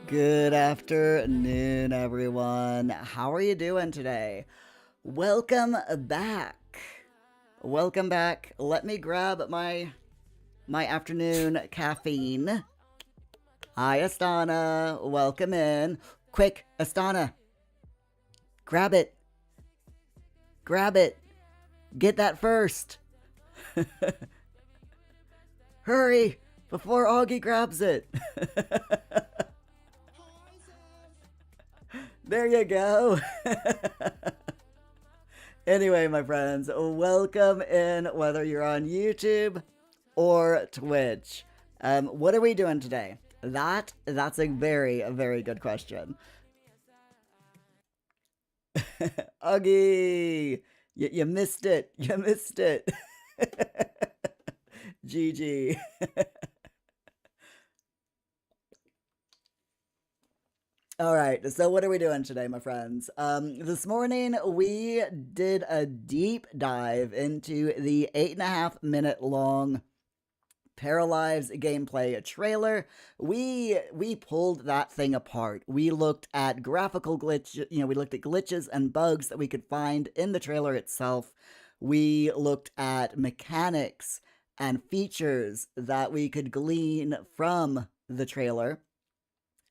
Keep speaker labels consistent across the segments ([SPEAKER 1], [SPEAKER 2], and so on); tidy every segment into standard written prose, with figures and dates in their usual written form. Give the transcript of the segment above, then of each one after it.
[SPEAKER 1] Good afternoon, everyone. How are you doing today? Welcome back. Welcome back. Let me grab my afternoon caffeine. Hi, Astana. Welcome in. Quick, Astana. Grab it. Grab it. Get that first. Hurry before Augie grabs it. There you go. Anyway, my friends, welcome in whether you're on YouTube or Twitch. What are we doing today? That's a very good question. Augie, you missed it. You missed it. GG. All right, so what are we doing today, my friends? This morning we did a deep dive into the 8.5 minute long Paralives gameplay trailer. We pulled that thing apart. We looked at graphical glitch, we looked at glitches and bugs that we could find in the trailer itself. We looked at mechanics and features that we could glean from the trailer.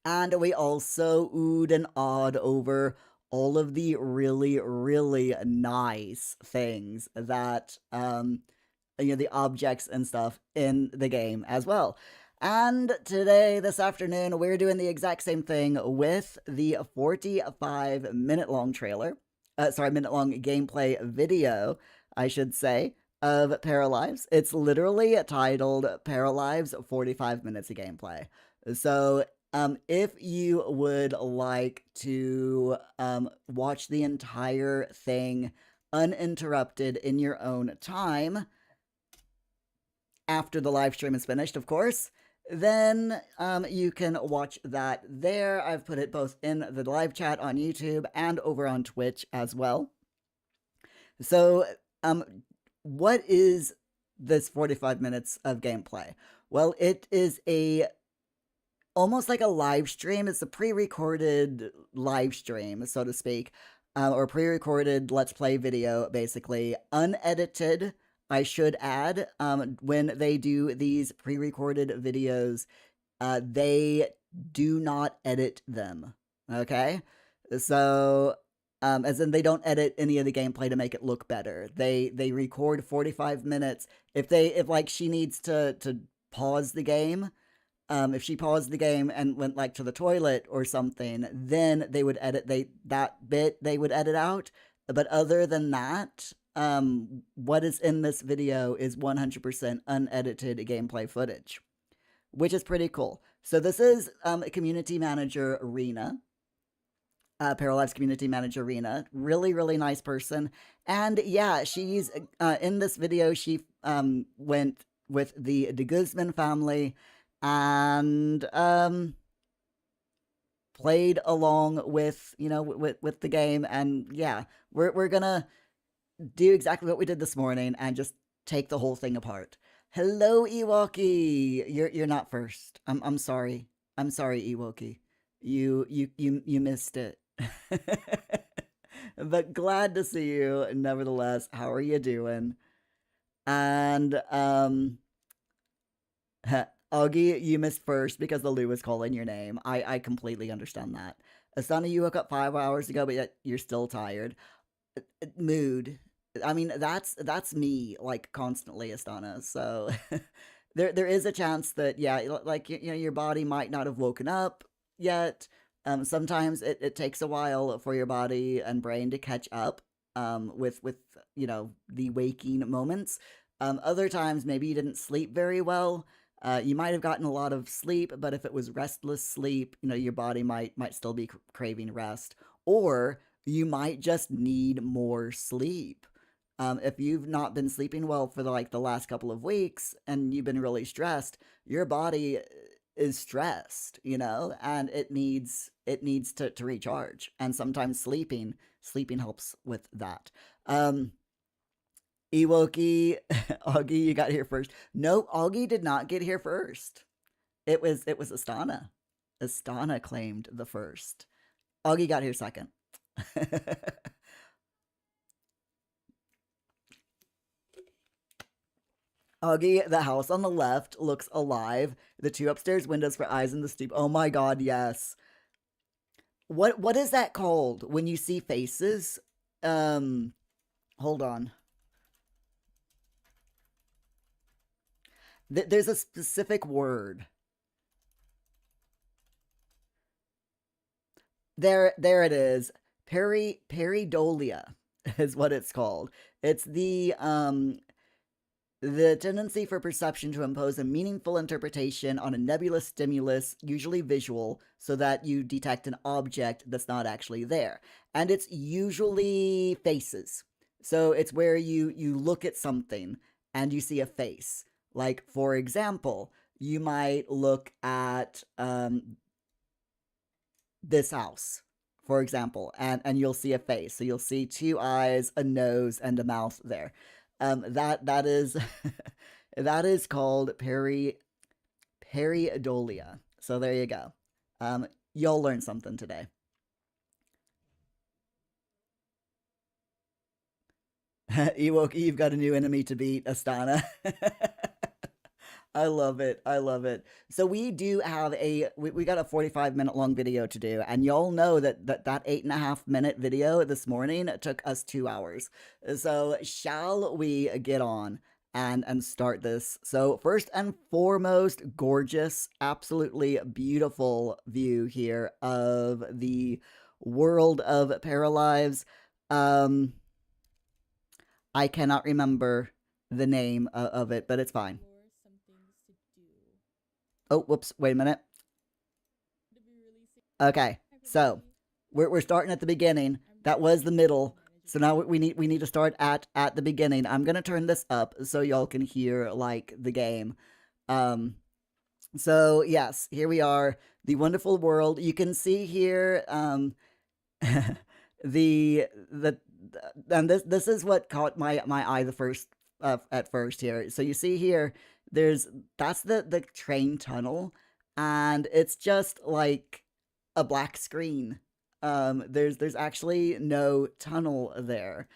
[SPEAKER 1] And we also oohed and awed over all of the really nice things that, the objects and stuff in the game as well. And today, this afternoon, we're doing the exact same thing with the 45-minute long trailer. Minute long gameplay video, I should say, of Paralives. It's literally titled Paralives 45 Minutes of Gameplay. So if you would like to watch the entire thing uninterrupted in your own time, after the live stream is finished, of course, then you can watch that there. I've put it both in the live chat on YouTube and over on Twitch as well. So, what is this 45 minutes of gameplay? Well, it is almost like a live stream. It's a pre-recorded live stream, so to speak, or pre-recorded Let's Play video, basically, unedited, I should add. When they do these pre-recorded videos, they do not edit them, okay? So, as in they don't edit any of the gameplay to make it look better. They record 45 minutes. If like she needs to pause the game, if she paused the game and went like to the toilet or something, then they would edit that bit they would edit out. But other than that, what is in this video is 100% unedited gameplay footage, which is pretty cool. So this is a community manager Arena. Paralives community manager Rena, really nice person, and yeah, she's in this video. She went with the de Guzman family and played along with with the game, and yeah, we're gonna do exactly what we did this morning and just take the whole thing apart. Hello, Ewoki. You're not first. I'm sorry. I'm sorry, Ewoki. You missed it. But glad to see you nevertheless. How are you doing? And Augie, you missed first because the Lou was calling your name. I completely understand that. Asana, you woke up 5 hours ago, but yet you're still tired. Mood. I mean, that's me, like, constantly, Astana. So there is a chance that, yeah, like, your body might not have woken up yet. Sometimes it takes a while for your body and brain to catch up with the waking moments. Other times, maybe you didn't sleep very well. You might have gotten a lot of sleep, but if it was restless sleep, your body might still be craving rest, or you might just need more sleep. If you've not been sleeping well for the last couple of weeks and you've been really stressed, your body is stressed, and it needs to recharge. And sometimes sleeping helps with that. Ewoki, Augie, you got here first. No, Augie did not get here first. It was Astana. Astana claimed the first. Augie got here second. Augie, the house on the left looks alive. The two upstairs windows for eyes in the stoop. Oh my god, yes. What is that called when you see faces? Um Hold on. There's a specific word. There it is. Peridolia is what it's called. It's the tendency for perception to impose a meaningful interpretation on a nebulous stimulus, usually visual, so that you detect an object that's not actually there. And it's usually faces. So it's where you look at something and you see a face. Like, for example, you might look at this house, for example, and you'll see a face. So you'll see two eyes, a nose, and a mouth there. That is that is called peridolia. So there you go. You'll learn something today. Ewok, you've got a new enemy to beat, Astana. I love it. I love it. So we do have we got a 45-minute long video to do, and y'all know that 8.5 minute video this morning took us 2 hours. So shall we get on and start this? So first and foremost, gorgeous, absolutely beautiful view here of the world of Paralives. I cannot remember the name of it, but it's fine. Oh, whoops, wait a minute. Okay, so we're starting at the beginning. That was the middle. So now we need to start at the beginning. I'm gonna turn this up so y'all can hear like the game. So yes, here we are, the wonderful world. You can see here the and this is what caught my eye the first at first here. So you see here, that's the train tunnel, and it's just like a black screen. There's actually no tunnel there.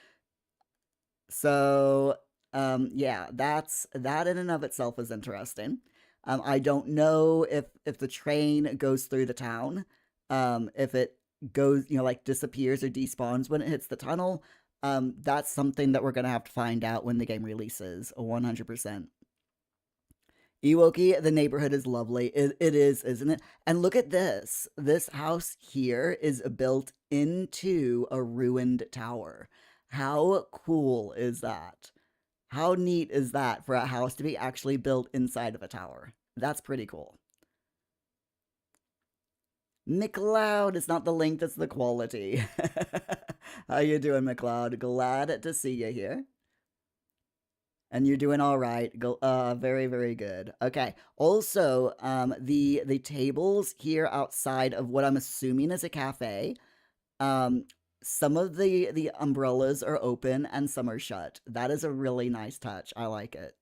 [SPEAKER 1] So yeah, that in and of itself is interesting. I don't know if the train goes through the town, if it goes, like disappears or despawns when it hits the tunnel. That's something that we're gonna have to find out when the game releases. 100%. Ewoki, the neighborhood is lovely. It is, isn't it? And look at this. This house here is built into a ruined tower. How cool is that? How neat is that for a house to be actually built inside of a tower? That's pretty cool. McLeod, it's not the length, it's the quality. How you doing, McLeod? Glad to see you here. And you're doing all right. Very, very good. Okay. Also, the tables here outside of what I'm assuming is a cafe, some of the umbrellas are open and some are shut. That is a really nice touch. I like it.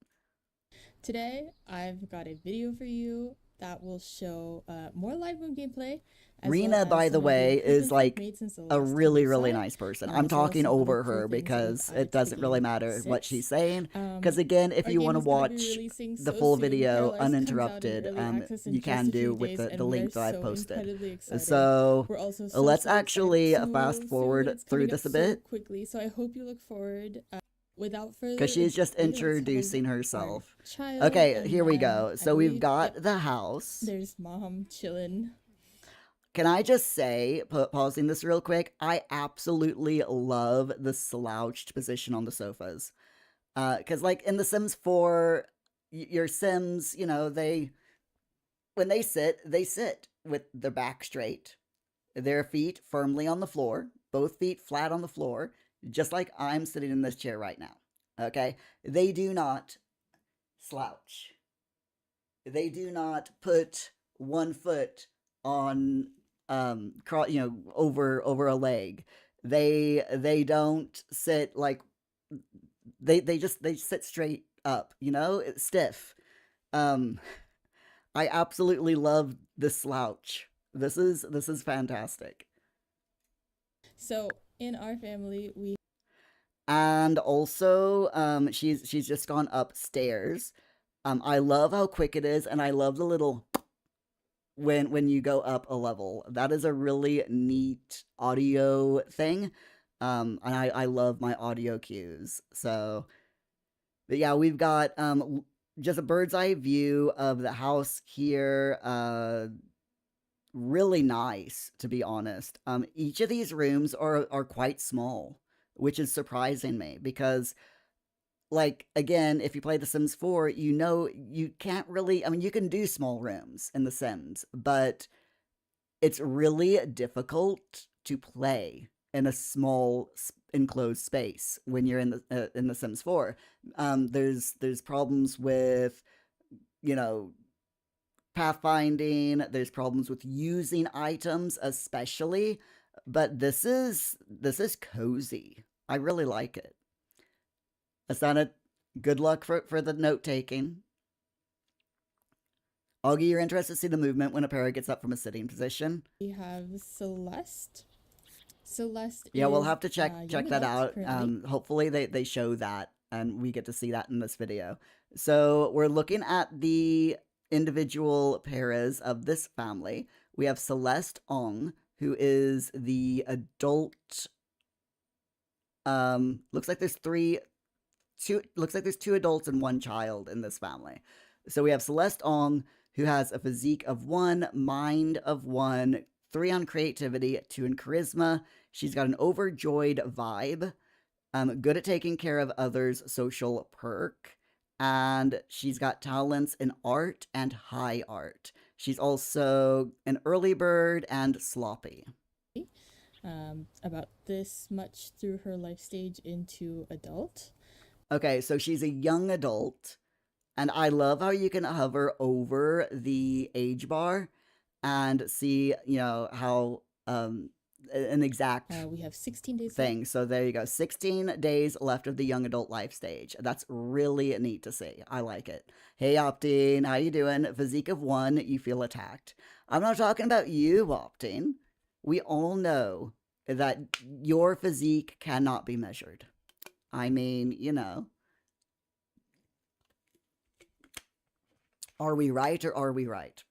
[SPEAKER 2] Today, I've got a video for you that will show more live room gameplay.
[SPEAKER 1] Rena, by the way, is like a really, really nice person. I'm talking over her because it doesn't really matter what she's saying. Because again, if you want to watch the full video uninterrupted, you can do with the link that I've posted. So let's actually fast forward through this a bit.
[SPEAKER 2] Quickly, so I hope you look forward. Without further,
[SPEAKER 1] because she's just introducing herself. Okay, here we go. So we've got the house.
[SPEAKER 2] There's mom chilling.
[SPEAKER 1] Can I just say, pausing this real quick, I absolutely love the slouched position on the sofas. Because like in The Sims 4, your Sims, when they sit with their back straight, their feet firmly on the floor, both feet flat on the floor, just like I'm sitting in this chair right now. Okay? They do not slouch. They do not put one foot on over a leg. They don't sit like they sit straight up, it's stiff. I absolutely love the slouch This is fantastic.
[SPEAKER 2] So in our family, we
[SPEAKER 1] And also, she's just gone upstairs. I love how quick it is, and I love the little when you go up a level. That is a really neat audio thing. And I love my audio cues. So, but yeah, we've got just a bird's eye view of the house here. Really nice, to be honest. Each of these rooms are quite small, which is surprising me because, like, again, if you play The Sims 4, you know you can't really. I mean, you can do small rooms in The Sims, but it's really difficult to play in a small enclosed space when you're in the Sims 4. There's problems with, you know, pathfinding. There's problems with using items, especially. But this is cozy. I really like it. Asana, good luck for the note taking. Augie, you're interested to see the movement when a parrot gets up from a sitting position.
[SPEAKER 2] have Celeste. Celeste
[SPEAKER 1] Yeah, we'll
[SPEAKER 2] is
[SPEAKER 1] have to
[SPEAKER 2] a young
[SPEAKER 1] check that
[SPEAKER 2] adult
[SPEAKER 1] out.
[SPEAKER 2] currently.
[SPEAKER 1] Hopefully they show that and we get to see that in this video. So we're looking at the individual paras of this family. We have Celeste Ong, who is the adult. Looks like there's two. Looks like there's two adults and one child in this family. So we have Celeste Ong, who has a physique of 1, mind of 1, 3 on creativity, 2 in charisma. She's got an overjoyed vibe, good at taking care of others, social perk, and she's got talents in art and high art. She's also an early bird and sloppy.
[SPEAKER 2] About this much through her life stage into adult.
[SPEAKER 1] Okay, so she's a young adult, and I love how you can hover over the age bar and see, how an exact
[SPEAKER 2] We have 16 days
[SPEAKER 1] thing. So there you go. 16 days left of the young adult life stage. That's really neat to see. I like it. Hey, Optine, how you doing? Physique of 1, you feel attacked. I'm not talking about you, Optine. We all know that your physique cannot be measured. I mean, are we right or are we right?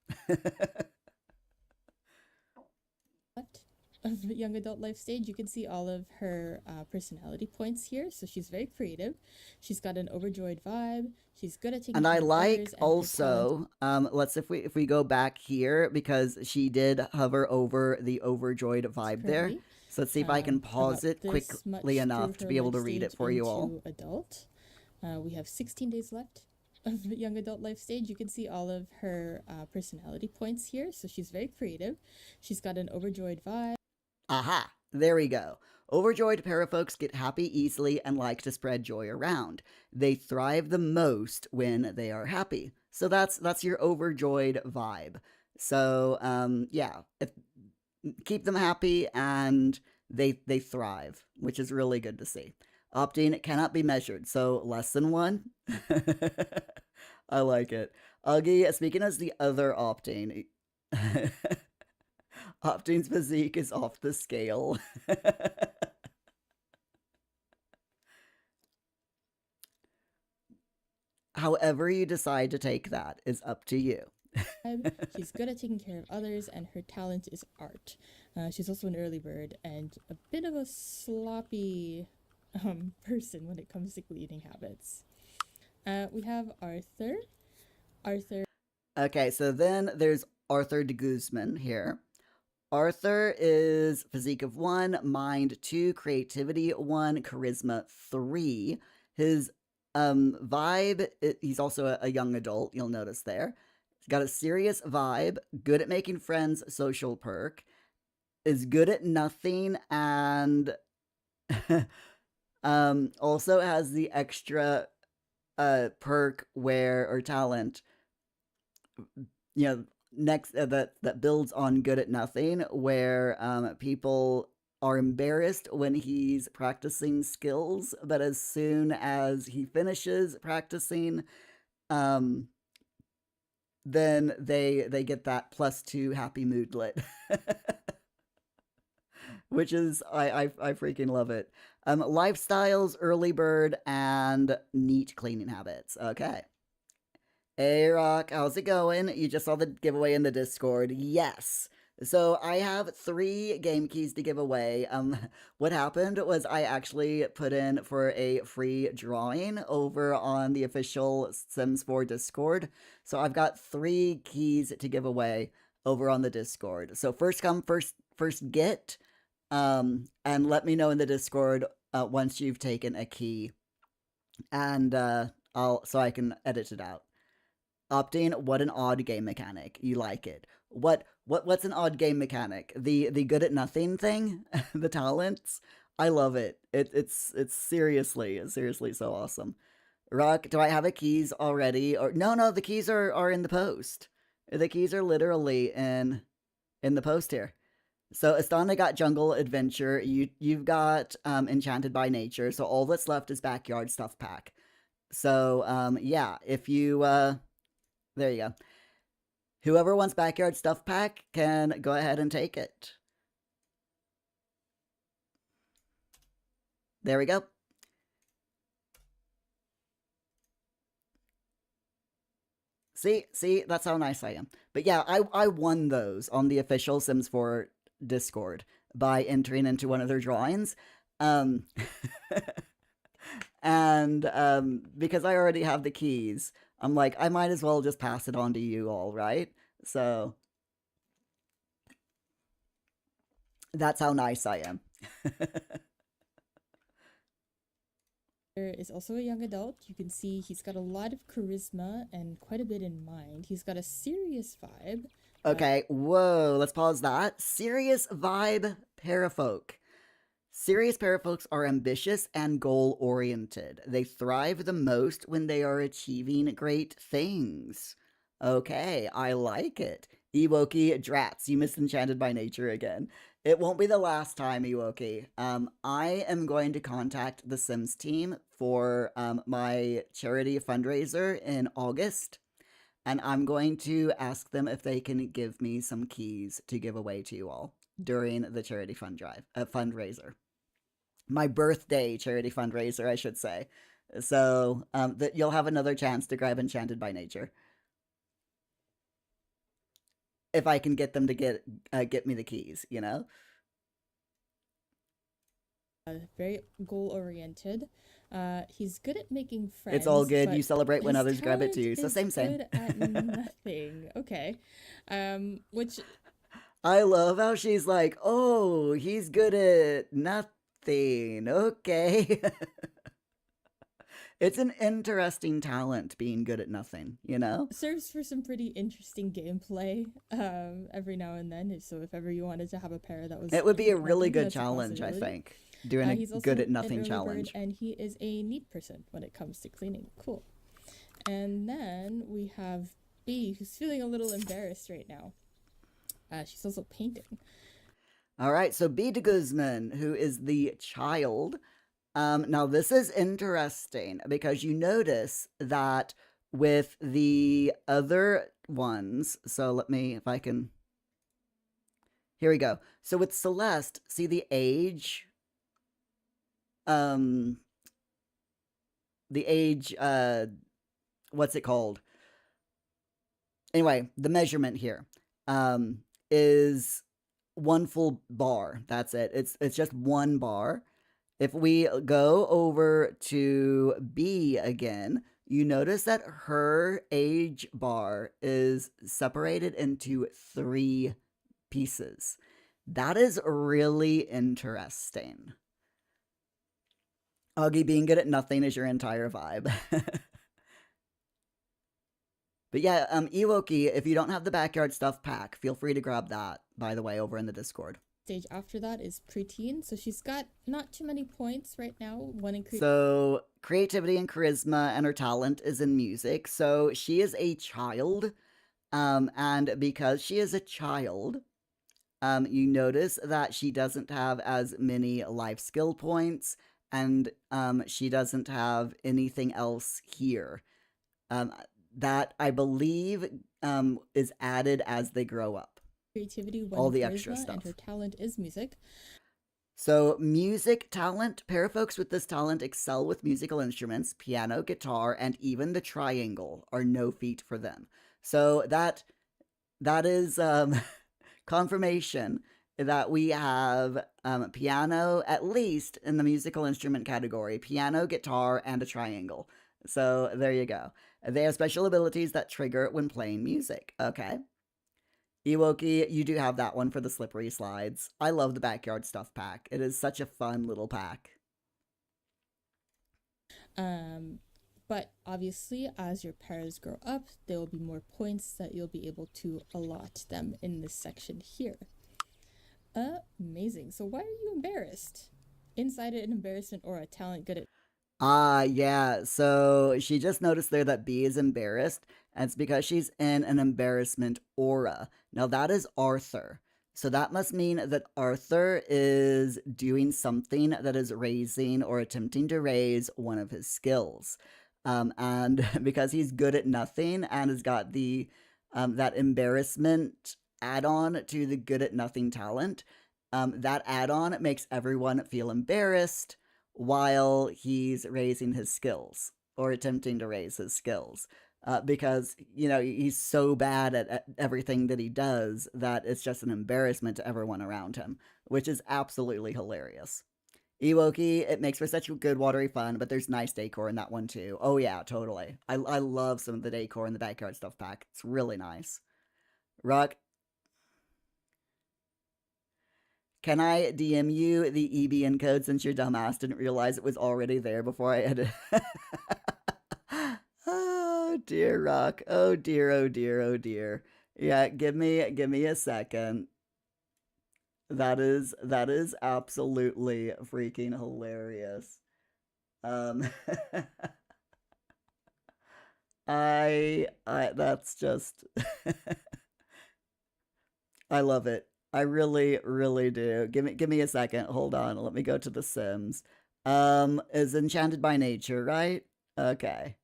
[SPEAKER 2] Of young adult life stage, you can see all of her personality points here. So she's very creative. She's got an overjoyed vibe. She's good at taking
[SPEAKER 1] And
[SPEAKER 2] care
[SPEAKER 1] I
[SPEAKER 2] of
[SPEAKER 1] like
[SPEAKER 2] others, and
[SPEAKER 1] also, let's if we go back here because she did hover over the overjoyed vibe there. So let's see if I can pause it quickly enough to be able to read it for you all.
[SPEAKER 2] Adult. We have 16 days left of young adult life stage. You can see all of her personality points here. So she's very creative. She's got an overjoyed vibe.
[SPEAKER 1] Aha, there we go. Overjoyed parafolks get happy easily and like to spread joy around. They thrive the most when they are happy. So that's your overjoyed vibe. So yeah, keep them happy and they thrive, which is really good to see. Opting cannot be measured, so less than 1. I like it. Uggy, speaking as the other opting. Opting's physique is off the scale. However you decide to take that is up to you.
[SPEAKER 2] She's good at taking care of others, and her talent is art. She's also an early bird and a bit of a sloppy person when it comes to cleaning habits. We have Arthur.
[SPEAKER 1] Okay, so then there's Arthur de Guzman here. Arthur is physique of 1, mind 2, creativity 1, charisma 3. His vibe, he's also a young adult, you'll notice there. He's got a serious vibe, good at making friends, social perk, is good at nothing, and also has the extra perk or talent, next that builds on good at nothing, where people are embarrassed when he's practicing skills, but as soon as he finishes practicing, then they get that +2 happy moodlet, which is I freaking love it. Lifestyles, early bird, and neat cleaning habits. Okay. Hey Rock, how's it going? You just saw the giveaway in the Discord. Yes. So I have 3 game keys to give away. What happened was I actually put in for a free drawing over on the official Sims 4 Discord. So I've got 3 keys to give away over on the Discord. So first come, first get. And let me know in the Discord once you've taken a key, and so I can edit it out. Opting, what an odd game mechanic. You like it. What's an odd game mechanic? The good at nothing thing? The talents? I love it. It's seriously so awesome. Rock, do I have a keys already? Or no, the keys are in the post. The keys are literally in the post here. So Astana got Jungle Adventure. You've got Enchanted by Nature. So all that's left is Backyard Stuff Pack. So yeah, if you there you go. Whoever wants Backyard Stuff Pack can go ahead and take it. There we go. See, that's how nice I am. But yeah, I won those on the official Sims 4 Discord by entering into one of their drawings. Um, and because I already have the keys, I'm like, I might as well just pass it on to you all, right? So that's how nice I am.
[SPEAKER 2] Is also a young adult. You can see he's got a lot of charisma and quite a bit in mind. He's got a serious vibe.
[SPEAKER 1] Okay, whoa, let's pause that. Serious vibe parafolk. Serious parafolks are ambitious and goal-oriented. They thrive the most when they are achieving great things. Okay, I like it. Ewoki, drats, you misenchanted by nature again. It won't be the last time, Ewoki. I am going to contact the Sims team for my charity fundraiser in August, and I'm going to ask them if they can give me some keys to give away to you all during the charity fundraiser. My birthday charity fundraiser, I should say. So that you'll have another chance to grab Enchanted by Nature. If I can get them to get me the keys, you know?
[SPEAKER 2] Very goal oriented. He's good at making friends.
[SPEAKER 1] It's all good. You celebrate when others grab it too. So same.
[SPEAKER 2] Good at nothing. Okay. Which
[SPEAKER 1] I love how she's like, oh, he's good at nothing. Okay. It's an interesting talent, being good at nothing, you know?
[SPEAKER 2] serves for some pretty interesting gameplay every now and then. So if ever you wanted to have a pair that was,
[SPEAKER 1] it would be a really
[SPEAKER 2] nothing,
[SPEAKER 1] good challenge, I think. Doing
[SPEAKER 2] he's
[SPEAKER 1] a
[SPEAKER 2] also
[SPEAKER 1] good at
[SPEAKER 2] an
[SPEAKER 1] nothing
[SPEAKER 2] early
[SPEAKER 1] challenge.
[SPEAKER 2] bird, and he is a neat person when it comes to cleaning. Cool. And then we have B, who's feeling a little embarrassed right now. She's also painting.
[SPEAKER 1] All right, so B de Guzman, who is the child. Now, this is interesting because you notice that with the other ones, so let me, if I can, here we go. So with Celeste, see the age, what's it called? Anyway, the measurement here is one full bar. That's it. It's just one bar. If we go over to B again, you notice that her age bar is separated into 3 pieces. That is really interesting. Augie, being good at nothing is your entire vibe. But yeah, Ewoki, if you don't have the Backyard Stuff Pack, feel free to grab that, by the way, over in the Discord.
[SPEAKER 2] Stage after that is preteen, so she's got not too many points right now. One in
[SPEAKER 1] so creativity and charisma, and her talent is in music. So she is a child, and because she is a child, you notice that she doesn't have as many life skill points, and she doesn't have anything else here. that I believe is added as they grow up.
[SPEAKER 2] Creativity,
[SPEAKER 1] All
[SPEAKER 2] one
[SPEAKER 1] the extra
[SPEAKER 2] charisma, and her
[SPEAKER 1] stuff.
[SPEAKER 2] talent is music.
[SPEAKER 1] So, music talent. Para folks with this talent excel with musical instruments, piano, guitar, and even the triangle are no feat for them. So that is confirmation that we have piano, at least in the musical instrument category, piano, guitar, and a triangle. So there you go. They have special abilities that trigger when playing music. Okay. Ewoki, you do have that one for the slippery slides. I love the backyard stuff pack. It is such a fun little pack.
[SPEAKER 2] Um, but obviously, as your pairs grow up, there will be more points that you'll be able to allot them in this section here. Amazing. So why are you embarrassed? Inside an embarrassment or a talent good at
[SPEAKER 1] Yeah. So she just noticed there that B is embarrassed, and it's because she's in an embarrassment aura. Now that is Arthur. So that must mean that Arthur is doing something that is raising or attempting to raise one of his skills. And because he's good at nothing and has got the that embarrassment add-on to the good at nothing talent, that add-on makes everyone feel embarrassed while he's raising his skills or attempting to raise his skills. Because, he's so bad at everything that he does that it's just an embarrassment to everyone around him, which is absolutely hilarious. Ewoki, it makes for such good watery fun, but there's nice decor in that one too. Oh, yeah, totally. I love some of the decor in the backyard stuff pack. It's really nice. Rock, can I DM you the EBN code since your dumbass didn't realize it was already there before I edited? Oh dear, Rock. Oh dear, oh dear, oh dear. Yeah, give me a second. That is absolutely freaking hilarious. Um I that's just I love it. I really, really do. Give me a second. Hold on. Let me go to The Sims. Is Enchanted by Nature, right? Okay.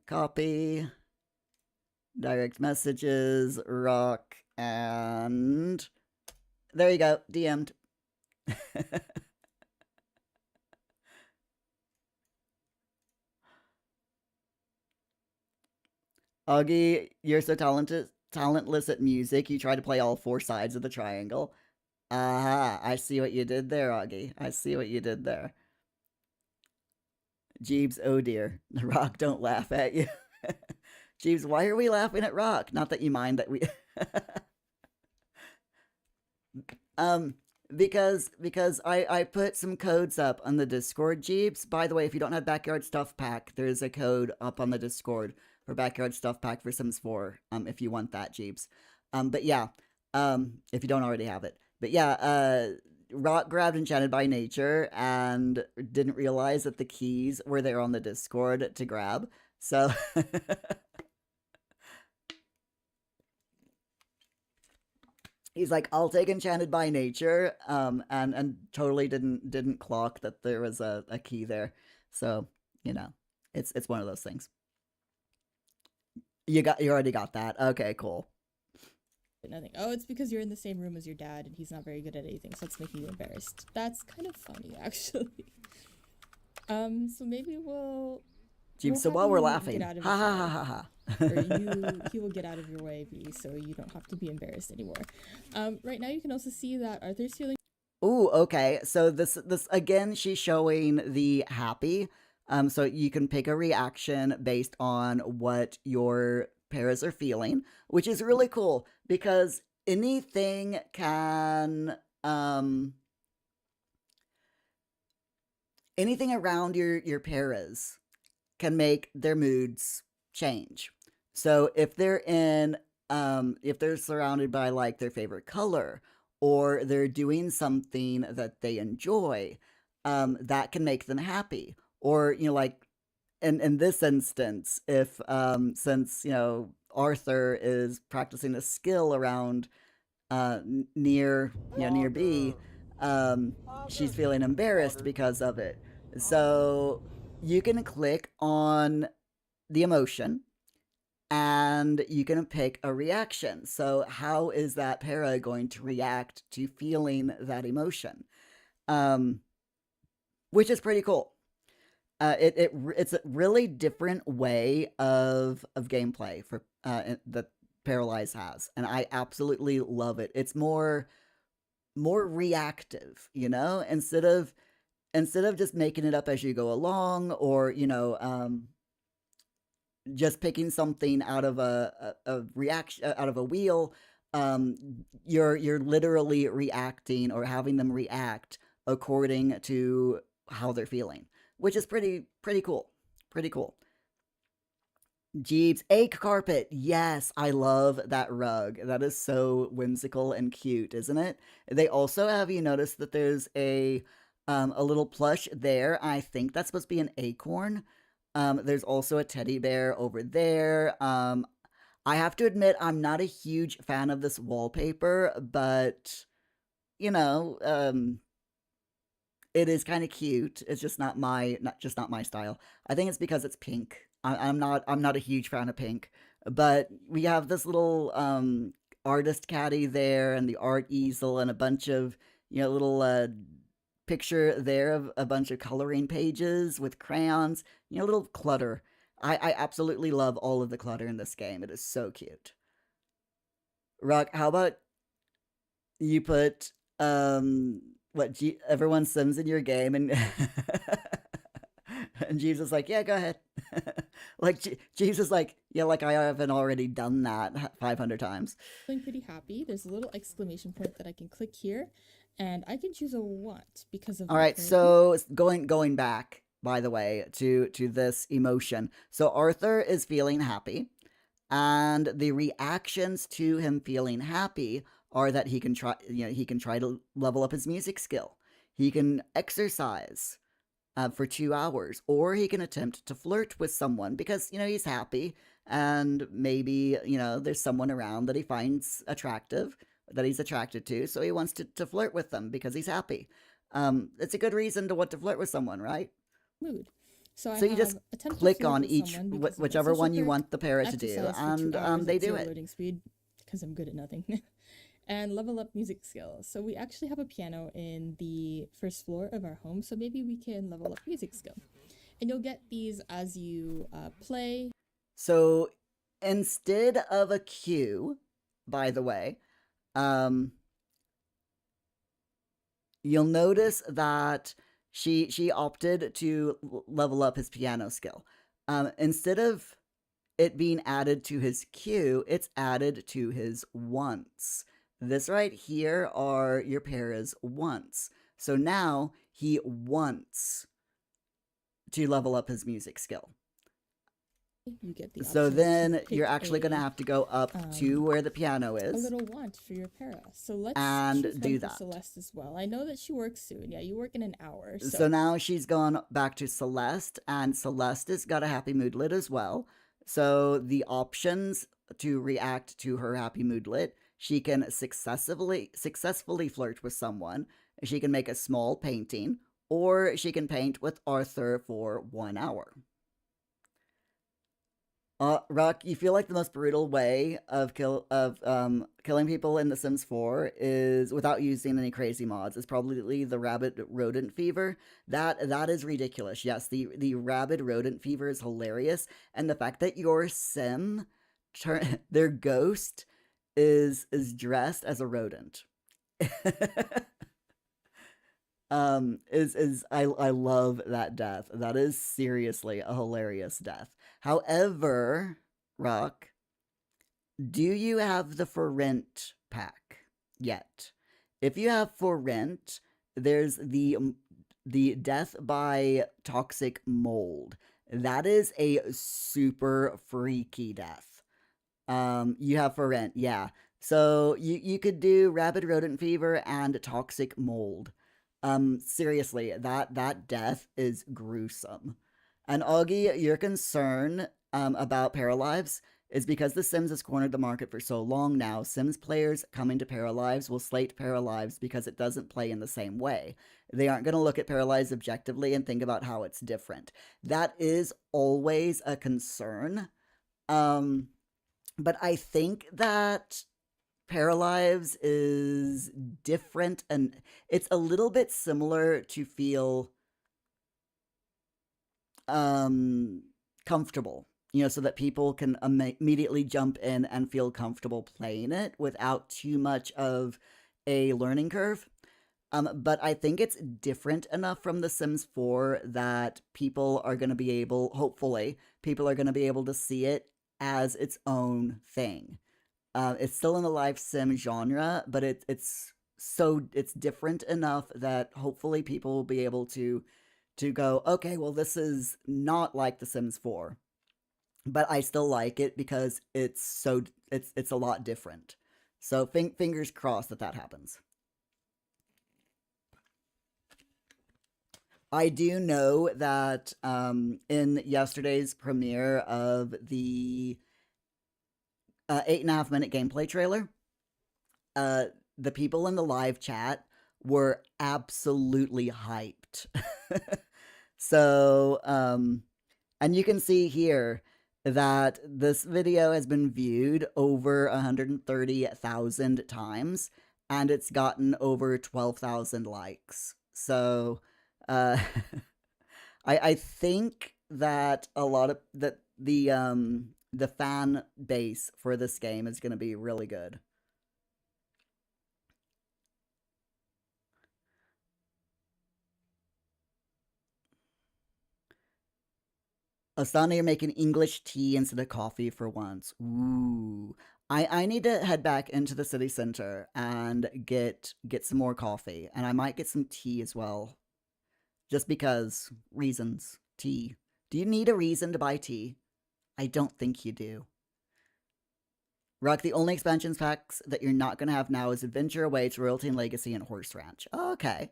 [SPEAKER 1] Copy, direct messages, rock, and there you go. DM'd. Augie, you're so talentless at music. You try to play all four sides of the triangle. Aha, I see what you did there, Augie. I see what you did there. Jeeves, oh dear. Rock, don't laugh at you. Jeeves, why are we laughing at Rock? Not that you mind that we um because I put some codes up on the Discord, Jeeps. By the way, if you don't have Backyard Stuff Pack, there's a code up on the Discord for Backyard Stuff Pack for Sims 4, if you want that, Jeeps. But yeah, if you don't already have it. But yeah, Rock grabbed Enchanted by Nature and didn't realize that the keys were there on the Discord to grab. So he's like, I'll take Enchanted by Nature, and totally didn't clock that there was a key there. So, it's one of those things. You already got that. Okay, cool.
[SPEAKER 2] nothing. Oh, it's because you're in the same room as your dad and he's not very good at anything, so it's making you embarrassed. That's kind of funny, actually. So maybe
[SPEAKER 1] So while we're laughing,
[SPEAKER 2] get out of
[SPEAKER 1] ha ha ha ha ha.
[SPEAKER 2] or he will get out of your way, B, so you don't have to be embarrassed anymore. Right now you can also see that Arthur's feeling.
[SPEAKER 1] Ooh, okay. So this again, she's showing the happy. So you can pick a reaction based on what your pairs are feeling, which is really cool because anything can anything around your paras can make their moods change. So if they're surrounded by like their favorite color or they're doing something that they enjoy, that can make them happy. Or like in this instance, if since Arthur is practicing a skill around near B, she's feeling embarrassed because of it. So you can click on the emotion, and you can pick a reaction. So, how is that para going to react to feeling that emotion? Um, which is pretty cool. It's a really different way of gameplay for that Paralyze has, and I absolutely love it. It's more reactive, you know, instead of just making it up as you go along, or just picking something out of a reaction out of a wheel. You're literally reacting or having them react according to how they're feeling, which is pretty cool. Pretty cool. Jeeves, egg carpet. Yes, I love that rug. That is so whimsical and cute, isn't it? They also have you noticed that there's a little plush there. I think that's supposed to be an acorn. There's also a teddy bear over there. I have to admit I'm not a huge fan of this wallpaper, but you know, it is kind of cute. It's just not my style. I think it's because it's pink. I'm not a huge fan of pink, but we have this little artist caddy there, and the art easel, and a bunch of little picture there of a bunch of coloring pages with crayons. Little clutter. I absolutely love all of the clutter in this game. It is so cute. Rock, how about you put everyone sims in your game, and and Jesus like, yeah, go ahead. Like Jesus like, yeah, like I haven't already done that 500 times.
[SPEAKER 2] Feeling pretty happy. There's a little exclamation point that I can click here, and I can choose a want because of
[SPEAKER 1] All
[SPEAKER 2] my
[SPEAKER 1] right,
[SPEAKER 2] current mood.
[SPEAKER 1] so going back, by the way, to this emotion. So Arthur is feeling happy, and the reactions to him feeling happy are that he can try to level up his music skill. He can exercise for 2 hours, or he can attempt to flirt with someone because he's happy, and maybe there's someone around that he finds attractive, that he's attracted to, so he wants to flirt with them because he's happy. It's a good reason to want to flirt with someone, right?
[SPEAKER 2] Mood. So I
[SPEAKER 1] So you just
[SPEAKER 2] have attempt to
[SPEAKER 1] click
[SPEAKER 2] flirt
[SPEAKER 1] on
[SPEAKER 2] with
[SPEAKER 1] each
[SPEAKER 2] someone because of my
[SPEAKER 1] whichever
[SPEAKER 2] social
[SPEAKER 1] one you
[SPEAKER 2] perk,
[SPEAKER 1] want the parrot to do,
[SPEAKER 2] exercise for two
[SPEAKER 1] and
[SPEAKER 2] hours
[SPEAKER 1] they
[SPEAKER 2] at
[SPEAKER 1] do
[SPEAKER 2] zero
[SPEAKER 1] it.
[SPEAKER 2] loading speed because I'm good at nothing, and level up music skills. So we actually have a piano in the first floor of our home, so maybe we can level up music skill. And you'll get these as you play.
[SPEAKER 1] So instead of a queue, by the way, um, you'll notice that she opted to level up his piano skill. Instead of it being added to his queue, it's added to his wants. This right here are your para's wants. So now he wants to level up his music skill.
[SPEAKER 2] You get the
[SPEAKER 1] So
[SPEAKER 2] options to
[SPEAKER 1] then you're
[SPEAKER 2] pick
[SPEAKER 1] actually going to have to go up to where the piano
[SPEAKER 2] a
[SPEAKER 1] is
[SPEAKER 2] little want for your para. So let's
[SPEAKER 1] and
[SPEAKER 2] choose
[SPEAKER 1] do
[SPEAKER 2] one for
[SPEAKER 1] that.
[SPEAKER 2] Celeste as well. I know that she works soon. Yeah, you work in an hour.
[SPEAKER 1] So now she's gone back to Celeste, and Celeste has got a happy moodlet as well. So the options to react to her happy moodlet: she can successfully flirt with someone, she can make a small painting, or she can paint with Arthur for 1 hour. Rock, you feel like the most brutal way of killing people in The Sims 4 is without using any crazy mods. Is probably the rabbit rodent fever. That is ridiculous. Yes, the rabid rodent fever is hilarious, and the fact that your sim, their ghost, is dressed as a rodent. Is I love that death. That is seriously a hilarious death. However, Rock, do you have the for rent pack yet? If you have for rent, there's the death by toxic mold. That is a super freaky death. You have for rent, yeah. So you could do rabid rodent fever and toxic mold. Seriously, that death is gruesome. And Augie, your concern about Paralives is because The Sims has cornered the market for so long now, Sims players coming to Paralives will slate Paralives because it doesn't play in the same way. They aren't going to look at Paralives objectively and think about how it's different. That is always a concern. But I think that Paralives is different, and it's a little bit similar to feel comfortable, so that people can immediately jump in and feel comfortable playing it without too much of a learning curve. But I think it's different enough from The Sims 4 that people are going to be able, hopefully, people are going to be able to see it as its own thing. It's still in the live sim genre, but it's different enough that hopefully people will be able to go, okay, well, this is not like The Sims 4, but I still like it because it's a lot different. So fingers crossed that happens. I do know that in yesterday's premiere of the 8.5 minute gameplay trailer, the people in the live chat were absolutely hyped. So, and you can see here that this video has been viewed over 130,000 times, and it's gotten over 12,000 likes. So, I think that a lot of the fan base for this game is going to be really good. Asana, you're making English tea instead of coffee for once. Ooh. I need to head back into the city center and get some more coffee. And I might get some tea as well. Just because. Reasons. Tea. Do you need a reason to buy tea? I don't think you do. Rock, the only expansions packs that you're not going to have now is Adventure Awaits, Royalty and Legacy, and Horse Ranch. Okay.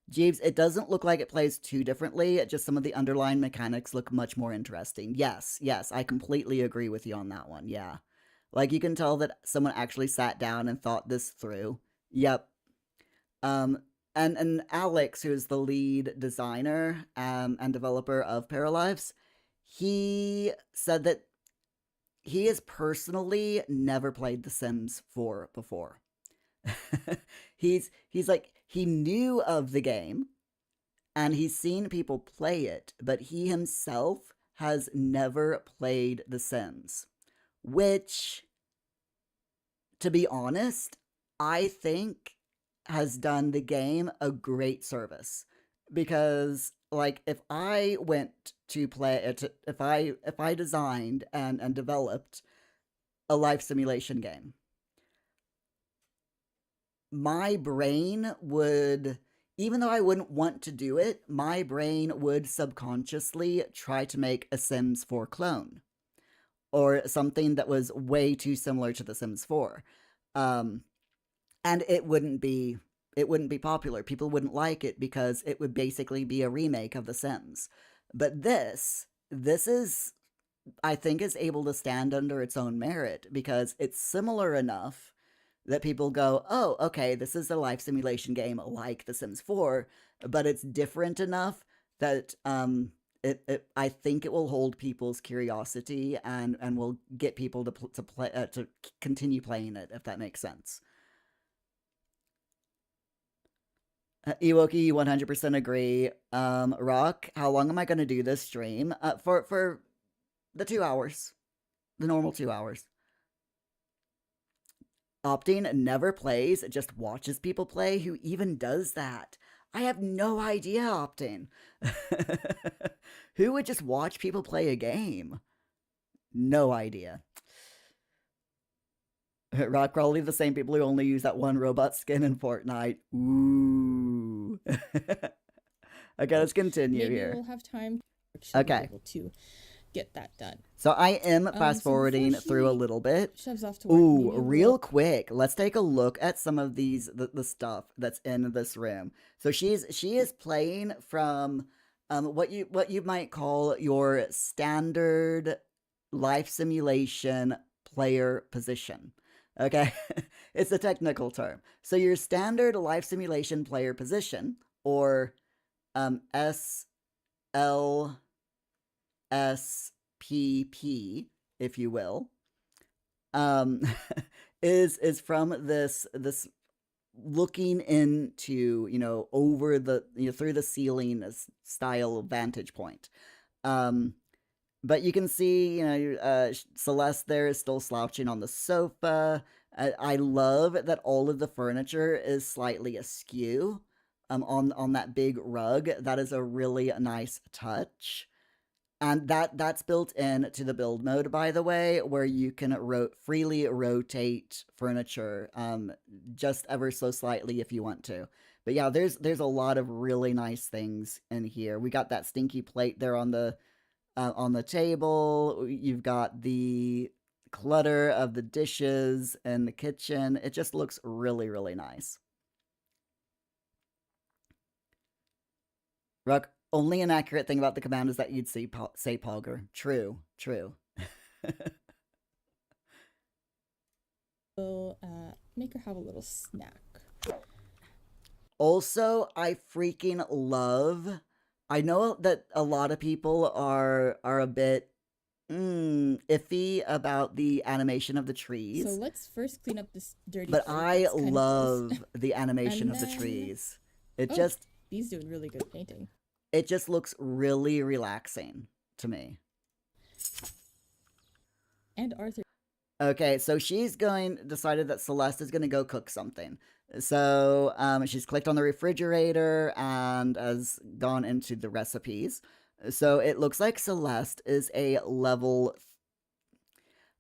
[SPEAKER 1] Jeeves, it doesn't look like it plays too differently, just some of the underlying mechanics look much more interesting. Yes, I completely agree with you on that one, yeah. Like, you can tell that someone actually sat down and thought this through. Yep. And Alex, who's the lead designer and developer of Paralives, he said that he has personally never played The Sims 4 before. he's like, he knew of the game and he's seen people play it, but he himself has never played The Sims, which, to be honest, I think has done the game a great service. Because, like, if I went to play it, if I designed and developed a life simulation game, my brain would, even though I wouldn't want to do it, my brain would subconsciously try to make a Sims 4 clone. Or something that was way too similar to The Sims 4. And it wouldn't be popular. People wouldn't like it because it would basically be a remake of The Sims. But this is, I think, is able to stand under its own merit because it's similar enough that people go, oh, okay, this is a life simulation game like The Sims 4, but it's different enough that I think it will hold people's curiosity and will get people to continue playing it, if that makes sense. Ewoki, 100% agree. Rock, how long am I going to do this stream? For the 2 hours. The normal 2 hours. Opting never plays, just watches people play. Who even does that? I have no idea, Opting. Who would just watch people play a game? No idea. Rock, probably the same people who only use that one robot skin in Fortnite. Ooh. Okay, let's continue
[SPEAKER 2] Maybe
[SPEAKER 1] here.
[SPEAKER 2] we'll have time
[SPEAKER 1] Okay.
[SPEAKER 2] to get that done.
[SPEAKER 1] So I am fast forwarding through a little bit.
[SPEAKER 2] Shoves off to work,
[SPEAKER 1] ooh, real quick, let's take a look at some of these the stuff that's in this room. So she is playing from what you might call your standard life simulation player position. Okay, it's a technical term. So your standard life simulation player position, or SLSPP, if you will, um, is from this looking into, over the, through the ceiling style vantage point. Um, but you can see, Celeste there is still slouching on the sofa. I love that all of the furniture is slightly askew, on that big rug. That is a really nice touch. And that's built in to the build mode, by the way, where you can freely rotate furniture, just ever so slightly if you want to. But yeah, there's a lot of really nice things in here. We got that stinky plate there on the table. You've got the clutter of the dishes in the kitchen. It just looks really, really nice. Ruck, only inaccurate thing about the command is that you'd say Pogger. True, true.
[SPEAKER 2] We'll make her have a little snack.
[SPEAKER 1] Also, I freaking love. I know that a lot of people are a bit iffy about the animation of the trees.
[SPEAKER 2] So let's first clean up this dirty.
[SPEAKER 1] But I love the animation of the trees.
[SPEAKER 2] He's doing really good painting.
[SPEAKER 1] It just looks really relaxing to me.
[SPEAKER 2] And Arthur.
[SPEAKER 1] Okay, so she's decided that Celeste is going to go cook something. So she's clicked on the refrigerator and has gone into the recipes. So it looks like Celeste is a level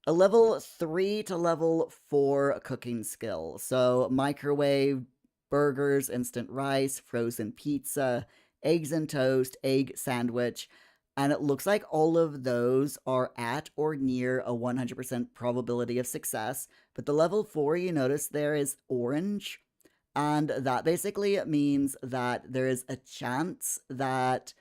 [SPEAKER 1] 3 to level 4 cooking skill. So microwave, burgers, instant rice, frozen pizza, eggs and toast, egg sandwich, and it looks like all of those are at or near a 100% probability of success. But the level 4, you notice there is orange, and that basically means that there is a chance that,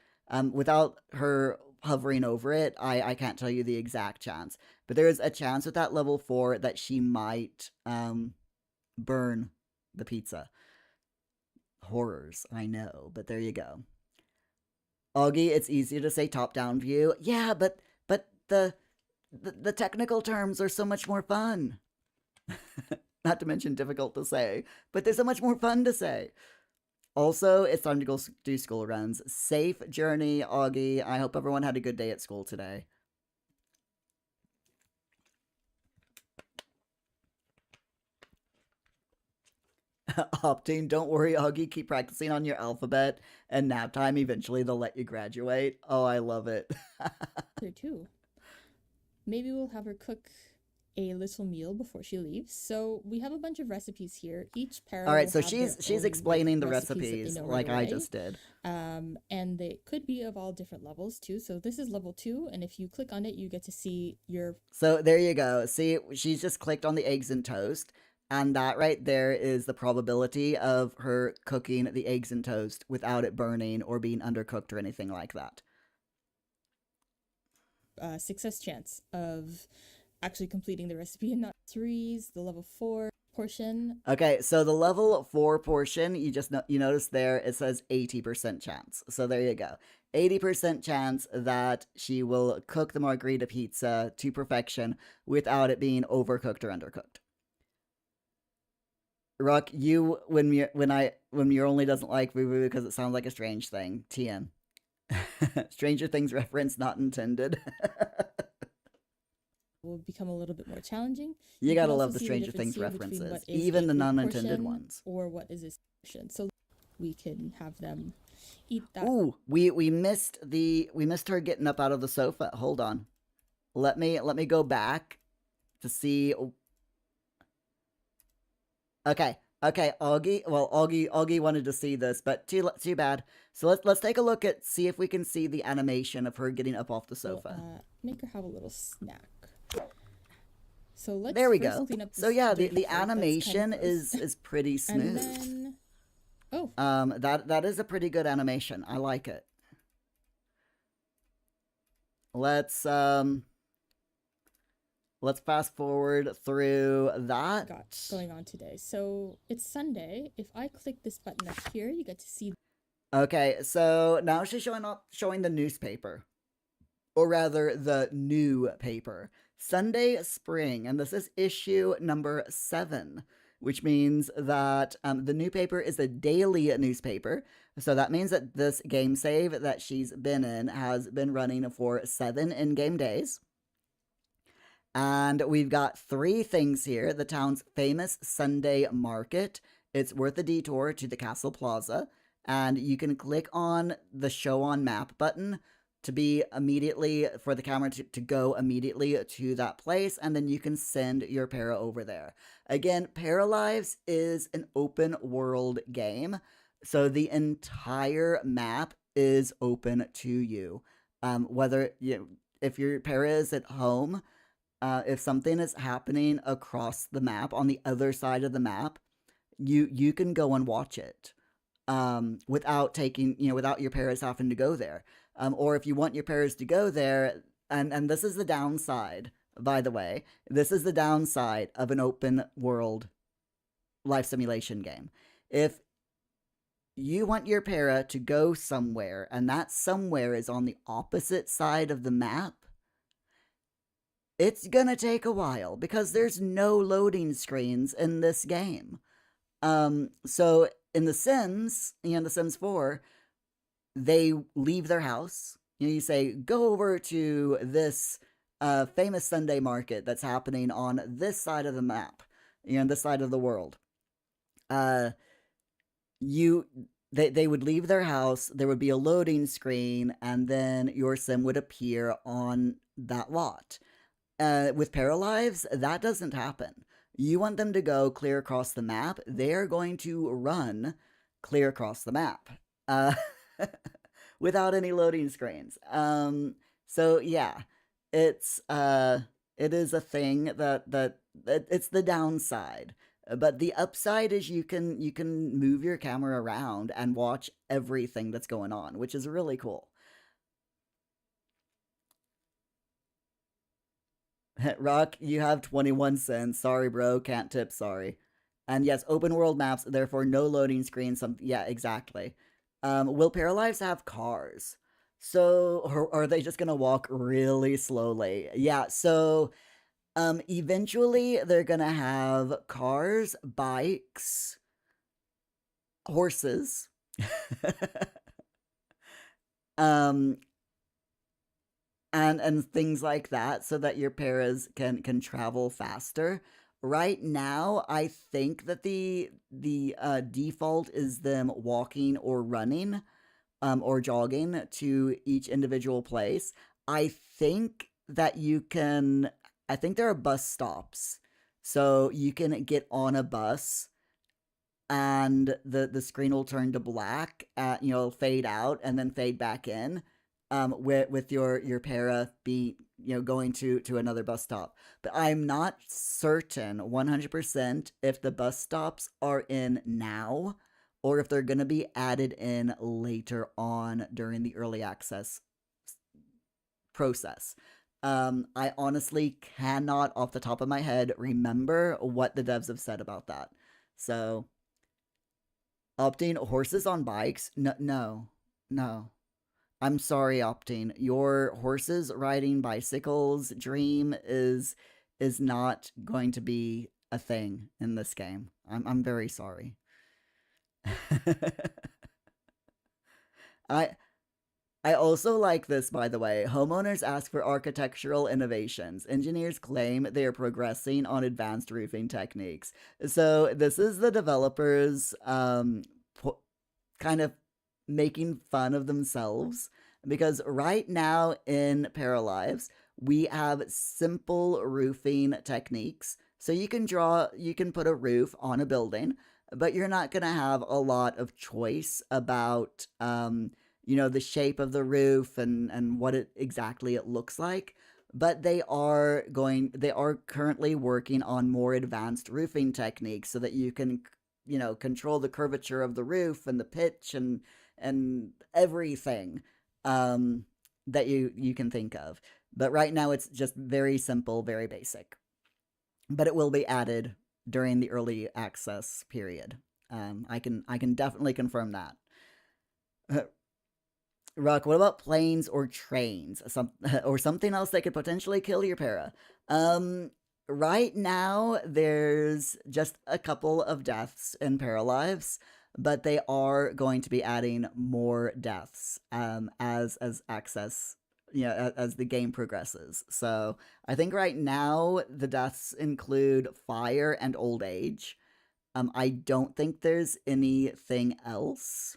[SPEAKER 1] without her hovering over it, I can't tell you the exact chance, but there is a chance with that level 4 that she might burn the pizza. Horrors, I know, but there you go. Augie, it's easier to say top-down view. Yeah, but the technical terms are so much more fun. Not to mention difficult to say, but they're so much more fun to say. Also, it's time to go do school runs. Safe journey, Augie. I hope everyone had a good day at school today. Opting, don't worry, Augie. Keep practicing on your alphabet, and nap time. Eventually, they'll let you graduate. Oh, I love it.
[SPEAKER 2] There too. Maybe we'll have her cook a little meal before she leaves. So we have a bunch of recipes here. Each pair.
[SPEAKER 1] All right, so she's explaining the recipes like I just did.
[SPEAKER 2] And they could be of all different levels too. So this is level 2, and if you click on it, you get to see your.
[SPEAKER 1] So there you go. See, she's just clicked on the eggs and toast. And that right there is the probability of her cooking the eggs and toast without it burning or being undercooked or anything like that.
[SPEAKER 2] Success chance of actually completing the recipe, and not 3s, the level 4 portion.
[SPEAKER 1] Okay, so the level 4 portion, you notice there it says 80% chance. So there you go. 80% chance that she will cook the margarita pizza to perfection without it being overcooked or undercooked. Ruck, when your only doesn't like boo because it sounds like a strange thing. TM. Stranger Things reference not intended.
[SPEAKER 2] Will become a little bit more challenging.
[SPEAKER 1] You gotta love the Stranger Things references, even the non-intended ones.
[SPEAKER 2] Or what is this portion? So we can have them eat that.
[SPEAKER 1] Ooh, we missed her getting up out of the sofa. Hold on. Let me go back to see. Okay, Augie. Well, Augie wanted to see this, but too bad. So let's take a look see if we can see the animation of her getting up off the sofa.
[SPEAKER 2] We'll, make her have a little snack. So let's.
[SPEAKER 1] There we go. So yeah, the animation is pretty smooth.
[SPEAKER 2] And then,
[SPEAKER 1] that is a pretty good animation. I like it. let's um let's fast forward through that.
[SPEAKER 2] got going on today. So it's Sunday. If I click this button up here, you get to see.
[SPEAKER 1] Okay, so now she's showing the newspaper, or rather the new paper. Sunday Spring, and this is issue number 7, which means that the new paper is a daily newspaper. So that means that this game save that she's been in has been running for 7 in-game days. And we've got 3 things here: the town's famous Sunday market. It's worth a detour to the Castle Plaza. And you can click on the Show on Map button to be immediately, for the camera to go immediately to that place. And then you can send your para over there. Again, Paralives is an open world game. So the entire map is open to you. Whether if your para is at home, if something is happening across the map on the other side of the map, you can go and watch it without without your parents having to go there. Or if you want your parents to go there, and this is the downside, by the way, this is the downside of an open world life simulation game. If you want your para to go somewhere, and that somewhere is on the opposite side of the map, it's gonna take a while because there's no loading screens in this game. So in The Sims, The Sims 4, they leave their house. You say, go over to this famous Sunday market that's happening on this side of the map, this side of the world. You they would leave their house, there would be a loading screen, and then your sim would appear on that lot. With Paralives, that doesn't happen. You want them to go clear across the map, they're going to run clear across the map without any loading screens. So yeah, it's it is a thing that it's the downside. But the upside is you can move your camera around and watch everything that's going on, which is really cool. Rock, you have 21 cents. Sorry, bro. Can't tip. Sorry. And yes, open world maps, therefore no loading screens. Yeah, exactly. Will Paralives have cars? So, or are they just gonna walk really slowly? Yeah, so eventually they're gonna have cars, bikes, horses, um, and things like that, so that your paras can travel faster. Right now, I think that the default is them walking or running, or jogging to each individual place. I think that you can. I think there are bus stops, so you can get on a bus, and the screen will turn to black. Fade out and then fade back in. With your para be going to another bus stop. But I'm not certain 100% if the bus stops are in now, or if they're going to be added in later on during the early access process. I honestly cannot, off the top of my head, remember what the devs have said about that. So, opting horses on bikes? No, no, no. I'm sorry, Optine. Your horses riding bicycles dream is not going to be a thing in this game. I'm very sorry. I I also like this, by the way. Homeowners ask for architectural innovations. Engineers claim they are progressing on advanced roofing techniques. So this is the developers kind of making fun of themselves, because right now in Paralives, we have simple roofing techniques. So you can put a roof on a building, but you're not going to have a lot of choice about the shape of the roof and what exactly it looks like. But they are currently working on more advanced roofing techniques so that you can control the curvature of the roof and the pitch and everything. that you can think of. But right now it's just very simple, very basic. But it will be added during the early access period. I can definitely confirm that. Rock, what about planes or trains? Or something else that could potentially kill your para? Um, right now, there's just a couple of deaths in Paralives, but they are going to be adding more deaths as access, as the game progresses. So I think right now the deaths include fire and old age. I don't think there's anything else.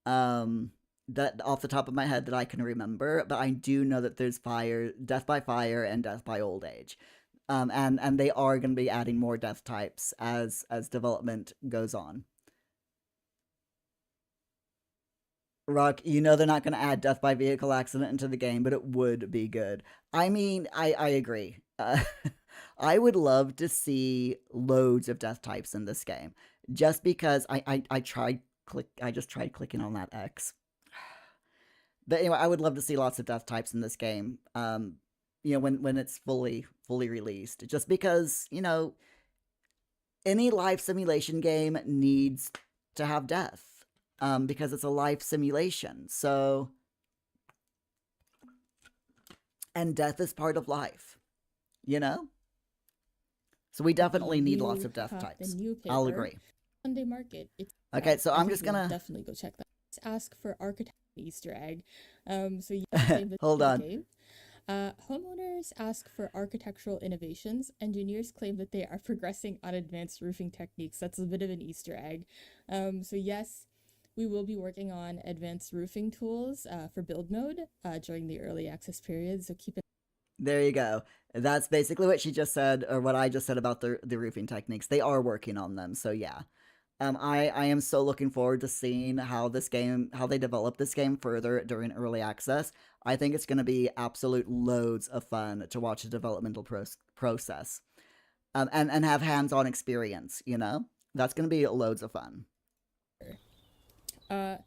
[SPEAKER 1] Um, that off the top of my head that I can remember, but I do know that there's death by fire, and death by old age. And they are going to be adding more death types as development goes on. Rock, they're not going to add death by vehicle accident into the game, but it would be good. I mean, I agree. I would love to see loads of death types in this game, just because I just tried clicking on that X. But anyway, I would love to see lots of death types in this game. When it's fully released, just because any life simulation game needs to have death, because it's a life simulation. So, and death is part of life, you know. So we definitely need lots
[SPEAKER 2] You
[SPEAKER 1] of death
[SPEAKER 2] have the
[SPEAKER 1] types.
[SPEAKER 2] new
[SPEAKER 1] I'll
[SPEAKER 2] paper,
[SPEAKER 1] agree.
[SPEAKER 2] Sunday Market. It's
[SPEAKER 1] Okay, so
[SPEAKER 2] I
[SPEAKER 1] I'm
[SPEAKER 2] think
[SPEAKER 1] just
[SPEAKER 2] you'll
[SPEAKER 1] gonna
[SPEAKER 2] definitely go check that. Ask for architect Easter egg. So yes, claim that
[SPEAKER 1] hold
[SPEAKER 2] the
[SPEAKER 1] on.
[SPEAKER 2] game. Homeowners ask for architectural innovations. Engineers claim that they are progressing on advanced roofing techniques. That's a bit of an Easter egg. So yes, we will be working on advanced roofing tools for build mode during the early access period. So keep it.
[SPEAKER 1] There you go. That's basically what she just said, or what I just said about the roofing techniques. They are working on them, so yeah. I am so looking forward to seeing how they develop this game further during early access. I think it's going to be absolute loads of fun to watch the developmental process, and have hands-on experience. That's going to be loads of fun.
[SPEAKER 2] Uh,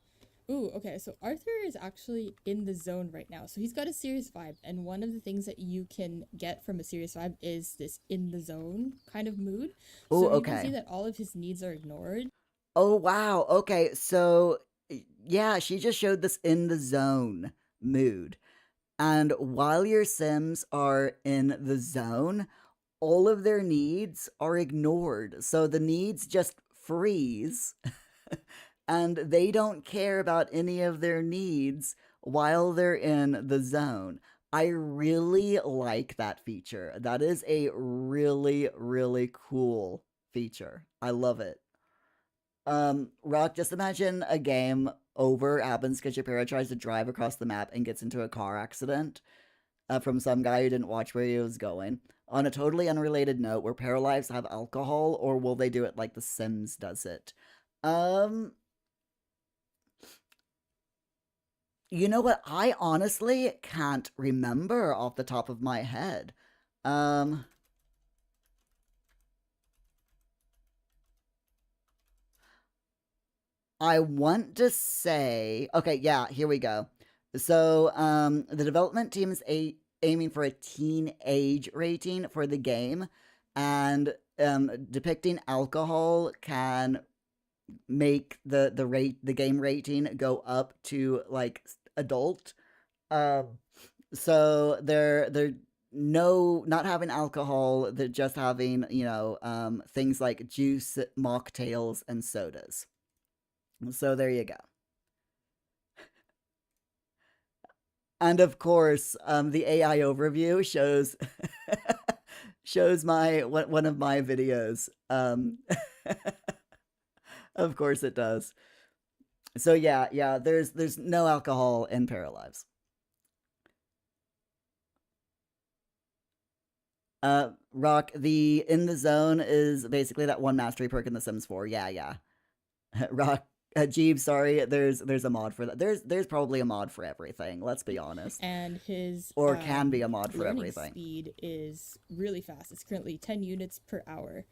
[SPEAKER 2] Ooh, okay. So Arthur is actually in the zone right now. So he's got a serious vibe, and one of the things that you can get from a serious vibe is this in the zone kind of mood.
[SPEAKER 1] Oh,
[SPEAKER 2] So you can
[SPEAKER 1] okay.
[SPEAKER 2] see that all of his needs are ignored.
[SPEAKER 1] Oh, wow. Okay, so yeah, she just showed this in the zone mood. And while your Sims are in the zone, all of their needs are ignored. So the needs just freeze, and they don't care about any of their needs while they're in the zone. I really like that feature. That is a really, really cool feature. I love it. Rock, just imagine a game over happens because your parent tries to drive across the map and gets into a car accident from some guy who didn't watch where he was going. On a totally unrelated note, will Paralives have alcohol, or will they do it like The Sims does it? Um, you know what? I honestly can't remember off the top of my head. Um, I want to say, okay, yeah, here we go. So, the development team is aiming for a teenage rating for the game, and depicting alcohol can make the game rating go up to like adult. Um, so they're no not having alcohol. They're just having things like juice, mocktails, and sodas. So there you go. And of course, the AI overview shows my one of my videos. Of course it does. So yeah. There's no alcohol in Paralives. Rock, the in the zone is basically that one mastery perk in The Sims 4. Yeah. Rock, Jeeves, sorry, there's a mod for that. There's probably a mod for everything. Let's be honest,
[SPEAKER 2] And his
[SPEAKER 1] or can be a mod for
[SPEAKER 2] learning
[SPEAKER 1] everything.
[SPEAKER 2] speed is really fast. It's currently 10 units per hour.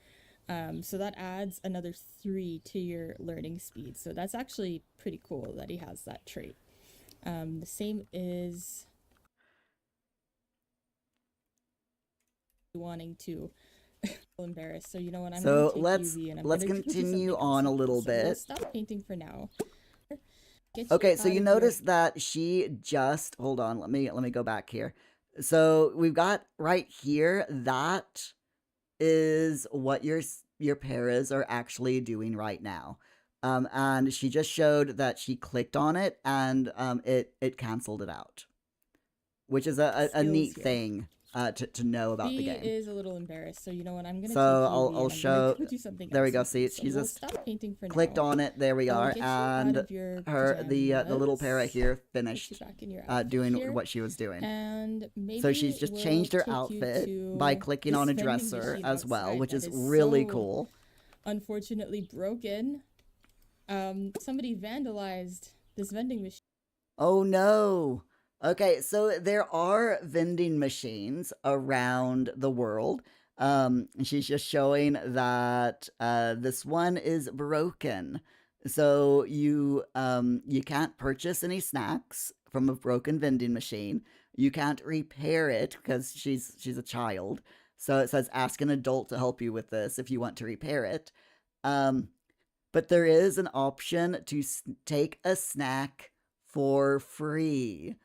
[SPEAKER 2] So that adds another 3 to your learning speed. So that's actually pretty cool that he has that trait. The same is wanting to feel embarrassed. So you know what? I'm gonna
[SPEAKER 1] So
[SPEAKER 2] take UV and I'm
[SPEAKER 1] let's
[SPEAKER 2] gonna go do
[SPEAKER 1] continue
[SPEAKER 2] something
[SPEAKER 1] on
[SPEAKER 2] else
[SPEAKER 1] a
[SPEAKER 2] with
[SPEAKER 1] little
[SPEAKER 2] this. So we'll
[SPEAKER 1] bit.
[SPEAKER 2] stop painting for now. Get you
[SPEAKER 1] Okay, so
[SPEAKER 2] out
[SPEAKER 1] you
[SPEAKER 2] of your
[SPEAKER 1] notice that she just hold on, let me go back here. So we've got right here, that is what your paras are actually doing right now. And she just showed that she clicked on it and it canceled it out, which is a
[SPEAKER 2] skills
[SPEAKER 1] neat
[SPEAKER 2] here.
[SPEAKER 1] thing to know about the
[SPEAKER 2] B
[SPEAKER 1] game.
[SPEAKER 2] is a little embarrassed, so you know what? I'm gonna
[SPEAKER 1] So
[SPEAKER 2] take
[SPEAKER 1] I'll
[SPEAKER 2] UV and I'm gonna
[SPEAKER 1] show.
[SPEAKER 2] go do something
[SPEAKER 1] There we
[SPEAKER 2] else
[SPEAKER 1] go.
[SPEAKER 2] with
[SPEAKER 1] See,
[SPEAKER 2] this. So
[SPEAKER 1] she
[SPEAKER 2] we'll
[SPEAKER 1] just
[SPEAKER 2] stop painting for
[SPEAKER 1] clicked
[SPEAKER 2] now.
[SPEAKER 1] on it. There we are,
[SPEAKER 2] Get you out
[SPEAKER 1] and
[SPEAKER 2] of your
[SPEAKER 1] the little para
[SPEAKER 2] pajamas.
[SPEAKER 1] here
[SPEAKER 2] Put you
[SPEAKER 1] finished
[SPEAKER 2] back in your outfit
[SPEAKER 1] doing
[SPEAKER 2] here.
[SPEAKER 1] what she was doing.
[SPEAKER 2] And
[SPEAKER 1] So
[SPEAKER 2] maybe
[SPEAKER 1] she's just
[SPEAKER 2] we'll
[SPEAKER 1] changed her
[SPEAKER 2] take you
[SPEAKER 1] outfit by
[SPEAKER 2] to
[SPEAKER 1] clicking
[SPEAKER 2] this
[SPEAKER 1] on a
[SPEAKER 2] vending
[SPEAKER 1] dresser
[SPEAKER 2] machine
[SPEAKER 1] as well,
[SPEAKER 2] outside
[SPEAKER 1] which
[SPEAKER 2] that
[SPEAKER 1] is
[SPEAKER 2] is
[SPEAKER 1] really
[SPEAKER 2] so
[SPEAKER 1] cool.
[SPEAKER 2] unfortunately broken. Somebody vandalized this vending machine.
[SPEAKER 1] Oh no. Okay, so there are vending machines around the world. And she's just showing that this one is broken. So you can't purchase any snacks from a broken vending machine. You can't repair it because she's a child. So it says ask an adult to help you with this if you want to repair it. Um, but there is an option to take a snack for free.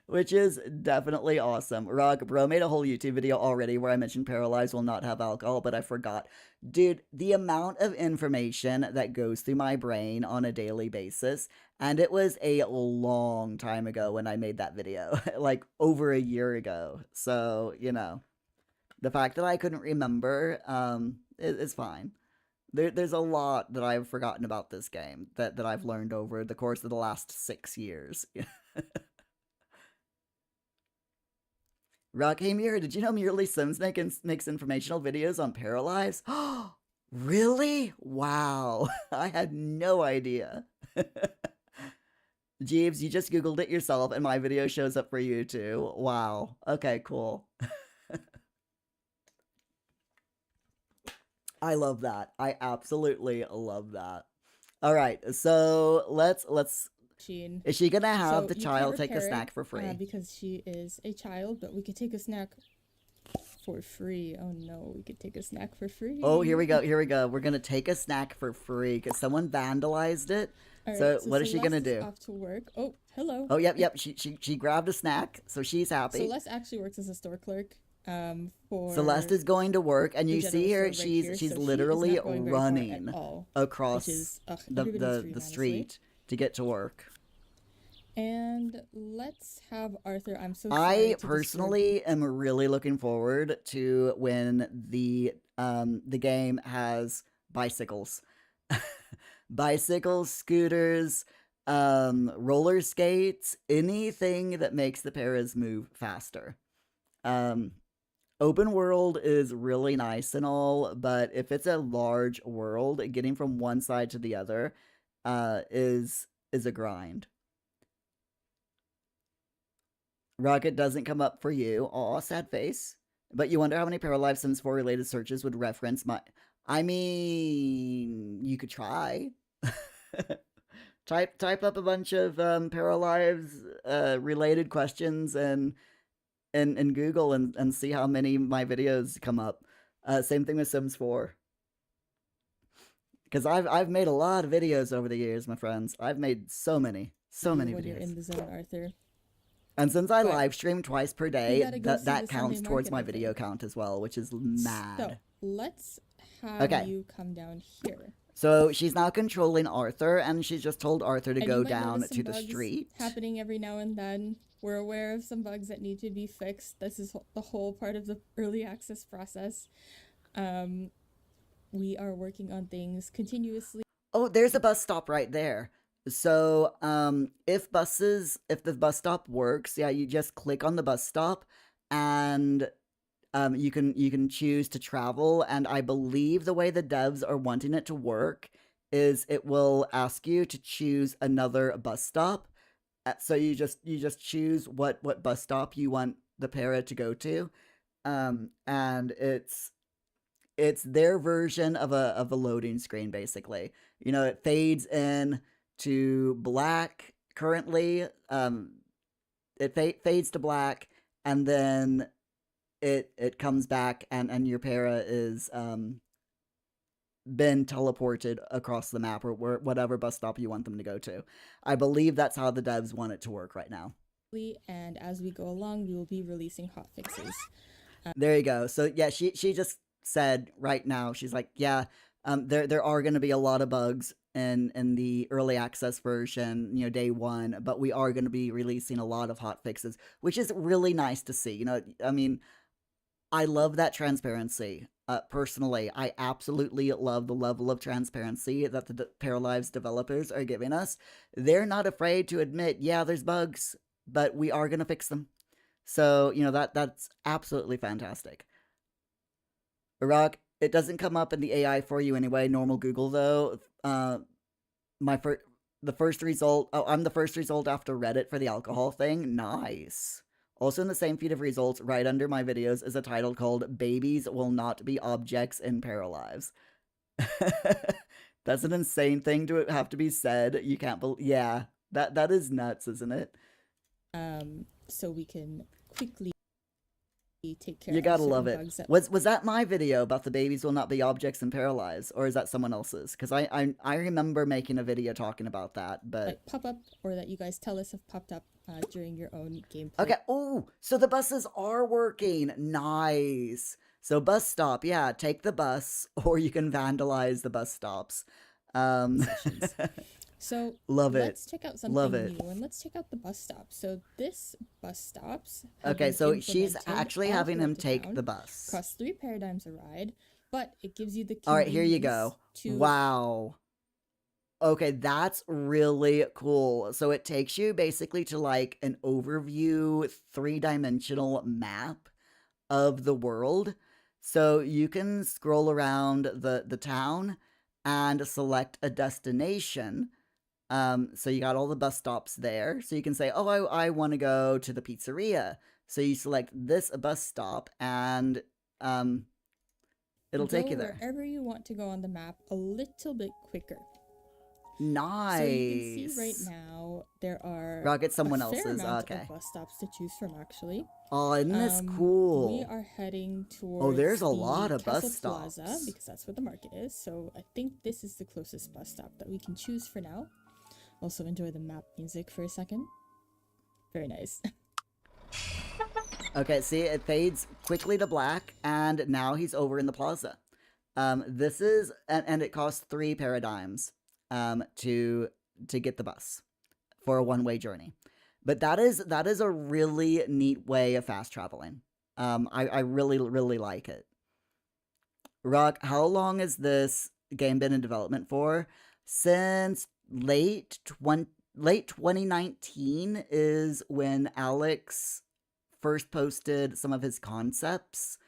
[SPEAKER 1] Which is definitely awesome. Rog, bro made a whole YouTube video already where I mentioned Paralives will not have alcohol, but I forgot. Dude, the amount of information that goes through my brain on a daily basis, and it was a long time ago when I made that video, like over a year ago. So, you know, the fact that I couldn't remember is fine. There's a lot that I've forgotten about this game that I've learned over the course of the last 6 years. Rock, hey Mirror, did you know Merely Sims makes informational videos on Paralives? Really? Wow. I had no idea. Jeeves, you just Googled it yourself and my video shows up for you too. Wow. Okay, cool. I love that. I absolutely love that. All right, so let's.
[SPEAKER 2] Machine.
[SPEAKER 1] Is she gonna have
[SPEAKER 2] So
[SPEAKER 1] the
[SPEAKER 2] you can't
[SPEAKER 1] child take a
[SPEAKER 2] repair it
[SPEAKER 1] snack for free?
[SPEAKER 2] because she is a child, but we could take a snack for free. Oh no, we could take a snack for free.
[SPEAKER 1] Oh, here we go. Here we go. We're gonna take a snack for free because someone vandalized it.
[SPEAKER 2] All right,
[SPEAKER 1] So what is she gonna
[SPEAKER 2] Celeste is
[SPEAKER 1] do?
[SPEAKER 2] off to work. Oh, hello.
[SPEAKER 1] Oh, yep. She grabbed a snack, so she's happy.
[SPEAKER 2] Celeste actually works as a store clerk. For
[SPEAKER 1] Celeste is going to work, and
[SPEAKER 2] the
[SPEAKER 1] you see
[SPEAKER 2] general
[SPEAKER 1] here
[SPEAKER 2] store right here,
[SPEAKER 1] she's
[SPEAKER 2] so
[SPEAKER 1] literally
[SPEAKER 2] she is not going very far at
[SPEAKER 1] running
[SPEAKER 2] all,
[SPEAKER 1] across
[SPEAKER 2] which is
[SPEAKER 1] the
[SPEAKER 2] everybody's dream,
[SPEAKER 1] the
[SPEAKER 2] honestly.
[SPEAKER 1] street to get to work.
[SPEAKER 2] And let's have Arthur. I'm so
[SPEAKER 1] I
[SPEAKER 2] sorry to
[SPEAKER 1] personally am really looking forward to when the game has bicycles. Bicycles, scooters, roller skates, anything that makes the paras move faster. Open world is really nice and all, but if it's a large world, getting from one side to the other is a grind. Rocket doesn't come up for you. Aw, sad face. But you wonder how many Paralives Sims 4 related searches would reference my... I mean, you could try. type up a bunch of Paralives related questions and Google and see how many my videos come up. Same thing with Sims 4. Because I've made a lot of videos over the years, my friends. I've made so many
[SPEAKER 2] when
[SPEAKER 1] videos.
[SPEAKER 2] you're in the zone, Arthur.
[SPEAKER 1] And since I live stream twice per day,
[SPEAKER 2] go
[SPEAKER 1] that counts
[SPEAKER 2] Sunday
[SPEAKER 1] towards
[SPEAKER 2] market,
[SPEAKER 1] my
[SPEAKER 2] I
[SPEAKER 1] video
[SPEAKER 2] think.
[SPEAKER 1] count as well, which is mad.
[SPEAKER 2] So let's have you come down here.
[SPEAKER 1] So she's now controlling Arthur, and she's just told Arthur to
[SPEAKER 2] And
[SPEAKER 1] go
[SPEAKER 2] you might
[SPEAKER 1] down
[SPEAKER 2] notice some
[SPEAKER 1] to the
[SPEAKER 2] bugs
[SPEAKER 1] street.
[SPEAKER 2] happening every now and then. We're aware of some bugs that need to be fixed. This is the whole part of the early access process. We are working on things continuously.
[SPEAKER 1] Oh, there's a bus stop right there. So, if the bus stop works, yeah, you just click on the bus stop, and you can choose to travel. And I believe the way the devs are wanting it to work is it will ask you to choose another bus stop. So you just choose what bus stop you want the para to go to, and it's their version of a loading screen basically. You know, it fades in, to black currently. It fades to black, and then it comes back, and your para is been teleported across the map or whatever bus stop you want them to go to. I believe that's how the devs want it to work right now.
[SPEAKER 2] And as we go along, we will be releasing hot fixes.
[SPEAKER 1] There you go. So yeah, she just said right now, she's like, yeah, there are going to be a lot of bugs in the early access version, you know, day one, but we are going to be releasing a lot of hot fixes, which is really nice to see. You know, I mean, I love that transparency. Personally, I absolutely love the level of transparency that the Paralives developers are giving us. They're not afraid to admit, yeah, there's bugs, but we are going to fix them. So, you know, that's absolutely fantastic. Rock, it doesn't come up in the AI for you anyway, normal Google though. My the first result, oh, I'm the first result after Reddit for the alcohol thing. Nice. Also in the same feed of results, right under my videos, is a title called Babies Will Not Be Objects in Paralives. That's an insane thing to have to be said. You can't believe, yeah, that is nuts, isn't it?
[SPEAKER 2] So we can quickly take care
[SPEAKER 1] You
[SPEAKER 2] of
[SPEAKER 1] gotta
[SPEAKER 2] certain
[SPEAKER 1] love it.
[SPEAKER 2] bugs that
[SPEAKER 1] Was that my video about the babies will not be objects in Paralives, or is that someone else's? Because I remember making a video talking about that, but
[SPEAKER 2] like pop up or that you guys tell us have popped up during your own gameplay.
[SPEAKER 1] okay. Oh, so the buses are working. Nice. So bus stop, yeah, take the bus, or you can vandalize the bus stops.
[SPEAKER 2] Sessions. So
[SPEAKER 1] Love it.
[SPEAKER 2] let's check out something
[SPEAKER 1] Love it.
[SPEAKER 2] new, and let's check out the bus stop. So this bus stops. Have
[SPEAKER 1] Okay,
[SPEAKER 2] been
[SPEAKER 1] so she's
[SPEAKER 2] implemented
[SPEAKER 1] actually
[SPEAKER 2] all
[SPEAKER 1] having him
[SPEAKER 2] throughout
[SPEAKER 1] take
[SPEAKER 2] town.
[SPEAKER 1] the bus.
[SPEAKER 2] Costs 3 paradigms a ride, but it gives you the
[SPEAKER 1] All right, here you
[SPEAKER 2] convenience
[SPEAKER 1] go.
[SPEAKER 2] to
[SPEAKER 1] Wow. Okay, that's really cool. So it takes you basically to like an overview 3-dimensional map of the world. So you can scroll around the town and select a destination. So you got all the bus stops there. So you can say, oh, I want to go to the pizzeria. So you select this bus stop and it'll take you there.
[SPEAKER 2] wherever you want to go on the map a little bit quicker.
[SPEAKER 1] Nice.
[SPEAKER 2] So you can see right now there are
[SPEAKER 1] Rocket someone
[SPEAKER 2] a fair
[SPEAKER 1] else's.
[SPEAKER 2] amount
[SPEAKER 1] Okay.
[SPEAKER 2] of bus stops to choose from actually.
[SPEAKER 1] Oh, isn't this cool?
[SPEAKER 2] We are heading towards
[SPEAKER 1] Oh, there's a lot of
[SPEAKER 2] Castle
[SPEAKER 1] bus stops.
[SPEAKER 2] Plaza because that's where the market is. So I think this is the closest bus stop that we can choose for now. Also enjoy the map music for a second. Very nice.
[SPEAKER 1] Okay, see, it fades quickly to black, and now he's over in the plaza. This is, and it costs 3 paradigms to get the bus for a one-way journey. But that is a really neat way of fast traveling. I really, really like it. Rock, how long has this game been in development for? Since late 2019 is when Alex first posted some of his concepts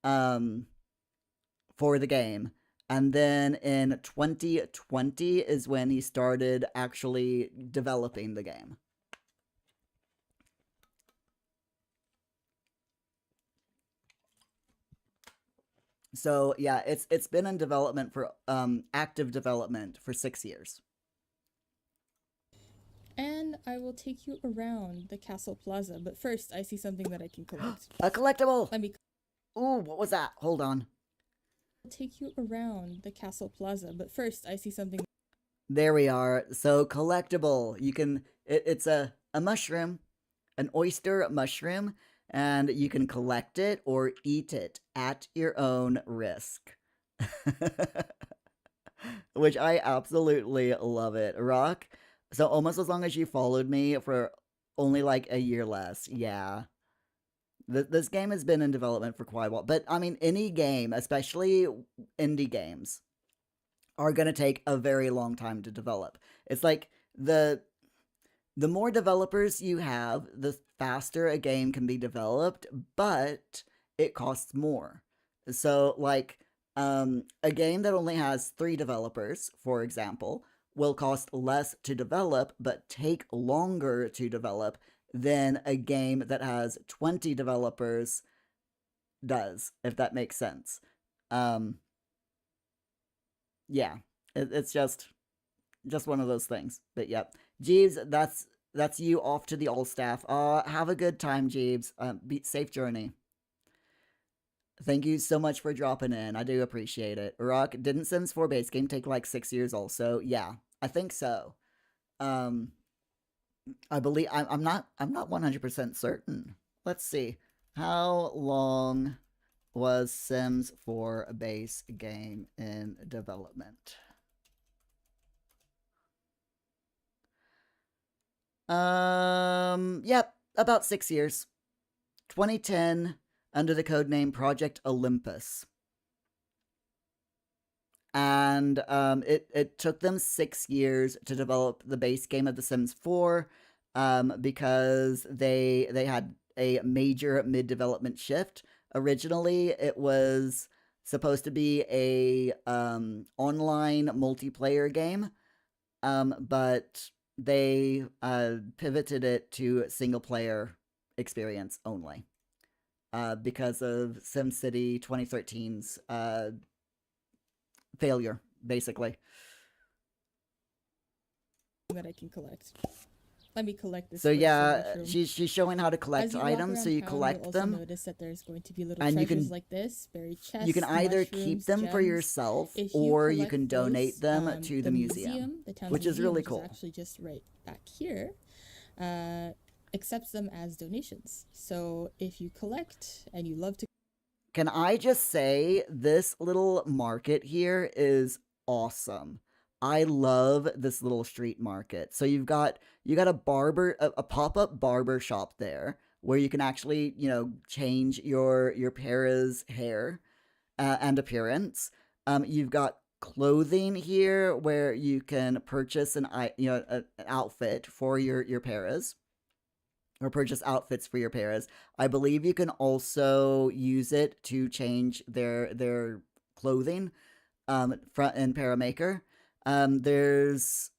[SPEAKER 1] for the game. And then in 2020 is when he started actually developing the game. So yeah, it's been in development for active development for 6 years.
[SPEAKER 2] And I will take you around the Castle Plaza. But first, I see something that I can collect.
[SPEAKER 1] A collectible!
[SPEAKER 2] Let me
[SPEAKER 1] Ooh, what was that? Hold on.
[SPEAKER 2] take you around the Castle Plaza. But first, I see something.
[SPEAKER 1] There we are. So collectible. You can it's a mushroom, an oyster mushroom, and you can collect it or eat it at your own risk. Which I absolutely love it. Rock. So almost as long as you followed me for only like a year less. Yeah. This game has been in development for quite a while. But I mean, any game, especially indie games, are going to take a very long time to develop. It's like the more developers you have, the faster a game can be developed, but it costs more. So like a game that only has 3 developers, for example, will cost less to develop but take longer to develop than a game that has 20 developers does, if that makes sense. Yeah, it's just, just one of those things. But yep, Jeeves, that's you off to the all staff. Have a good time, Jeeves. Be safe journey. Thank you so much for dropping in. I do appreciate it. Rock, didn't Sims 4 base game take like 6 years also? Yeah, I think so. Um, I believe I'm not 100% certain. Let's see. How long was Sims 4 a base game in development? Yep, about 6 years. 2010 under the codename Project Olympus. And it took them 6 years to develop the base game of The Sims 4 because they had a major mid development shift. Originally, it was supposed to be a online multiplayer game, but they pivoted it to single player experience only because of SimCity 2013's failure, basically.
[SPEAKER 2] That I can collect. Let me collect this.
[SPEAKER 1] So yeah, she's showing how to collect items. So you collect them.
[SPEAKER 2] Notice that there's going to be little
[SPEAKER 1] and
[SPEAKER 2] treasures
[SPEAKER 1] you can,
[SPEAKER 2] like this, buried chests.
[SPEAKER 1] You can either keep them
[SPEAKER 2] gems.
[SPEAKER 1] for yourself, or you can donate them to the museum, which is really cool.
[SPEAKER 2] Which is actually just right back here. Accepts them as donations. So if you collect and you love to,
[SPEAKER 1] can I just say this little market here is awesome. I love this little street market. So you got a barber, a pop-up barber shop there where you can actually, change your Para's hair and appearance. You've got clothing here where you can purchase an outfit for your Paras, or purchase outfits for your Paras. I believe you can also use it to change their clothing in Paramaker. There's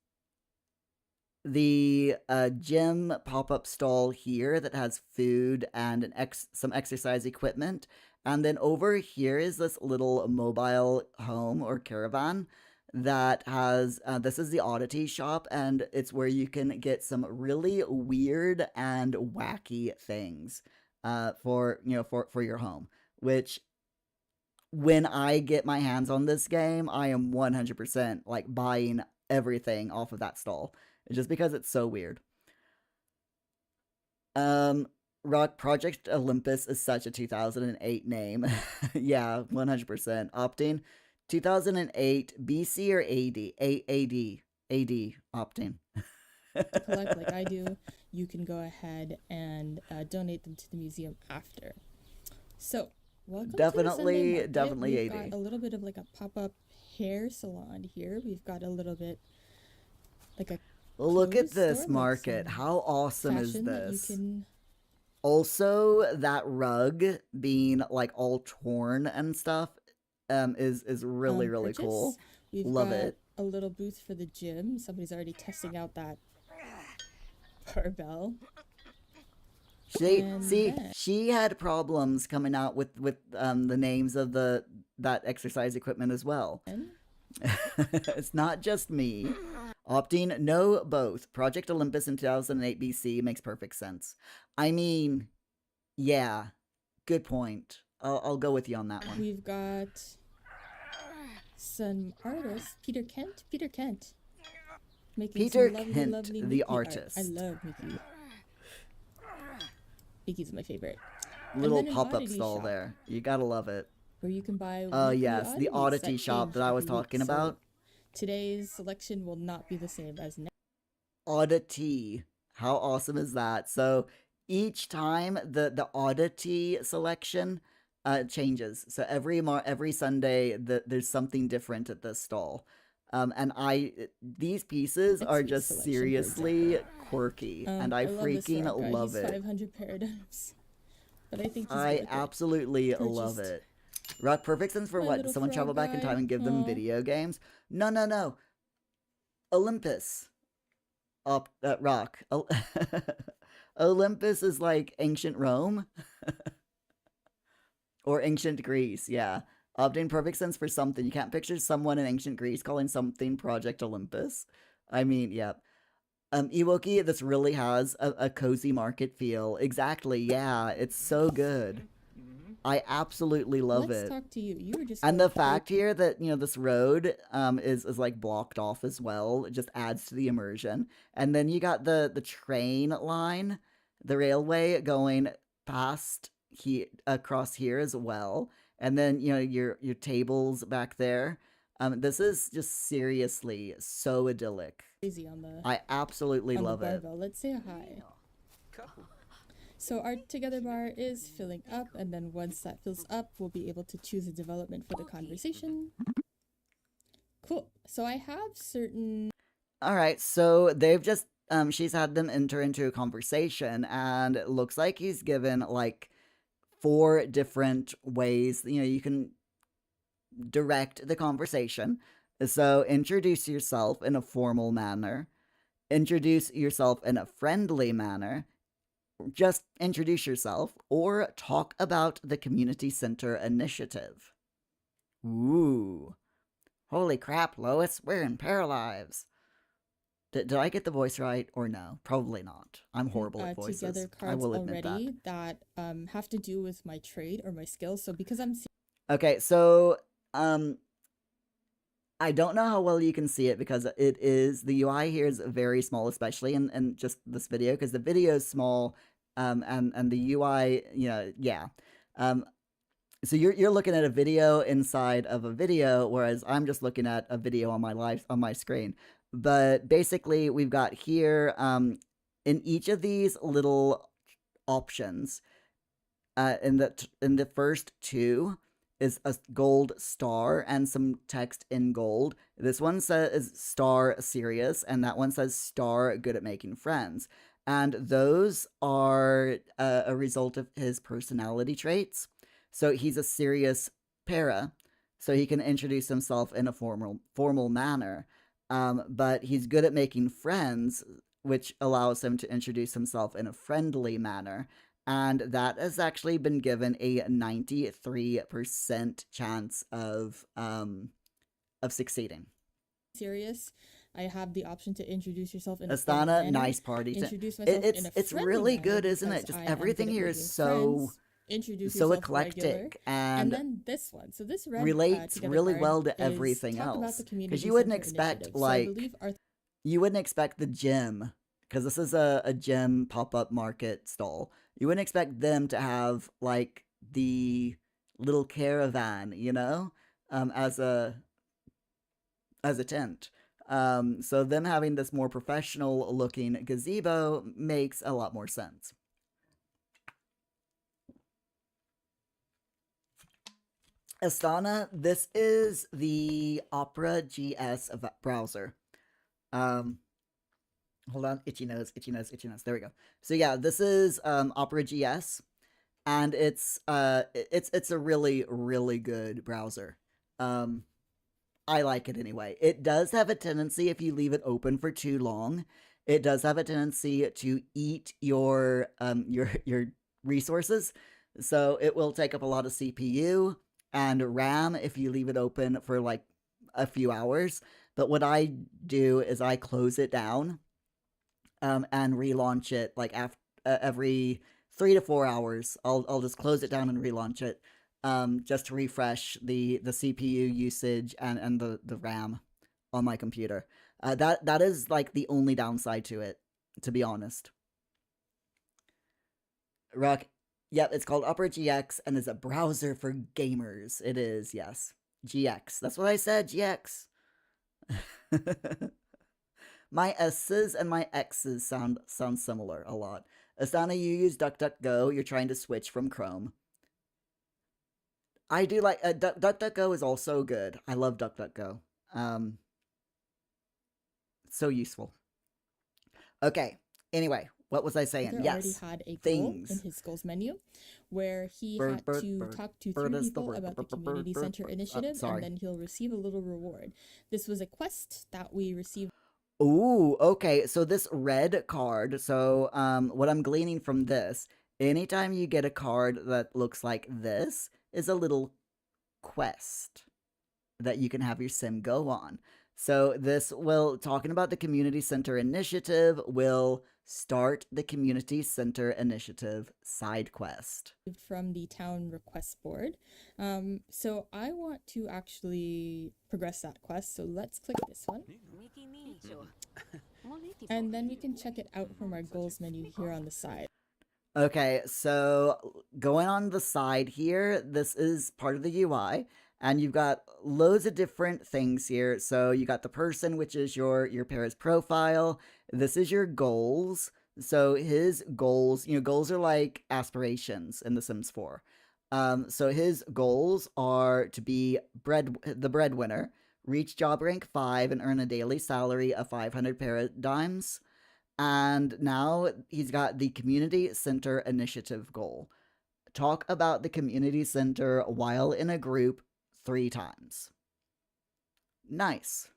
[SPEAKER 1] the gym pop-up stall here that has food and some exercise equipment. And then over here is this little mobile home or caravan that has, this is the oddity shop, and it's where you can get some really weird and wacky things for your home, which when I get my hands on this game, I am 100% like buying everything off of that stall, just because it's so weird. Rock Project Olympus is such a 2008 name. Yeah, 100%. Opting 2008 BC or AD? AD opting.
[SPEAKER 2] Collect like I do, you can go ahead and donate them to the museum after. So, welcome
[SPEAKER 1] definitely,
[SPEAKER 2] to the
[SPEAKER 1] definitely
[SPEAKER 2] We've
[SPEAKER 1] AD.
[SPEAKER 2] got a little bit of like a pop-up hair salon here. We've got a little bit like a
[SPEAKER 1] look at this
[SPEAKER 2] store,
[SPEAKER 1] market.
[SPEAKER 2] Like
[SPEAKER 1] How awesome is
[SPEAKER 2] that
[SPEAKER 1] this?
[SPEAKER 2] you can...
[SPEAKER 1] Also, that rug being like all torn and stuff is really really
[SPEAKER 2] purchase.
[SPEAKER 1] cool.
[SPEAKER 2] We've
[SPEAKER 1] Love
[SPEAKER 2] got
[SPEAKER 1] it.
[SPEAKER 2] a little booth for the gym. Somebody's already testing out that barbell.
[SPEAKER 1] She had problems coming out with the names of that exercise equipment as well. It's not just me. Opting no both. Project Olympus in 2008 BC makes perfect sense. I mean, yeah, good point. I'll go with you on that one.
[SPEAKER 2] We've got some artists. Peter Kent. Making
[SPEAKER 1] Peter
[SPEAKER 2] some lovely,
[SPEAKER 1] Kent,
[SPEAKER 2] lovely
[SPEAKER 1] the
[SPEAKER 2] Mickey
[SPEAKER 1] artist.
[SPEAKER 2] Art. I love Mickey. Mickey's my favorite.
[SPEAKER 1] Little pop-up stall there. You gotta love it.
[SPEAKER 2] Where you can buy
[SPEAKER 1] yes, the oddity shop that I was talking about.
[SPEAKER 2] Today's selection will not be the same as next.
[SPEAKER 1] Oddity. How awesome is that? So each time the oddity selection changes. So every Sunday there's something different at this stall. And these pieces are just seriously quirky, and I freaking love it.
[SPEAKER 2] 500 paradigms. But I think
[SPEAKER 1] I absolutely love it. Rock perfect sense for what? Does someone travel back in time and give them video games? No. Olympus. Rock. Olympus is like ancient Rome. Or ancient Greece, yeah. Opting perfect sense for something. You can't picture someone in ancient Greece calling something Project Olympus. I mean, yeah. Ewoki, this really has a cozy market feel. Exactly, yeah. It's so good. I absolutely love
[SPEAKER 2] Let's
[SPEAKER 1] it.
[SPEAKER 2] talk to you. You were just
[SPEAKER 1] And
[SPEAKER 2] going
[SPEAKER 1] the
[SPEAKER 2] crazy.
[SPEAKER 1] fact here that, this road is like blocked off as well, it just adds to the immersion. And then you got the train line, the railway going past here across here as well. And then, your tables back there. This is just seriously so idyllic.
[SPEAKER 2] On the
[SPEAKER 1] I absolutely love it.
[SPEAKER 2] barbell. Let's say a hi. So our together bar is filling up, and then once that fills up, we'll be able to choose a development for the conversation. Cool. So I have certain.
[SPEAKER 1] All right, so they've just she's had them enter into a conversation, and it looks like he's given like 4 different ways you can direct the conversation. So introduce yourself in a formal manner, introduce yourself in a friendly manner, just introduce yourself, or talk about the community center initiative. Ooh. Holy crap, Lois, we're in Paralives. Did I get the voice right or no? Probably not. I'm horrible at voices.
[SPEAKER 2] Together cards
[SPEAKER 1] I will admit
[SPEAKER 2] already that have to do with my trade or my skills. So because I'm
[SPEAKER 1] okay, so I don't know how well you can see it because the UI here is very small, especially in just this video, because the video is small, and the UI, yeah. So you're looking at a video inside of a video, whereas I'm just looking at a video on my screen. But basically, we've got here in each of these little options, in the first 2 is a gold star and some text in gold. This one says star serious, and that one says star good at making friends. And those are a result of his personality traits. So he's a serious para, so he can introduce himself in a formal manner. But he's good at making friends, which allows him to introduce himself in a friendly manner. And that has actually been given a 93% chance of succeeding.
[SPEAKER 2] serious. I have the option to introduce yourself in a
[SPEAKER 1] Astana, nice party.
[SPEAKER 2] Introduce myself in a
[SPEAKER 1] It's really good, isn't it? Just everything here is so eclectic and
[SPEAKER 2] then this one. So this red,
[SPEAKER 1] relates really well to everything else. Because you wouldn't expect you wouldn't expect the gym, because this is a gym pop-up market stall. You wouldn't expect them to have like the little caravan, as a tent. So them having this more professional looking gazebo makes a lot more sense. Astana, this is the Opera GS browser. Hold on, itchy nose. There we go. So yeah, this is Opera GS, and it's a really, really good browser. I like it anyway. It does have a tendency, if you leave it open for too long, it does have a tendency to eat your resources. So it will take up a lot of CPU and RAM if you leave it open for like a few hours. But what I do is I close it down, and relaunch it like after every 3 to 4 hours. I'll just close it down and relaunch it, just to refresh the CPU usage and the RAM on my computer. That is like the only downside to it, to be honest. Rock, yep, it's called Opera GX and is a browser for gamers. It is, yes. GX. That's what I said, GX. My S's and my X's sound similar a lot. Asana, you use DuckDuckGo. You're trying to switch from Chrome. I do like DuckDuckGo is also good. I love DuckDuckGo. So useful. Okay. Anyway, what was I saying? Yes.
[SPEAKER 2] Already had a goal in his goals menu, where he had to talk to 3 people about the community center initiative, and then he'll receive a little reward. This was a quest that we received.
[SPEAKER 1] Ooh, okay. So this red card. So what I'm gleaning from this, anytime you get a card that looks like this, is a little quest that you can have your sim go on. So this will, talking about the community center initiative, will start the community center initiative side quest.
[SPEAKER 2] From the town request board. So I want to actually progress that quest. So let's click this one. And then we can check it out from our goals menu here on the side.
[SPEAKER 1] Okay, so going on the side here, this is part of the UI, and you've got loads of different things here. So you got the person, which is your para's profile. This is your goals. So his goals, goals are like aspirations in The Sims 4. So his goals are to be the breadwinner, reach job rank 5, and earn a daily salary of 500 paradigms. And now he's got the community center initiative goal. Talk about the community center while in a group 3 times. Nice.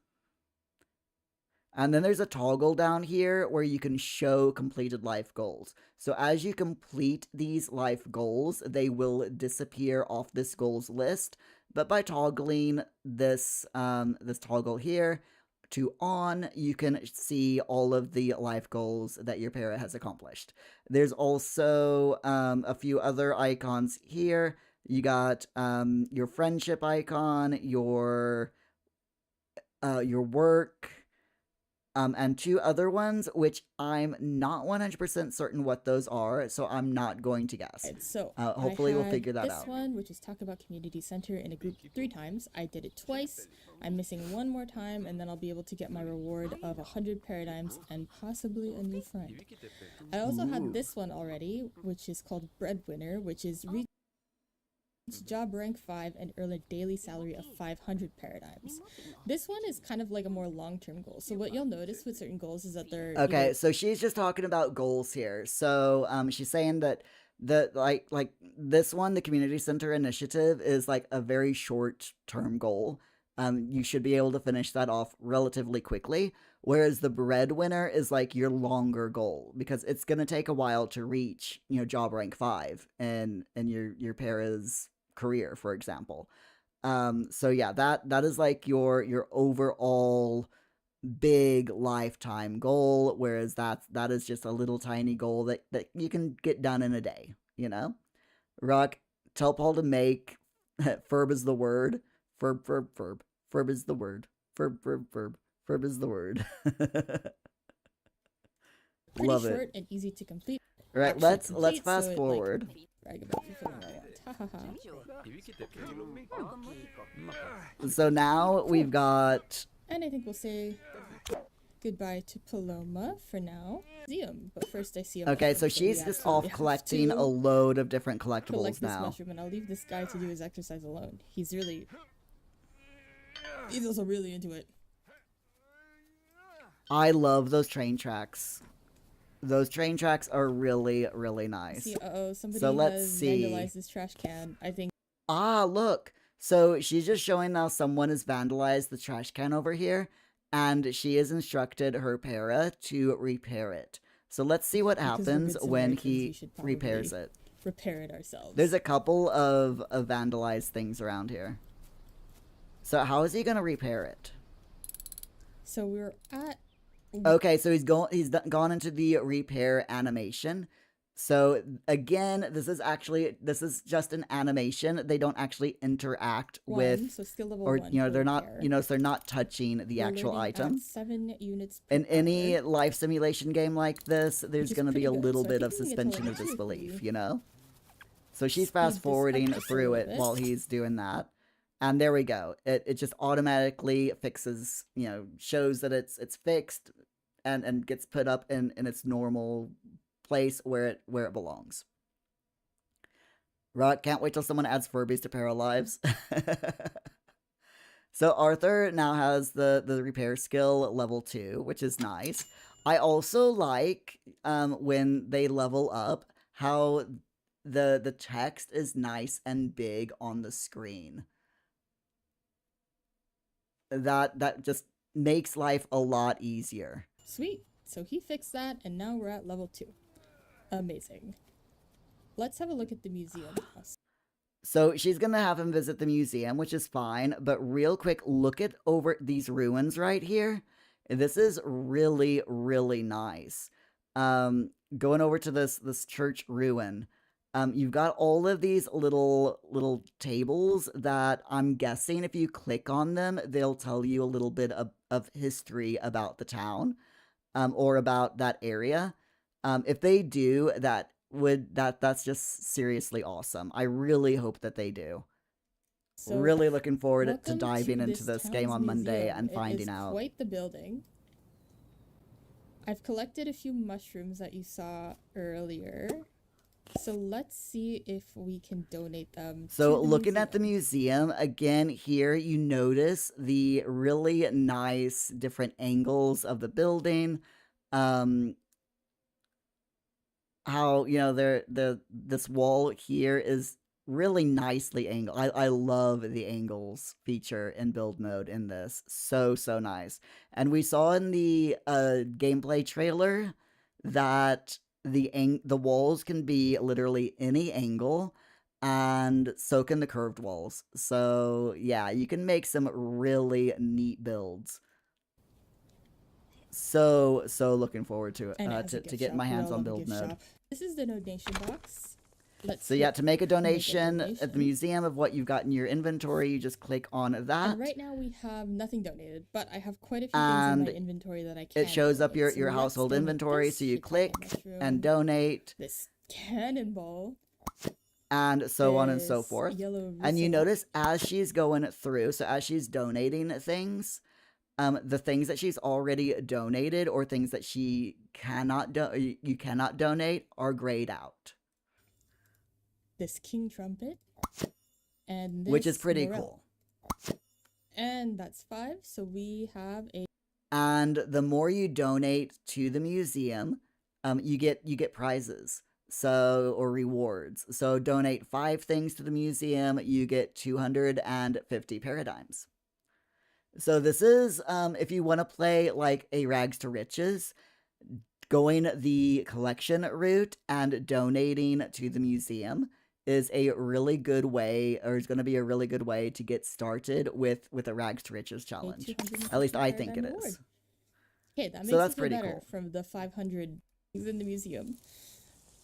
[SPEAKER 1] And then there's a toggle down here where you can show completed life goals. So as you complete these life goals, they will disappear off this goals list. But by toggling this toggle here to on, you can see all of the life goals that your para has accomplished. There's also a few other icons here. You got your friendship icon, your work, and 2 other ones, which I'm not 100% certain what those are, so I'm not going to guess.
[SPEAKER 2] Right, so
[SPEAKER 1] hopefully we'll figure that out.
[SPEAKER 2] This one, which is talk about community center in a group 3 times. I did it twice. I'm missing 1 more time, and then I'll be able to get my reward of 100 paradigms and possibly a new friend. I also had this one already, which is called breadwinner, which is reach job rank 5 and earn a daily salary of 500 paradigms. This one is kind of like a more long-term goal. So what you'll notice with certain goals is that they're
[SPEAKER 1] okay. So she's just talking about goals here. So she's saying that like this one, the community center initiative, is like a very short-term goal. You should be able to finish that off relatively quickly. Whereas the breadwinner is like your longer goal because it's gonna take a while to reach, job rank 5 and your para's career, for example. So yeah, that is like your overall big lifetime goal, whereas that is just a little tiny goal that you can get done in a day, Rock, tell Paul to make verb is the word. Verb. Verb is the word. Verb. Verb is the word.
[SPEAKER 2] pretty
[SPEAKER 1] Love
[SPEAKER 2] short
[SPEAKER 1] it.
[SPEAKER 2] and easy to complete.
[SPEAKER 1] Right,
[SPEAKER 2] Actually
[SPEAKER 1] let's
[SPEAKER 2] complete,
[SPEAKER 1] fast
[SPEAKER 2] so it,
[SPEAKER 1] forward.
[SPEAKER 2] Brag about fulfilling my want. Ha ha ha.
[SPEAKER 1] So now we've got.
[SPEAKER 2] And I think we'll say goodbye to Paloma for now. Museum, but first I see a
[SPEAKER 1] Okay,
[SPEAKER 2] mushroom,
[SPEAKER 1] so she's
[SPEAKER 2] we
[SPEAKER 1] just
[SPEAKER 2] absolutely
[SPEAKER 1] off
[SPEAKER 2] have
[SPEAKER 1] collecting
[SPEAKER 2] to
[SPEAKER 1] a load of different
[SPEAKER 2] collect
[SPEAKER 1] collectibles
[SPEAKER 2] this
[SPEAKER 1] now.
[SPEAKER 2] mushroom, and I'll leave this guy to do his exercise alone. He's also really into it.
[SPEAKER 1] I love those train tracks. Those train tracks are really, really nice.
[SPEAKER 2] See, somebody
[SPEAKER 1] So let's
[SPEAKER 2] has
[SPEAKER 1] see.
[SPEAKER 2] vandalized this trash can. I think.
[SPEAKER 1] Ah, look. So she's just showing now someone has vandalized the trash can over here, and she has instructed her para to repair it. So let's see what
[SPEAKER 2] Because we're
[SPEAKER 1] happens
[SPEAKER 2] good
[SPEAKER 1] when
[SPEAKER 2] Samaritans, we
[SPEAKER 1] he
[SPEAKER 2] should probably
[SPEAKER 1] repairs it.
[SPEAKER 2] repair it ourselves.
[SPEAKER 1] There's a couple of vandalized things around here. So how is he gonna repair it?
[SPEAKER 2] So we're at.
[SPEAKER 1] Okay, so he's gone into the repair animation. So again, this is just an animation. They don't actually interact with,
[SPEAKER 2] so skill level
[SPEAKER 1] or
[SPEAKER 2] 1
[SPEAKER 1] they're not,
[SPEAKER 2] repair.
[SPEAKER 1] so they're not touching the
[SPEAKER 2] We're
[SPEAKER 1] actual
[SPEAKER 2] learning at
[SPEAKER 1] item.
[SPEAKER 2] 7 units per
[SPEAKER 1] In any
[SPEAKER 2] hour,
[SPEAKER 1] life simulation game like this, there's
[SPEAKER 2] is
[SPEAKER 1] going to be
[SPEAKER 2] pretty
[SPEAKER 1] a
[SPEAKER 2] good.
[SPEAKER 1] little
[SPEAKER 2] So I
[SPEAKER 1] bit
[SPEAKER 2] think
[SPEAKER 1] of
[SPEAKER 2] we can get to
[SPEAKER 1] suspension
[SPEAKER 2] level
[SPEAKER 1] of
[SPEAKER 2] 2 if
[SPEAKER 1] disbelief,
[SPEAKER 2] we
[SPEAKER 1] So she's
[SPEAKER 2] speed
[SPEAKER 1] fast
[SPEAKER 2] this up
[SPEAKER 1] forwarding
[SPEAKER 2] just a
[SPEAKER 1] through
[SPEAKER 2] little
[SPEAKER 1] it
[SPEAKER 2] bit.
[SPEAKER 1] while he's doing that. And there we go. It just automatically fixes, shows that it's fixed and gets put up in its normal place where it belongs. Right, can't wait till someone adds Furbies to Paralives. So Arthur now has the repair skill level 2, which is nice. I also like when they level up how the text is nice and big on the screen. That just makes life a lot easier.
[SPEAKER 2] Sweet. So he fixed that, and now we're at level 2. Amazing. Let's have a look at the museum house.
[SPEAKER 1] So she's gonna have him visit the museum, which is fine. But real quick, look at over these ruins right here. This is really, really nice. Going over to this church ruin. You've got all of these little tables that I'm guessing if you click on them, they'll tell you a little bit of history about the town, or about that area. If they do, that's just seriously awesome. I really hope that they do.
[SPEAKER 2] So,
[SPEAKER 1] Really looking forward to
[SPEAKER 2] welcome
[SPEAKER 1] diving
[SPEAKER 2] to
[SPEAKER 1] into
[SPEAKER 2] this
[SPEAKER 1] this game
[SPEAKER 2] town's
[SPEAKER 1] on Monday
[SPEAKER 2] museum.
[SPEAKER 1] and
[SPEAKER 2] It is
[SPEAKER 1] finding out.
[SPEAKER 2] quite the building. I've collected a few mushrooms that you saw earlier. So let's see if we can donate them to
[SPEAKER 1] So
[SPEAKER 2] the
[SPEAKER 1] looking at the
[SPEAKER 2] museum.
[SPEAKER 1] museum again here, you notice the really nice different angles of the building. Um, how this wall here is really nicely angled. I love the angles feature in build mode in this. So nice. And we saw in the gameplay trailer that the walls can be literally any angle, and so can the curved walls. So yeah, you can make some really neat builds. So looking forward to
[SPEAKER 2] And it has a
[SPEAKER 1] to
[SPEAKER 2] gift
[SPEAKER 1] get
[SPEAKER 2] shop.
[SPEAKER 1] my
[SPEAKER 2] We
[SPEAKER 1] hands
[SPEAKER 2] all
[SPEAKER 1] on
[SPEAKER 2] love a
[SPEAKER 1] build
[SPEAKER 2] gift
[SPEAKER 1] mode.
[SPEAKER 2] shop. This is the donation box. Let's
[SPEAKER 1] So yeah,
[SPEAKER 2] hit
[SPEAKER 1] to make a
[SPEAKER 2] make a
[SPEAKER 1] donation at the
[SPEAKER 2] donation.
[SPEAKER 1] museum of what you've got in your inventory, you just click on that,
[SPEAKER 2] And right now we have nothing donated, but I have quite a few things in my
[SPEAKER 1] and
[SPEAKER 2] inventory that I can
[SPEAKER 1] it shows up
[SPEAKER 2] donate. So
[SPEAKER 1] your
[SPEAKER 2] let's
[SPEAKER 1] household
[SPEAKER 2] donate
[SPEAKER 1] inventory.
[SPEAKER 2] this
[SPEAKER 1] So you
[SPEAKER 2] shiitake
[SPEAKER 1] click and
[SPEAKER 2] mushroom,
[SPEAKER 1] donate,
[SPEAKER 2] this cannonball,
[SPEAKER 1] and so on and so
[SPEAKER 2] this
[SPEAKER 1] forth.
[SPEAKER 2] yellow
[SPEAKER 1] And you
[SPEAKER 2] russo.
[SPEAKER 1] notice as she's going through, so as she's donating things, the things that she's already donated or things that she cannot you cannot donate are grayed out,
[SPEAKER 2] This king trumpet, and
[SPEAKER 1] which is
[SPEAKER 2] this
[SPEAKER 1] pretty
[SPEAKER 2] morel.
[SPEAKER 1] cool.
[SPEAKER 2] And that's 5. So we have a
[SPEAKER 1] And the more you donate to the museum, you get prizes, so or rewards. So donate 5 things to the museum, you get 250 paradigms. So this is if you want to play like a rags to riches, going the collection route and donating to the museum is a really good way, or is going to be a really good way to get started with a rags to riches challenge.
[SPEAKER 2] 250
[SPEAKER 1] At least I think it
[SPEAKER 2] paradigm reward.
[SPEAKER 1] is.
[SPEAKER 2] Okay, that
[SPEAKER 1] So
[SPEAKER 2] makes
[SPEAKER 1] that's
[SPEAKER 2] me feel
[SPEAKER 1] pretty
[SPEAKER 2] better
[SPEAKER 1] cool.
[SPEAKER 2] from the 500 things in the museum.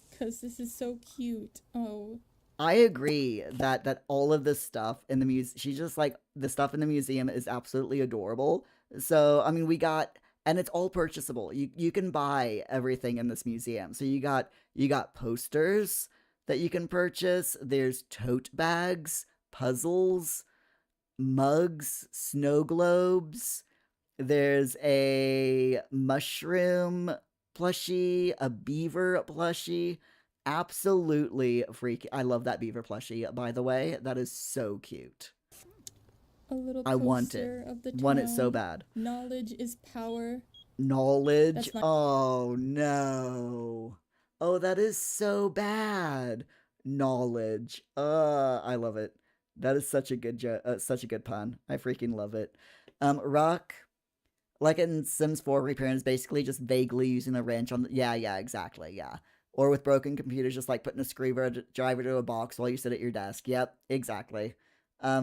[SPEAKER 2] Because this is so cute. Oh,
[SPEAKER 1] I agree that all of this stuff in the museum, she's just like, the stuff in the museum is absolutely adorable. So I mean, we got, and it's all purchasable. You can buy everything in this museum. So you got posters that you can purchase. There's tote bags, puzzles, mugs, snow globes. There's a mushroom plushie, a beaver plushie. Absolutely freaky. I love that beaver plushie, by the way. That is so cute.
[SPEAKER 2] a little
[SPEAKER 1] I want it.
[SPEAKER 2] poster of the
[SPEAKER 1] Want it so
[SPEAKER 2] town.
[SPEAKER 1] bad.
[SPEAKER 2] Knowledge is power.
[SPEAKER 1] Knowledge.
[SPEAKER 2] That's my
[SPEAKER 1] Oh no. Oh, that is so bad. Knowledge. I love it. That is such a such a good pun. I freaking love it. Rock, like in Sims 4, repairing is basically just vaguely using a wrench on the. Yeah, exactly, yeah. Or with broken computers, just like putting a screwdriver to a box while you sit at your desk. Yep, exactly.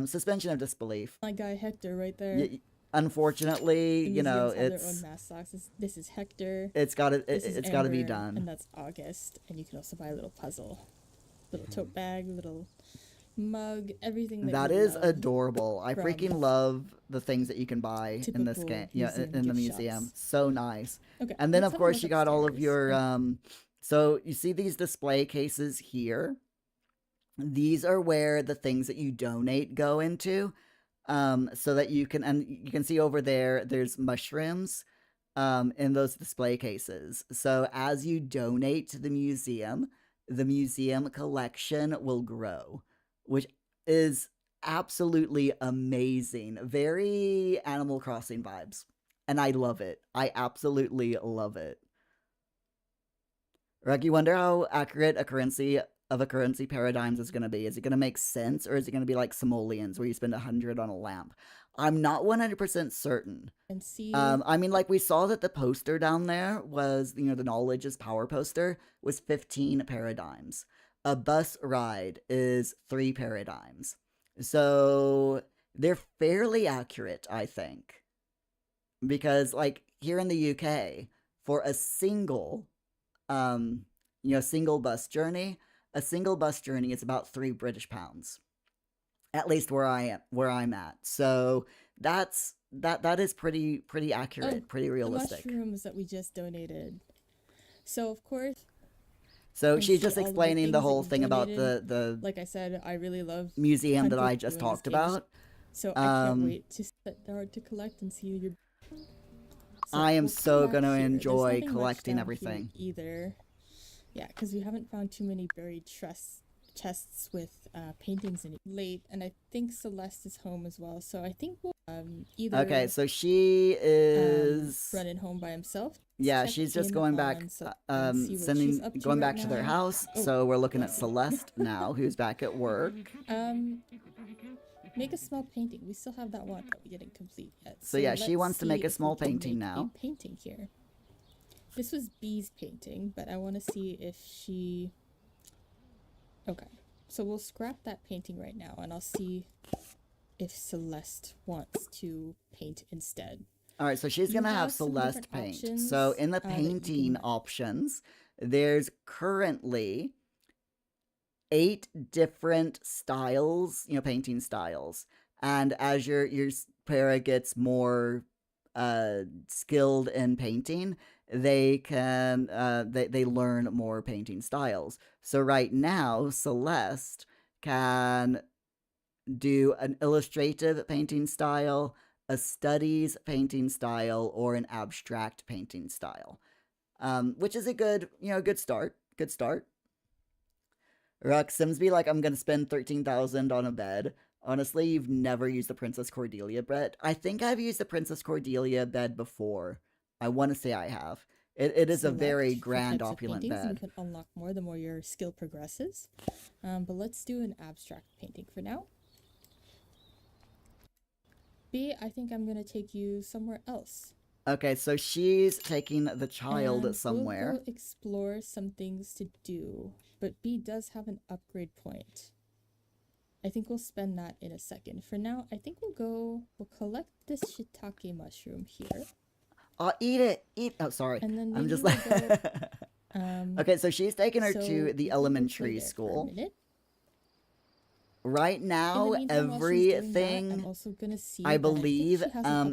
[SPEAKER 1] Suspension of disbelief.
[SPEAKER 2] my guy Hector right there.
[SPEAKER 1] Unfortunately,
[SPEAKER 2] The
[SPEAKER 1] you know,
[SPEAKER 2] museums have their own mask stocks. This is Hector.
[SPEAKER 1] it's gotta
[SPEAKER 2] This is
[SPEAKER 1] it's gotta be
[SPEAKER 2] Amber, and
[SPEAKER 1] done.
[SPEAKER 2] that's August. And you can also buy a little puzzle, little tote bag, little mug, everything that
[SPEAKER 1] That
[SPEAKER 2] you
[SPEAKER 1] is
[SPEAKER 2] love
[SPEAKER 1] adorable. I
[SPEAKER 2] from
[SPEAKER 1] freaking love the things that you can buy in this
[SPEAKER 2] typical
[SPEAKER 1] game. Yeah,
[SPEAKER 2] museum
[SPEAKER 1] in the
[SPEAKER 2] gift
[SPEAKER 1] museum.
[SPEAKER 2] shops.
[SPEAKER 1] So nice.
[SPEAKER 2] Okay,
[SPEAKER 1] And then
[SPEAKER 2] let's
[SPEAKER 1] of
[SPEAKER 2] have a
[SPEAKER 1] course
[SPEAKER 2] look
[SPEAKER 1] you got all of
[SPEAKER 2] upstairs.
[SPEAKER 1] your so you see these display cases here. These are where the things that you donate go into. So that you can, and you can see over there there's mushrooms in those display cases. So as you donate to the museum collection will grow, which is absolutely amazing. Very Animal Crossing vibes. And I love it. I absolutely love it. Like, you wonder how accurate a currency paradigms is going to be. Is it going to make sense, or is it going to be like simoleons where you spend 100 on a lamp? I'm not 100% certain.
[SPEAKER 2] And see,
[SPEAKER 1] I mean, like, we saw that the poster down there was, the knowledge is power poster was 15 paradigms. a bus ride is 3 paradigms. So they're fairly accurate, I think, because like here in the UK, for a single, um, single bus journey, a single bus journey is about £3 British, at least where I'm at. So that is pretty
[SPEAKER 2] Oh,
[SPEAKER 1] accurate, pretty
[SPEAKER 2] the
[SPEAKER 1] realistic.
[SPEAKER 2] mushrooms that we just donated. So of course,
[SPEAKER 1] So
[SPEAKER 2] and
[SPEAKER 1] she's
[SPEAKER 2] see
[SPEAKER 1] just
[SPEAKER 2] all of the
[SPEAKER 1] explaining the
[SPEAKER 2] things that
[SPEAKER 1] whole
[SPEAKER 2] you've
[SPEAKER 1] thing about
[SPEAKER 2] donated.
[SPEAKER 1] the
[SPEAKER 2] Like I said, I really love
[SPEAKER 1] museum that
[SPEAKER 2] hunting
[SPEAKER 1] I just
[SPEAKER 2] through in this
[SPEAKER 1] talked
[SPEAKER 2] game,
[SPEAKER 1] about.
[SPEAKER 2] so I can't
[SPEAKER 1] Um,
[SPEAKER 2] wait to set the art to collect and see your. So
[SPEAKER 1] I am
[SPEAKER 2] we'll come
[SPEAKER 1] so
[SPEAKER 2] back
[SPEAKER 1] gonna
[SPEAKER 2] here. There's
[SPEAKER 1] enjoy
[SPEAKER 2] nothing much
[SPEAKER 1] collecting
[SPEAKER 2] down here
[SPEAKER 1] everything.
[SPEAKER 2] either. Yeah, because we haven't found too many buried chests with paintings in it late, and I think Celeste is home as well. So I think we'll
[SPEAKER 1] Okay,
[SPEAKER 2] either
[SPEAKER 1] so she is,
[SPEAKER 2] run in home by himself. Let's
[SPEAKER 1] yeah,
[SPEAKER 2] check
[SPEAKER 1] she's just
[SPEAKER 2] in
[SPEAKER 1] going back,
[SPEAKER 2] on Celeste and see what she's up to
[SPEAKER 1] going
[SPEAKER 2] right
[SPEAKER 1] back to their
[SPEAKER 2] now.
[SPEAKER 1] house.
[SPEAKER 2] Oh,
[SPEAKER 1] So we're looking at
[SPEAKER 2] bless you.
[SPEAKER 1] Celeste now, who's back at work.
[SPEAKER 2] Make a small painting. We still have that one that we didn't complete yet.
[SPEAKER 1] So yeah, she
[SPEAKER 2] let's
[SPEAKER 1] wants to
[SPEAKER 2] see
[SPEAKER 1] make a
[SPEAKER 2] if we
[SPEAKER 1] small
[SPEAKER 2] can
[SPEAKER 1] painting
[SPEAKER 2] make
[SPEAKER 1] now.
[SPEAKER 2] A painting here. This was Bee's painting, but I want to see if she. Okay, so we'll scrap that painting right now, and I'll see if Celeste wants to paint instead.
[SPEAKER 1] All right, so she's
[SPEAKER 2] You
[SPEAKER 1] gonna have
[SPEAKER 2] have some
[SPEAKER 1] Celeste
[SPEAKER 2] different
[SPEAKER 1] paint.
[SPEAKER 2] options,
[SPEAKER 1] So in the
[SPEAKER 2] that you
[SPEAKER 1] painting
[SPEAKER 2] can-
[SPEAKER 1] options, there's currently 8 different styles, painting styles. And as your para gets more skilled in painting, they can they learn more painting styles. So right now, Celeste can do an illustrative painting style, a studies painting style, or an abstract painting style, which is a good good start. Good start. Ruck Simsby, like, I'm gonna spend 13,000 on a bed. Honestly, you've never used the Princess Cordelia bed. I think I've used the Princess Cordelia bed before. I want to say I have. It is a very grand, opulent bed.
[SPEAKER 2] You can unlock more the more your skill progresses. But let's do an abstract painting for now. B, I think I'm gonna take you somewhere else.
[SPEAKER 1] Okay, so she's taking the child
[SPEAKER 2] and
[SPEAKER 1] somewhere.
[SPEAKER 2] We'll go explore some things to do, but B does have an upgrade point. I think we'll spend that in a second. For now, I think we'll collect this shiitake mushroom here.
[SPEAKER 1] Eat it. Oh, sorry.
[SPEAKER 2] And then
[SPEAKER 1] I'm just like. Okay, so she's taking her
[SPEAKER 2] so
[SPEAKER 1] to the elementary school. Right now, everything
[SPEAKER 2] I'm also gonna see
[SPEAKER 1] I believe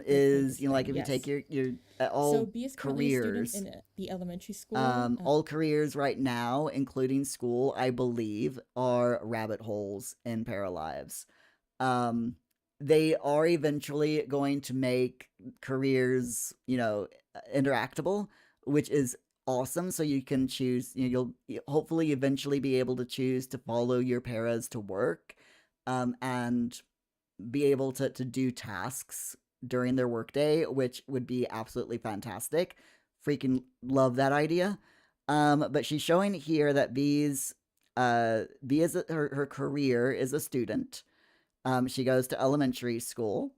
[SPEAKER 1] is like if
[SPEAKER 2] yes.
[SPEAKER 1] you take your all
[SPEAKER 2] so B is
[SPEAKER 1] careers
[SPEAKER 2] in the elementary school.
[SPEAKER 1] all careers right now, including school, I believe are rabbit holes in Paralives. They are eventually going to make careers, interactable, which is awesome. So you can choose, you'll hopefully eventually be able to choose to follow your paras to work, and be able to do tasks during their workday, which would be absolutely fantastic. Freaking love that idea. But she's showing here that B is her career is a student. She goes to elementary school.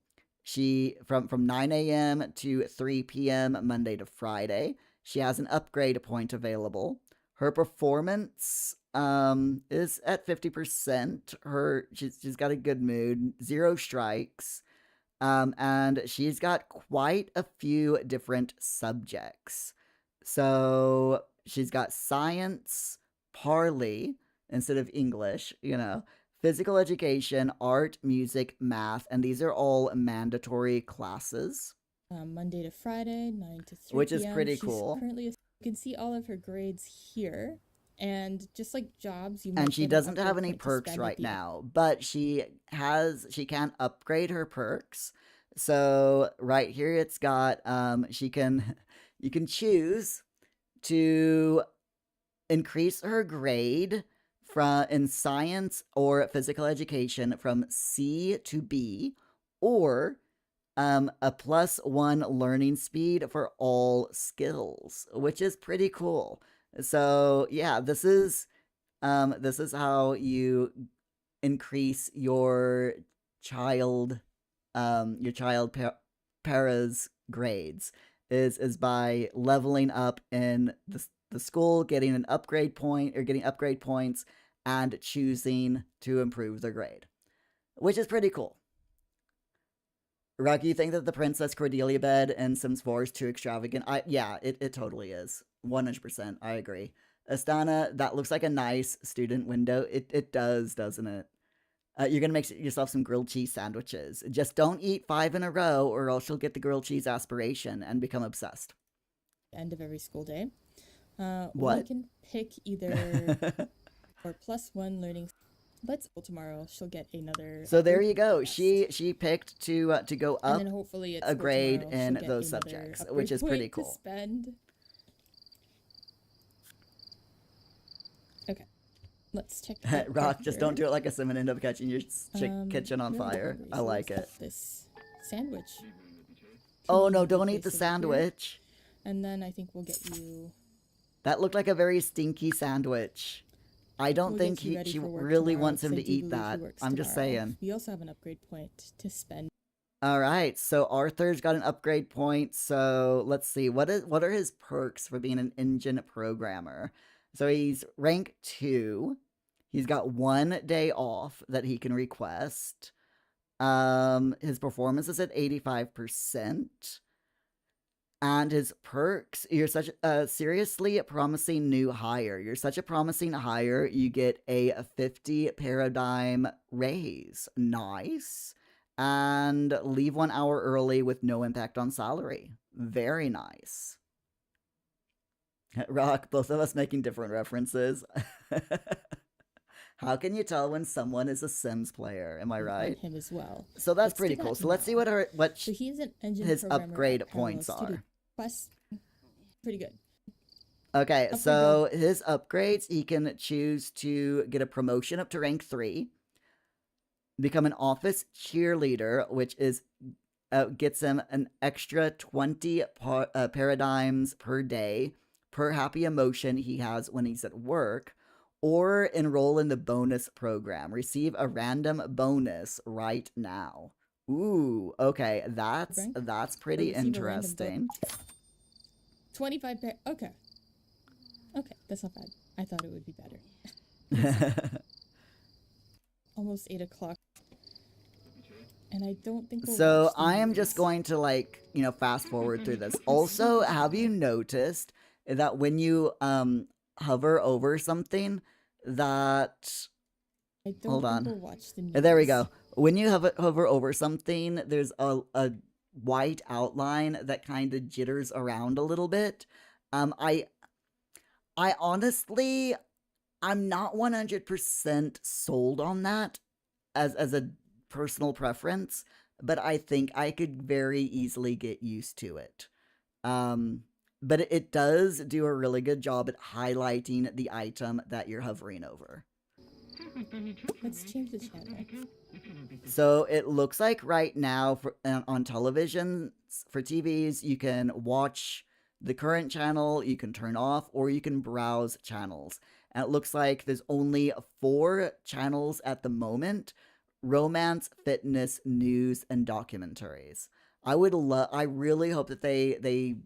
[SPEAKER 1] She from 9 a.m. to 3 p.m. Monday to Friday. She has an upgrade point available. Her performance is at 50%. She's got a good mood, 0 strikes. And she's got quite a few different subjects. So she's got science, Parley instead of English, physical education, art, music, math, and these are all mandatory classes.
[SPEAKER 2] Monday to Friday, 9 to 3
[SPEAKER 1] which is pretty cool.
[SPEAKER 2] You can see all of her grades here. And just like jobs,
[SPEAKER 1] and she doesn't have any perks right now, but she can upgrade her perks. So right here it's got you can choose to increase her grade in science or physical education from C to B, or a +1 learning speed for all skills, which is pretty cool. So yeah, this is how you increase your child para's grades is by leveling up in the school, getting an upgrade point or getting upgrade points, and choosing to improve their grade, which is pretty cool. Rocky, you think that the Princess Cordelia bed in Sims 4 is too extravagant? Yeah, it totally is. 100%. I agree. Astana, that looks like a nice student window. It does, doesn't it? You're gonna make yourself some grilled cheese sandwiches. Just don't eat 5 in a row, or else you'll get the grilled cheese aspiration and become obsessed.
[SPEAKER 2] End of every school day. We
[SPEAKER 1] What?
[SPEAKER 2] can pick either or +1 learning. But tomorrow she'll get another.
[SPEAKER 1] So there
[SPEAKER 2] upgrade
[SPEAKER 1] you go.
[SPEAKER 2] point
[SPEAKER 1] She picked to go
[SPEAKER 2] and
[SPEAKER 1] up
[SPEAKER 2] then hopefully at
[SPEAKER 1] a
[SPEAKER 2] school
[SPEAKER 1] grade
[SPEAKER 2] tomorrow,
[SPEAKER 1] in
[SPEAKER 2] she'll get
[SPEAKER 1] those
[SPEAKER 2] another
[SPEAKER 1] subjects,
[SPEAKER 2] upgrade
[SPEAKER 1] which is pretty
[SPEAKER 2] point to
[SPEAKER 1] cool.
[SPEAKER 2] spend. Okay, let's check out
[SPEAKER 1] Rock, just don't
[SPEAKER 2] here.
[SPEAKER 1] do it like a sim and end up catching your kitchen on
[SPEAKER 2] we already
[SPEAKER 1] fire.
[SPEAKER 2] hungry,
[SPEAKER 1] I
[SPEAKER 2] so
[SPEAKER 1] like
[SPEAKER 2] let's
[SPEAKER 1] it.
[SPEAKER 2] have this sandwich.
[SPEAKER 1] Oh
[SPEAKER 2] Can
[SPEAKER 1] no,
[SPEAKER 2] you
[SPEAKER 1] don't eat
[SPEAKER 2] place
[SPEAKER 1] the
[SPEAKER 2] it here?
[SPEAKER 1] sandwich.
[SPEAKER 2] And then I think we'll get you.
[SPEAKER 1] That looked like a very stinky sandwich. I don't
[SPEAKER 2] We'll
[SPEAKER 1] think
[SPEAKER 2] get you ready
[SPEAKER 1] she
[SPEAKER 2] for work
[SPEAKER 1] really
[SPEAKER 2] tomorrow,
[SPEAKER 1] wants him
[SPEAKER 2] 'cause I
[SPEAKER 1] to
[SPEAKER 2] do
[SPEAKER 1] eat
[SPEAKER 2] believe he
[SPEAKER 1] that.
[SPEAKER 2] works
[SPEAKER 1] I'm just
[SPEAKER 2] tomorrow.
[SPEAKER 1] saying.
[SPEAKER 2] We also have an upgrade point to spend.
[SPEAKER 1] All right, so Arthur's got an upgrade point. So let's see, what are his perks for being an engine programmer? So he's rank 2. He's got 1 day off that he can request. His performance is at 85%. And his perks, you're such a seriously promising new hire. You're such a promising hire, you get a 50 paradigm raise. Nice. And leave 1 hour early with no impact on salary. Very nice. Rock, both of us making different references. How can you tell when someone is a Sims player? Am I
[SPEAKER 2] on
[SPEAKER 1] right?
[SPEAKER 2] him as well.
[SPEAKER 1] So that's
[SPEAKER 2] Let's do
[SPEAKER 1] pretty
[SPEAKER 2] that
[SPEAKER 1] cool. So let's see
[SPEAKER 2] now.
[SPEAKER 1] what
[SPEAKER 2] So he's an engine
[SPEAKER 1] his
[SPEAKER 2] programmer
[SPEAKER 1] upgrade
[SPEAKER 2] at
[SPEAKER 1] points
[SPEAKER 2] Paralives to do
[SPEAKER 1] are.
[SPEAKER 2] quests. Pretty good.
[SPEAKER 1] Okay,
[SPEAKER 2] Upgrade
[SPEAKER 1] so his upgrades, he can choose to get a promotion up to rank 3, become an office cheerleader, which is gets him an extra 20 paradigms per day per happy emotion he has when he's at work, or enroll in the bonus program. Receive a random bonus right now. Ooh, okay, that's pretty
[SPEAKER 2] receive a random
[SPEAKER 1] interesting.
[SPEAKER 2] 25 pair. Okay. Okay, that's not bad. I thought it would be better. Almost 8 o'clock. And I don't think we'll
[SPEAKER 1] So
[SPEAKER 2] watch the
[SPEAKER 1] I am just
[SPEAKER 2] news.
[SPEAKER 1] going to fast forward through this. Also, have you noticed that when you hover over something that
[SPEAKER 2] I don't
[SPEAKER 1] hold
[SPEAKER 2] think
[SPEAKER 1] on.
[SPEAKER 2] we'll watch the news.
[SPEAKER 1] There we go. When you hover over something, there's a white outline that kind of jitters around a little bit. I honestly, I'm not 100% sold on that as a personal preference, but I think I could very easily get used to it. But it does do a really good job at highlighting the item that you're hovering over.
[SPEAKER 2] Let's change the channel.
[SPEAKER 1] So it looks like right now on television, for TVs, you can watch the current channel, you can turn off, or you can browse channels. And it looks like there's only 4 channels at the moment: romance, fitness, news, and documentaries. I really hope that they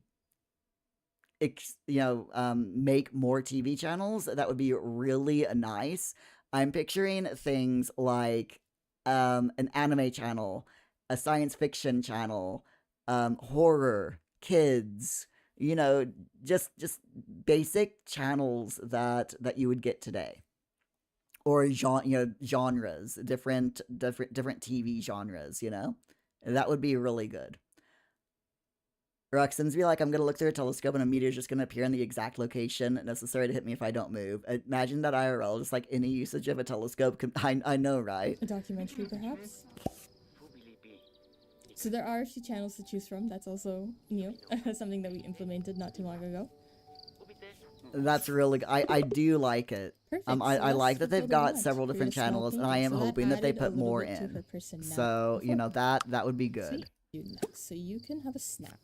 [SPEAKER 1] make more TV channels. That would be really nice. I'm picturing things like an anime channel, a science fiction channel, horror, kids, just basic channels that you would get today. Or genres, different TV genres, that would be really good. Roxanne's be like, I'm gonna look through a telescope and a meteor's just gonna appear in the exact location necessary to hit me if I don't move. Imagine that IRL, just like any usage of a telescope. I know, right?
[SPEAKER 2] A documentary, perhaps? So there are a few channels to choose from. That's also new. Something that we implemented not too long ago.
[SPEAKER 1] That's really good. I do like it.
[SPEAKER 2] Perfect.
[SPEAKER 1] I like that they've got several different
[SPEAKER 2] Create a small
[SPEAKER 1] channels, and I
[SPEAKER 2] painting.
[SPEAKER 1] am
[SPEAKER 2] So that
[SPEAKER 1] hoping that they
[SPEAKER 2] added a
[SPEAKER 1] put
[SPEAKER 2] little
[SPEAKER 1] more
[SPEAKER 2] bit to
[SPEAKER 1] in.
[SPEAKER 2] her personality.
[SPEAKER 1] So, that would be good.
[SPEAKER 2] Sweet. Do next. So you can have a snack.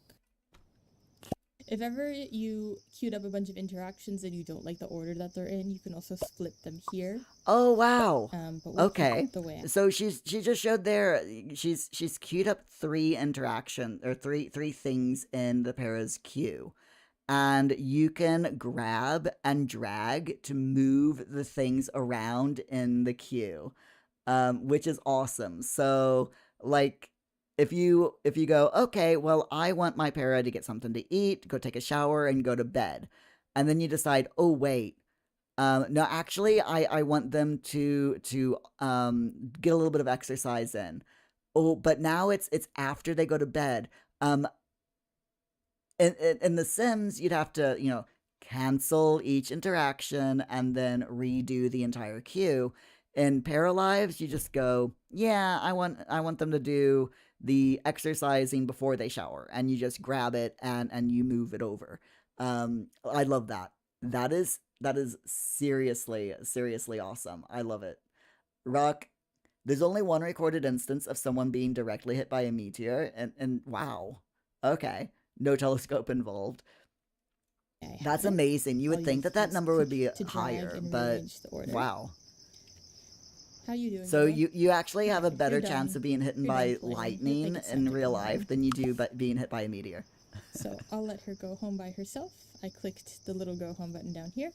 [SPEAKER 2] If ever you queued up a bunch of interactions and you don't like the order that they're in, you can also flip them here.
[SPEAKER 1] Oh wow.
[SPEAKER 2] But we'll
[SPEAKER 1] Okay.
[SPEAKER 2] keep the way.
[SPEAKER 1] So she just showed there. She's queued up 3 interaction or three things in the Para's queue, and you can grab and drag to move the things around in the queue, which is awesome. So, like, if you go, okay, well, I want my para to get something to eat, go take a shower, and go to bed, and then you decide, oh wait, no, actually, I want them to get a little bit of exercise in. Oh, but now it's after they go to bed. Um, in The Sims, you'd have to, cancel each interaction and then redo the entire queue. In Paralives, you just go, yeah, I want them to do the exercising before they shower, and you just grab it and you move it over. I love that. That is seriously awesome. I love it. Rock, there's only one recorded instance of someone being directly hit by a meteor, and wow. Okay. No telescope involved.
[SPEAKER 2] I
[SPEAKER 1] That's
[SPEAKER 2] haven't.
[SPEAKER 1] amazing. You
[SPEAKER 2] I'll
[SPEAKER 1] would think
[SPEAKER 2] use
[SPEAKER 1] that
[SPEAKER 2] this
[SPEAKER 1] number would
[SPEAKER 2] click
[SPEAKER 1] be
[SPEAKER 2] to drag
[SPEAKER 1] higher,
[SPEAKER 2] and
[SPEAKER 1] but
[SPEAKER 2] rearrange the order.
[SPEAKER 1] wow.
[SPEAKER 2] How you doing,
[SPEAKER 1] So
[SPEAKER 2] girl?
[SPEAKER 1] you actually have a
[SPEAKER 2] Okay,
[SPEAKER 1] better
[SPEAKER 2] you're
[SPEAKER 1] chance
[SPEAKER 2] done.
[SPEAKER 1] of being hit
[SPEAKER 2] You're
[SPEAKER 1] by
[SPEAKER 2] done playing. You're
[SPEAKER 1] lightning
[SPEAKER 2] like a
[SPEAKER 1] in
[SPEAKER 2] second
[SPEAKER 1] real
[SPEAKER 2] behind.
[SPEAKER 1] life than you do being hit by a meteor.
[SPEAKER 2] So I'll let her go home by herself. I clicked the little go home button down here.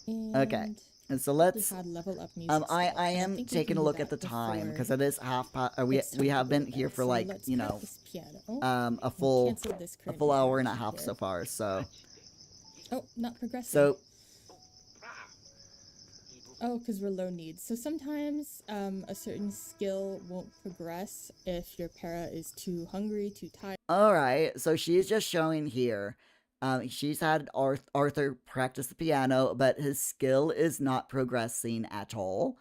[SPEAKER 1] Okay.
[SPEAKER 2] And
[SPEAKER 1] And so
[SPEAKER 2] we
[SPEAKER 1] let's
[SPEAKER 2] had level up music
[SPEAKER 1] I
[SPEAKER 2] still,
[SPEAKER 1] I
[SPEAKER 2] and I
[SPEAKER 1] am
[SPEAKER 2] think we
[SPEAKER 1] taking
[SPEAKER 2] can
[SPEAKER 1] a
[SPEAKER 2] do
[SPEAKER 1] look at
[SPEAKER 2] that
[SPEAKER 1] the time
[SPEAKER 2] before
[SPEAKER 1] because it is we
[SPEAKER 2] it's time
[SPEAKER 1] we
[SPEAKER 2] to
[SPEAKER 1] have
[SPEAKER 2] go to
[SPEAKER 1] been here
[SPEAKER 2] bed.
[SPEAKER 1] for
[SPEAKER 2] So
[SPEAKER 1] like,
[SPEAKER 2] let's cut this piano.
[SPEAKER 1] a
[SPEAKER 2] We'll
[SPEAKER 1] full
[SPEAKER 2] cancel this current
[SPEAKER 1] hour and a
[SPEAKER 2] interaction
[SPEAKER 1] half
[SPEAKER 2] here.
[SPEAKER 1] so far. So
[SPEAKER 2] Oh, not progressing.
[SPEAKER 1] so
[SPEAKER 2] Oh, because we're low needs. So sometimes a certain skill won't progress if your para is too hungry, too tired.
[SPEAKER 1] all right. So she's just showing here. She's had Arthur practice the piano, but his skill is not progressing at all,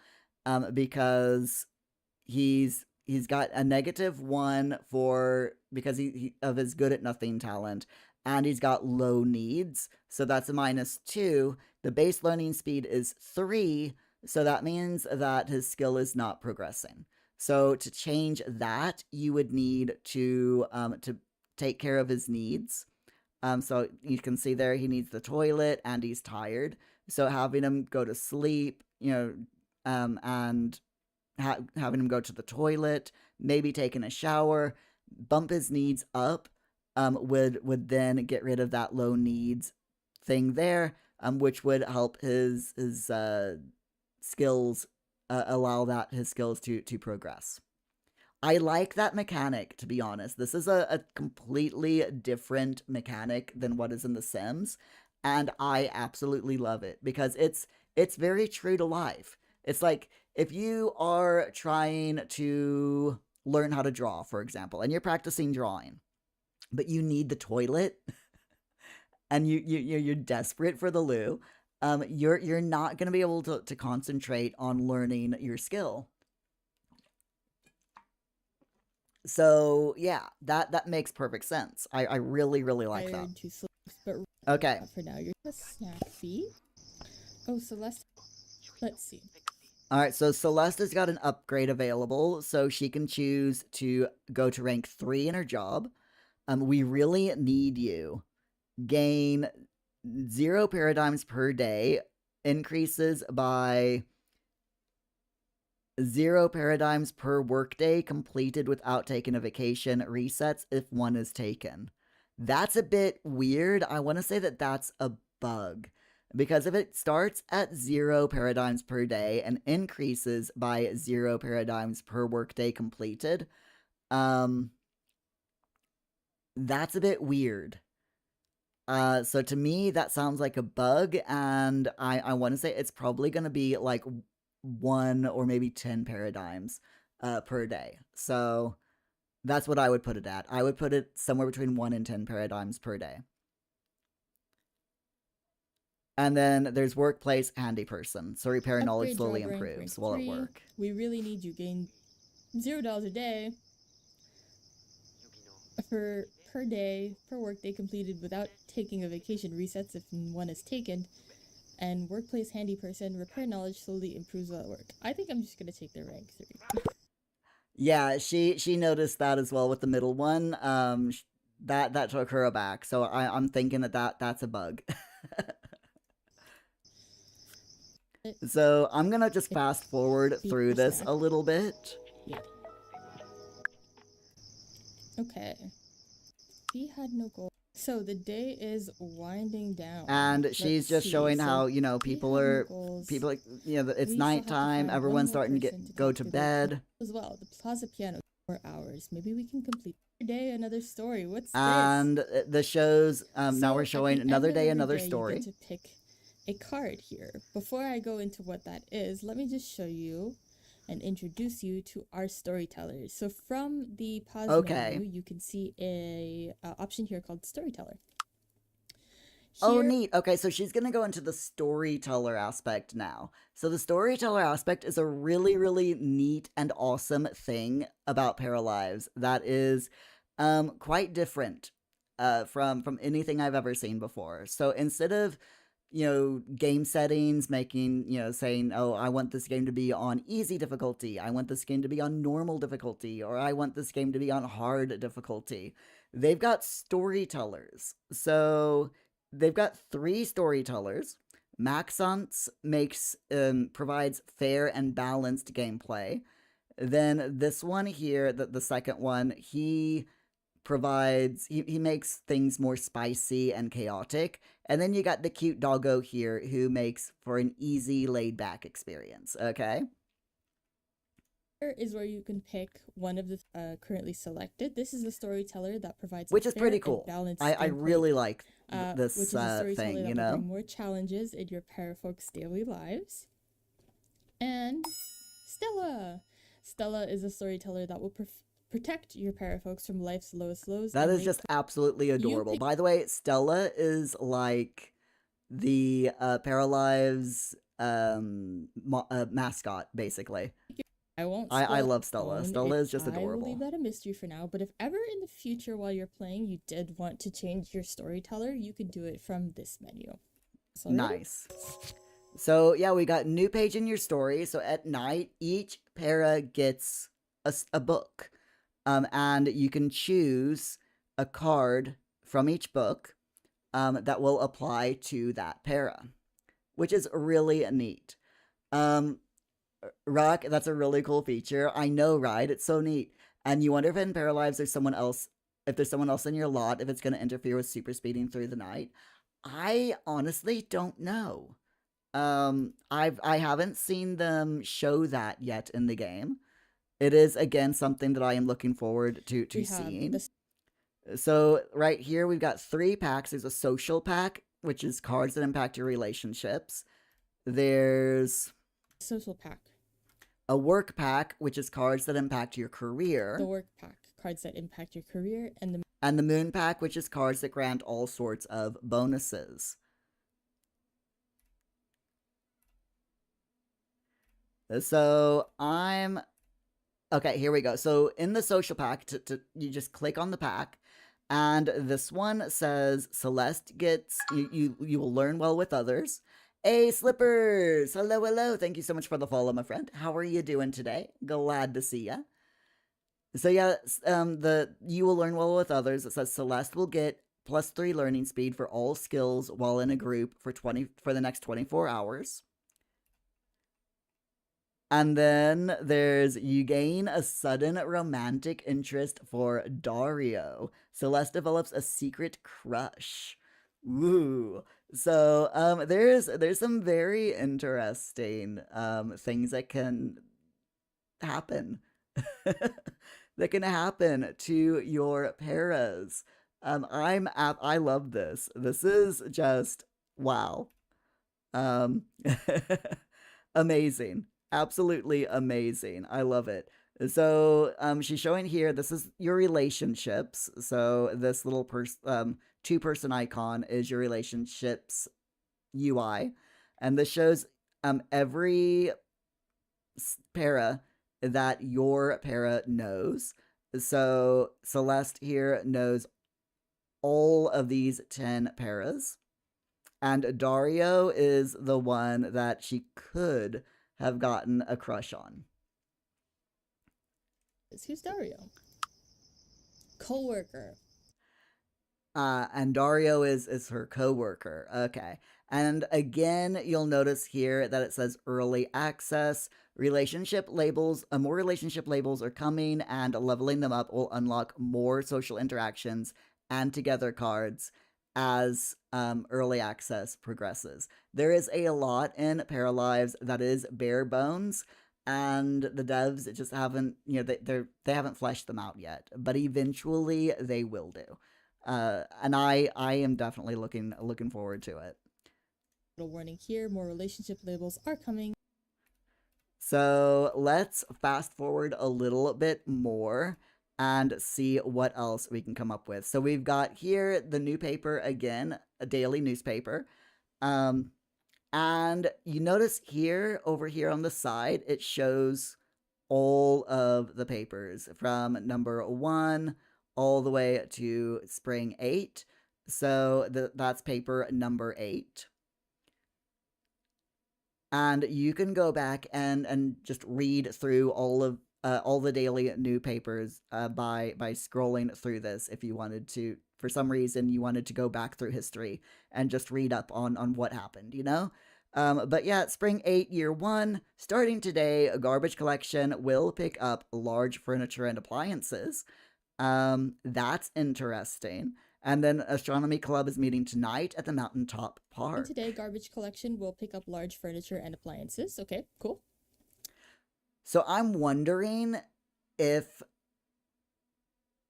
[SPEAKER 1] because he's got a -1 for because of his good at nothing talent, and he's got low needs, so that's a -2. The base learning speed is 3, so that means that his skill is not progressing. So to change that, you would need to take care of his needs. So you can see there he needs the toilet and he's tired. So having him go to sleep, and having him go to the toilet, maybe taking a shower, bump his needs up, would then get rid of that low needs thing there, which would help his skills, allow that his skills to progress. I like that mechanic, to be honest. This is a completely different mechanic than what is in The Sims, and I absolutely love it because it's very true to life. It's like if you are trying to learn how to draw, for example, and you're practicing drawing, but you need the toilet and you're desperate for the loo, you're not going to be able to concentrate on learning your skill. So yeah, that makes perfect sense. I really like that.
[SPEAKER 2] Tired to sleep, but
[SPEAKER 1] Okay.
[SPEAKER 2] for now, you're a snack fee. Oh, Celeste. Let's see.
[SPEAKER 1] All right, so Celeste's got an upgrade available, so she can choose to go to rank 3 in her job. We really need you. Gain 0 paradigms per day, increases by 0 paradigms per workday completed without taking a vacation, resets if one is taken. That's a bit weird. I want to say that that's a bug. Because if it starts at 0 paradigms per day and increases by 0 paradigms per workday completed, that's a bit weird. So to me, that sounds like a bug, and I want to say it's probably going to be like 1 or maybe 10 paradigms per day. So that's what I would put it at. I would put it somewhere between 1 and 10 paradigms per day. And then there's workplace handy person. So repair knowledge
[SPEAKER 2] Upgrade
[SPEAKER 1] slowly
[SPEAKER 2] job rank,
[SPEAKER 1] improves
[SPEAKER 2] rank
[SPEAKER 1] while at
[SPEAKER 2] 3.
[SPEAKER 1] work.
[SPEAKER 2] We really need you. Gain $0 a day for per day per workday completed without taking a vacation, resets if one is taken. And workplace handy person, repair knowledge slowly improves while at work. I think I'm just gonna take the rank 3.
[SPEAKER 1] Yeah, she noticed that as well with the middle one. That took her aback. So I'm thinking that's a bug. So I'm gonna just fast forward through this a little bit.
[SPEAKER 2] Yeah. Okay. We had no goal. So the day is winding down.
[SPEAKER 1] And
[SPEAKER 2] Let's
[SPEAKER 1] she's just
[SPEAKER 2] see.
[SPEAKER 1] showing
[SPEAKER 2] So
[SPEAKER 1] how, you know,
[SPEAKER 2] we
[SPEAKER 1] people
[SPEAKER 2] have new
[SPEAKER 1] are
[SPEAKER 2] goals.
[SPEAKER 1] it's
[SPEAKER 2] We still have to
[SPEAKER 1] nighttime,
[SPEAKER 2] find one
[SPEAKER 1] everyone's
[SPEAKER 2] more
[SPEAKER 1] starting to
[SPEAKER 2] person to
[SPEAKER 1] go
[SPEAKER 2] talk
[SPEAKER 1] to
[SPEAKER 2] through their plan
[SPEAKER 1] bed.
[SPEAKER 2] as well. The Plaza Piano, 4 hours. Maybe we can complete another day, another story. What's this?
[SPEAKER 1] And the shows now we're
[SPEAKER 2] So at
[SPEAKER 1] showing
[SPEAKER 2] the end
[SPEAKER 1] another
[SPEAKER 2] of
[SPEAKER 1] day,
[SPEAKER 2] every
[SPEAKER 1] another
[SPEAKER 2] day, you get
[SPEAKER 1] story.
[SPEAKER 2] to pick a card here. Before I go into what that is, let me just show you and introduce you to our storytellers. So from the pause
[SPEAKER 1] Okay.
[SPEAKER 2] menu, you can see a option here called Storyteller.
[SPEAKER 1] Oh,
[SPEAKER 2] Here,
[SPEAKER 1] neat. Okay, so she's going to go into the storyteller aspect now. So the storyteller aspect is a really, really neat and awesome thing about Paralives that is quite different from anything I've ever seen before. So instead of game settings making, saying, oh, I want this game to be on easy difficulty, I want this game to be on normal difficulty, or I want this game to be on hard difficulty, they've got storytellers. So they've got 3 storytellers. Maxence provides fair and balanced gameplay. Then this one here, the second one, he makes things more spicy and chaotic. And then you got the cute doggo here who makes for an easy laid back experience. Okay.
[SPEAKER 2] is where you can pick one of the currently selected. This is the storyteller that provides
[SPEAKER 1] Which
[SPEAKER 2] a
[SPEAKER 1] is
[SPEAKER 2] fair
[SPEAKER 1] pretty
[SPEAKER 2] and
[SPEAKER 1] cool.
[SPEAKER 2] balanced
[SPEAKER 1] I
[SPEAKER 2] gameplay,
[SPEAKER 1] really like
[SPEAKER 2] which is a storyteller
[SPEAKER 1] thing,
[SPEAKER 2] that will bring more challenges in your parafolk's daily lives. And Stella. Stella is a storyteller that will protect your parafolks from life's lowest lows.
[SPEAKER 1] That is just absolutely adorable. By the way, Stella is like the Paralives mascot, basically. I love Stella. Stella is just adorable.
[SPEAKER 2] I will leave that a mystery for now, but if ever in the future while you're playing you did want to change your storyteller, you could do it from this menu. So
[SPEAKER 1] nice. So yeah, we got new page in your story. So at night, each para gets a book. And you can choose a card from each book that will apply to that para, which is really neat. Rock, that's a really cool feature. I know, right? It's so neat. And you wonder if in Paralives there's someone else, if there's someone else in your lot, if it's going to interfere with super speeding through the night. I honestly don't know. I haven't seen them show that yet in the game. It is again something that I am looking forward to seeing. So right here we've got 3 packs. There's a social pack, which is cards that impact your relationships. There's
[SPEAKER 2] social pack.
[SPEAKER 1] A work pack, which is cards that impact your career.
[SPEAKER 2] The work pack, cards that impact your career, and
[SPEAKER 1] the moon pack, which is cards that grant all sorts of bonuses. So okay, here we go. So in the social pack, you just click on the pack, and this one says Celeste gets you will learn well with others. Hey, Slippers! Hello, hello. Thank you so much for the follow, my friend. How are you doing today? Glad to see ya. So yeah, you will learn well with others. It says Celeste will get +3 learning speed for all skills while in a group for the next 24 hours. And then there's you gain a sudden romantic interest for Dario. Celeste develops a secret crush. Woo. So there's some very interesting things that can happen. That can happen to your paras. I love this. This is just wow. Amazing. Absolutely amazing. I love it. So she's showing here, this is your relationships. So this little 2-person icon is your relationships UI. And this shows every para that your para knows. So Celeste here knows all of these 10 paras. And Dario is the one that she could have gotten a crush on.
[SPEAKER 2] Who's Dario? Co-worker.
[SPEAKER 1] And Dario is her co-worker. Okay. And again, you'll notice here that it says early access. Relationship labels, more relationship labels are coming, and leveling them up will unlock more social interactions and together cards as early access progresses. There is a lot in Paralives that is bare bones, and the devs just haven't, they haven't fleshed them out yet, but eventually they will do. And I am definitely looking forward to it.
[SPEAKER 2] Little warning here, more relationship labels are coming.
[SPEAKER 1] So let's fast forward a little bit more and see what else we can come up with. So we've got here the new paper again, a daily newspaper. Um, and you notice here, over here on the side, it shows all of the papers from number 1 all the way to spring 8. So that's paper number 8. And you can go back and just read through all the daily new papers by scrolling through this if you wanted to. For some reason, you wanted to go back through history and just read up on what happened, you know? But yeah, Spring 8, Year 1, starting today, a garbage collection will pick up large furniture and appliances. That's interesting. And then Astronomy Club is meeting tonight at the Mountaintop Park.
[SPEAKER 2] And today, garbage collection will pick up large furniture and appliances. Okay, cool.
[SPEAKER 1] So I'm wondering if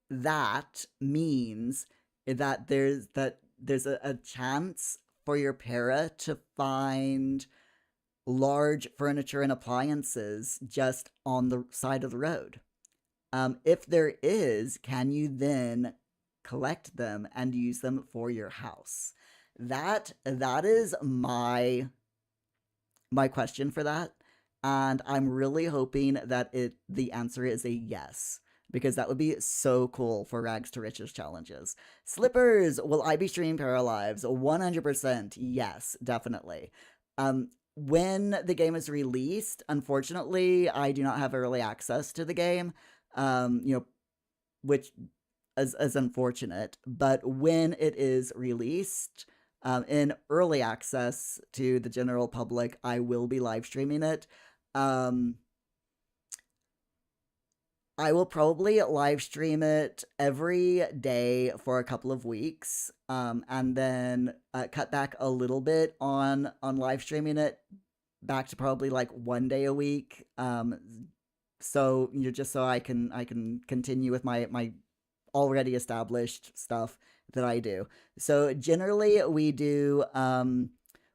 [SPEAKER 1] that means that there's a chance for your para to find large furniture and appliances just on the side of the road. If there is, can you then collect them and use them for your house? That is my question for that, and I'm really hoping that the answer is a yes, because that would be so cool for Rags to Riches challenges. Slippers, will I be streaming Paralives? 100% yes, definitely. When the game is released, unfortunately, I do not have early access to the game, which is unfortunate. But when it is released in early access to the general public, I will be live streaming it. I will probably live stream it every day for a couple of weeks, and then cut back a little bit on live streaming it back to probably like 1 day a week. So just so I can continue with my already established stuff that I do. So generally we do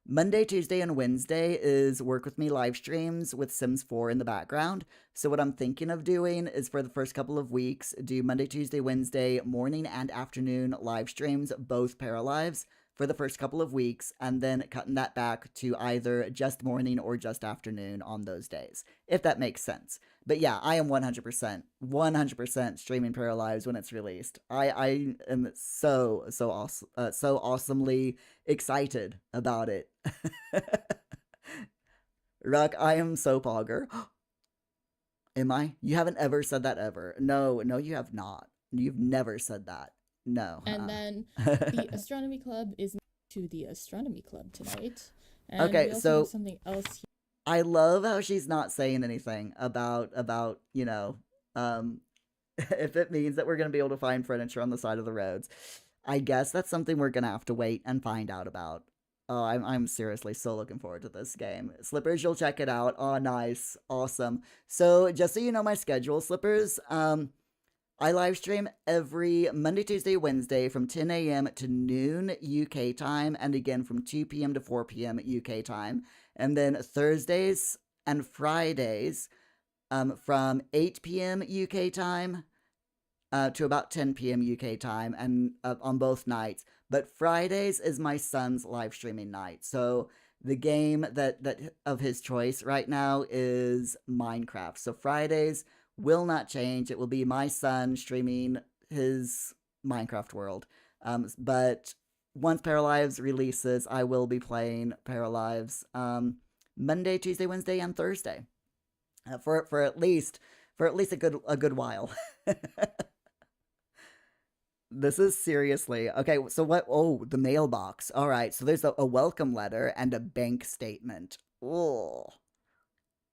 [SPEAKER 1] Monday, Tuesday, and Wednesday is Work With Me live streams with Sims 4 in the background. So what I'm thinking of doing is for the first couple of weeks, do Monday, Tuesday, Wednesday, morning and afternoon live streams, both Paralives, for the first couple of weeks, and then cutting that back to either just morning or just afternoon on those days, if that makes sense. But yeah, I am 100% streaming Paralives when it's released. I am so awesome, so awesomely excited about it. Ruck, I am so pogger. Am I? You haven't ever said that ever. No, you have not. You've never said that. No.
[SPEAKER 2] And then the Astronomy Club is to the Astronomy Club tonight. And
[SPEAKER 1] okay,
[SPEAKER 2] we also
[SPEAKER 1] so
[SPEAKER 2] have something else here.
[SPEAKER 1] I love how she's not saying anything about if it means that we're going to be able to find furniture on the side of the roads. I guess that's something we're going to have to wait and find out about. Oh, I'm seriously so looking forward to this game. Slippers, you'll check it out. Oh, nice. Awesome. So just so you know my schedule, Slippers, I live stream every Monday, Tuesday, Wednesday from 10 a.m. to noon UK time, and again from 2 p.m. to 4 p.m. UK time. And then Thursdays and Fridays from 8 p.m. UK time to about 10 p.m. UK time, and on both nights. But Fridays is my son's live streaming night. So the game that of his choice right now is Minecraft. So Fridays will not change. It will be my son streaming his Minecraft world. But once Paralives releases, I will be playing Paralives Monday, Tuesday, Wednesday, and Thursday for at least a good while. This is seriously okay. So what? Oh, the mailbox. All right. So there's a welcome letter and a bank statement. Oh,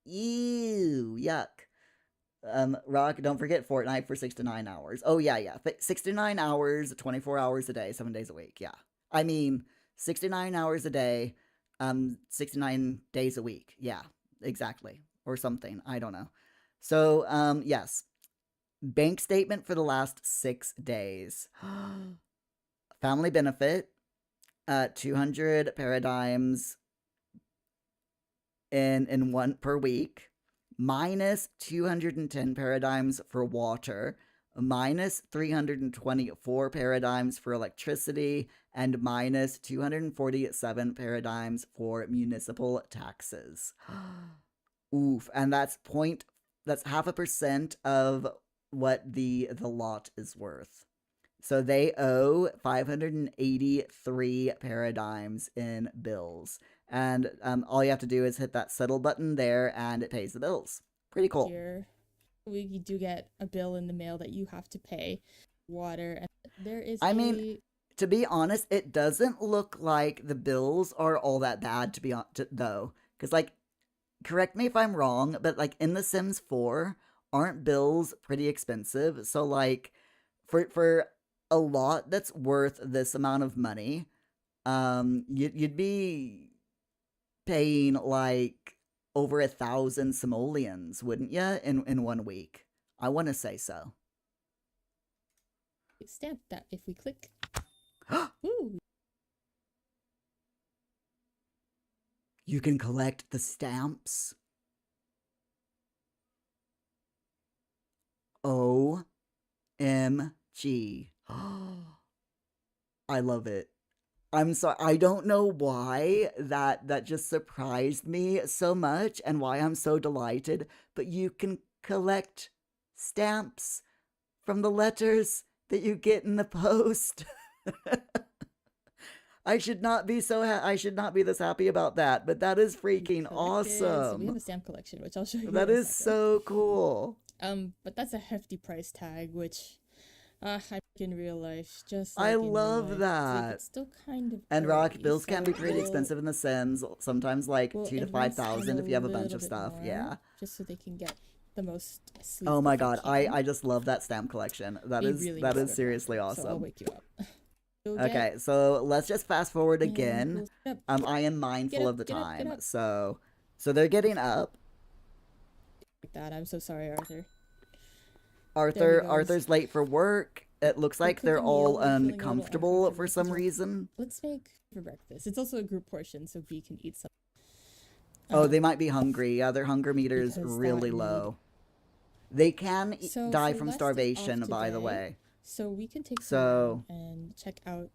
[SPEAKER 1] ew, yuck. Rock, don't forget Fortnite for 69 hours. Oh, yeah, yeah. 69 hours, 24 hours a day, 7 days a week. Yeah. I mean, 69 hours a day, 69 days a week. Yeah, exactly. Or something. I don't know. So, yes. Bank statement for the last 6 days. Family benefit, 200 paradigms in one per week, minus 210 paradigms for water, minus 324 paradigms for electricity, and minus 247 paradigms for municipal taxes. Oof, and that's 0.5% of what the lot is worth. So they owe 583 paradigms in bills. And all you have to do is hit that settle button there and it pays the bills. Pretty cool.
[SPEAKER 2] Here, we do get a bill in the mail that you have to pay. Water, and there is
[SPEAKER 1] I mean, to be honest, it doesn't look like the bills are all that bad, to be honest, though. Because, like, correct me if I'm wrong, but, like, in The Sims 4, aren't bills pretty expensive? So, like, for a lot that's worth this amount of money, you'd be paying like over 1,000 simoleons, wouldn't you, in 1 week? I want to say so.
[SPEAKER 2] stamp that if we click. Ooh.
[SPEAKER 1] You can collect the stamps. OMG. I love it. I'm sorry. I don't know why that just surprised me so much and why I'm so delighted, but you can collect stamps from the letters that you get in the post. I should not be I should not be this happy about that, but that is freaking awesome.
[SPEAKER 2] So we have a stamp collection, which I'll show you.
[SPEAKER 1] That is so cool.
[SPEAKER 2] But that's a hefty price tag, which I think in real life, just
[SPEAKER 1] like I
[SPEAKER 2] in
[SPEAKER 1] love
[SPEAKER 2] life,
[SPEAKER 1] that.
[SPEAKER 2] it's still kind of
[SPEAKER 1] and Rock,
[SPEAKER 2] early,
[SPEAKER 1] bills
[SPEAKER 2] so
[SPEAKER 1] can be pretty expensive in The Sims. Sometimes like
[SPEAKER 2] we'll
[SPEAKER 1] 2 to
[SPEAKER 2] invest
[SPEAKER 1] 5,000
[SPEAKER 2] in
[SPEAKER 1] if you have a bunch
[SPEAKER 2] little
[SPEAKER 1] of
[SPEAKER 2] bit
[SPEAKER 1] stuff.
[SPEAKER 2] more,
[SPEAKER 1] Yeah.
[SPEAKER 2] just so they can get the most sleep.
[SPEAKER 1] Oh my
[SPEAKER 2] that they
[SPEAKER 1] god,
[SPEAKER 2] can.
[SPEAKER 1] I just love that stamp collection. That
[SPEAKER 2] They
[SPEAKER 1] is
[SPEAKER 2] really
[SPEAKER 1] that
[SPEAKER 2] need
[SPEAKER 1] is
[SPEAKER 2] to
[SPEAKER 1] seriously
[SPEAKER 2] go, so I'll
[SPEAKER 1] awesome.
[SPEAKER 2] wake you up.
[SPEAKER 1] Okay, so let's just fast forward again.
[SPEAKER 2] We'll
[SPEAKER 1] I am mindful of the
[SPEAKER 2] get up,
[SPEAKER 1] time.
[SPEAKER 2] get up.
[SPEAKER 1] So they're getting up.
[SPEAKER 2] Like that. I'm so sorry, Arthur.
[SPEAKER 1] Arthur's late for work. It looks like they're all uncomfortable for some reason.
[SPEAKER 2] Let's make for breakfast. It's also a group portion, so B can eat some.
[SPEAKER 1] Oh, they might be hungry. Yeah, their hunger meter's really low. They can die from starvation, by the way.
[SPEAKER 2] So we can take some and check out.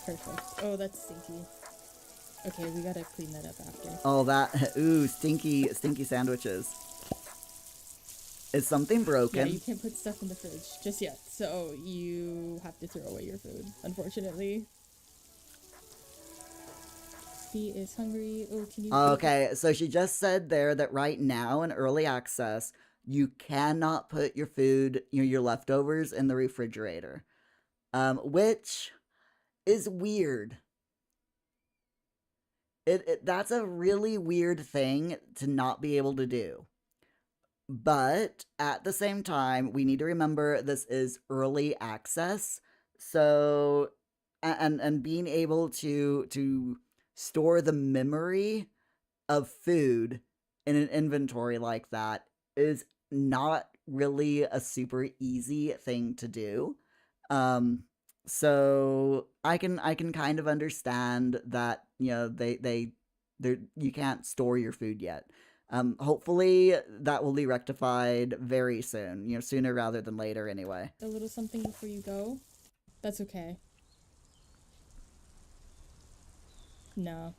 [SPEAKER 2] Perfect. Oh, that's stinky. Okay, we gotta clean that up after.
[SPEAKER 1] Oh, ooh, stinky sandwiches. Is something broken?
[SPEAKER 2] Yeah, you can't put stuff in the fridge just yet, so you have to throw away your food, unfortunately. B is hungry. Oh, can you...
[SPEAKER 1] Okay, so she just said there that right now in early access, you cannot put your food, your leftovers in the refrigerator. Which is weird. That's a really weird thing to not be able to do. But at the same time, we need to remember this is early access. So and being able to store the memory of food in an inventory like that is not really a super easy thing to do. So I can kind of understand that, you can't store your food yet. Hopefully that will be rectified very soon, sooner rather than later anyway.
[SPEAKER 2] A little something before you go? That's okay. No.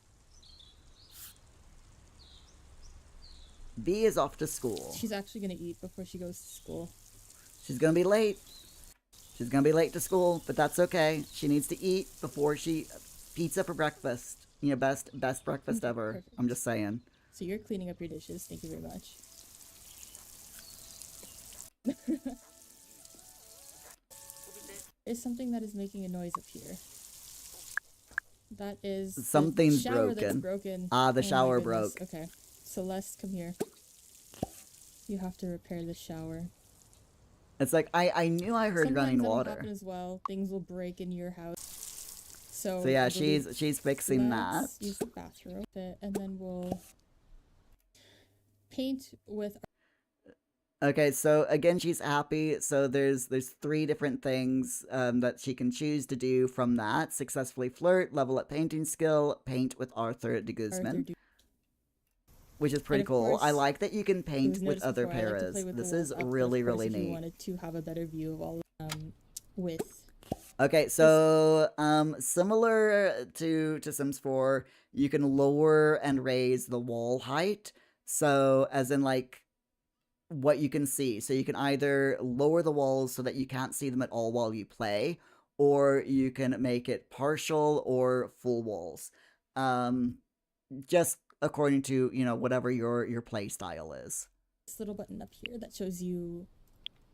[SPEAKER 1] B is off to school.
[SPEAKER 2] She's actually gonna eat before she goes to school.
[SPEAKER 1] She's gonna be late. She's gonna be late to school, but that's okay. She needs to eat before pizza for breakfast. Best breakfast ever. Perfect. I'm just saying.
[SPEAKER 2] So you're cleaning up your dishes. Thank you very much. There's something that is making a noise up here. That is the
[SPEAKER 1] Something's
[SPEAKER 2] shower that's
[SPEAKER 1] broken.
[SPEAKER 2] broken.
[SPEAKER 1] Ah, the
[SPEAKER 2] Oh my
[SPEAKER 1] shower
[SPEAKER 2] goodness.
[SPEAKER 1] broke.
[SPEAKER 2] Okay. Celeste, come here. You have to repair the shower.
[SPEAKER 1] It's like, I knew I heard running
[SPEAKER 2] Sometimes that'll happen
[SPEAKER 1] water.
[SPEAKER 2] as well. Things will break in your house.
[SPEAKER 1] So
[SPEAKER 2] So
[SPEAKER 1] yeah,
[SPEAKER 2] I believe
[SPEAKER 1] she's fixing that.
[SPEAKER 2] let's use the bathroom. And then we'll paint with
[SPEAKER 1] Okay, so again, she's happy. So there's 3 different things that she can choose to do from that: successfully flirt, level up painting skill, paint with Arthur de
[SPEAKER 2] Arthur.
[SPEAKER 1] Guzman, which is
[SPEAKER 2] And
[SPEAKER 1] pretty
[SPEAKER 2] of
[SPEAKER 1] cool. I
[SPEAKER 2] course,
[SPEAKER 1] like that you can
[SPEAKER 2] it
[SPEAKER 1] paint
[SPEAKER 2] was
[SPEAKER 1] with
[SPEAKER 2] noticed
[SPEAKER 1] other
[SPEAKER 2] before, I like to play
[SPEAKER 1] paras.
[SPEAKER 2] with
[SPEAKER 1] This
[SPEAKER 2] the walls
[SPEAKER 1] is
[SPEAKER 2] up, but
[SPEAKER 1] really
[SPEAKER 2] of course,
[SPEAKER 1] really
[SPEAKER 2] if you
[SPEAKER 1] neat.
[SPEAKER 2] wanted to have a better view of all with
[SPEAKER 1] Okay,
[SPEAKER 2] this
[SPEAKER 1] so similar to Sims 4, you can lower and raise the wall height. So as in like what you can see. So you can either lower the walls so that you can't see them at all while you play, or you can make it partial or full walls. Just according to, whatever your play style is.
[SPEAKER 2] this little button up here that shows you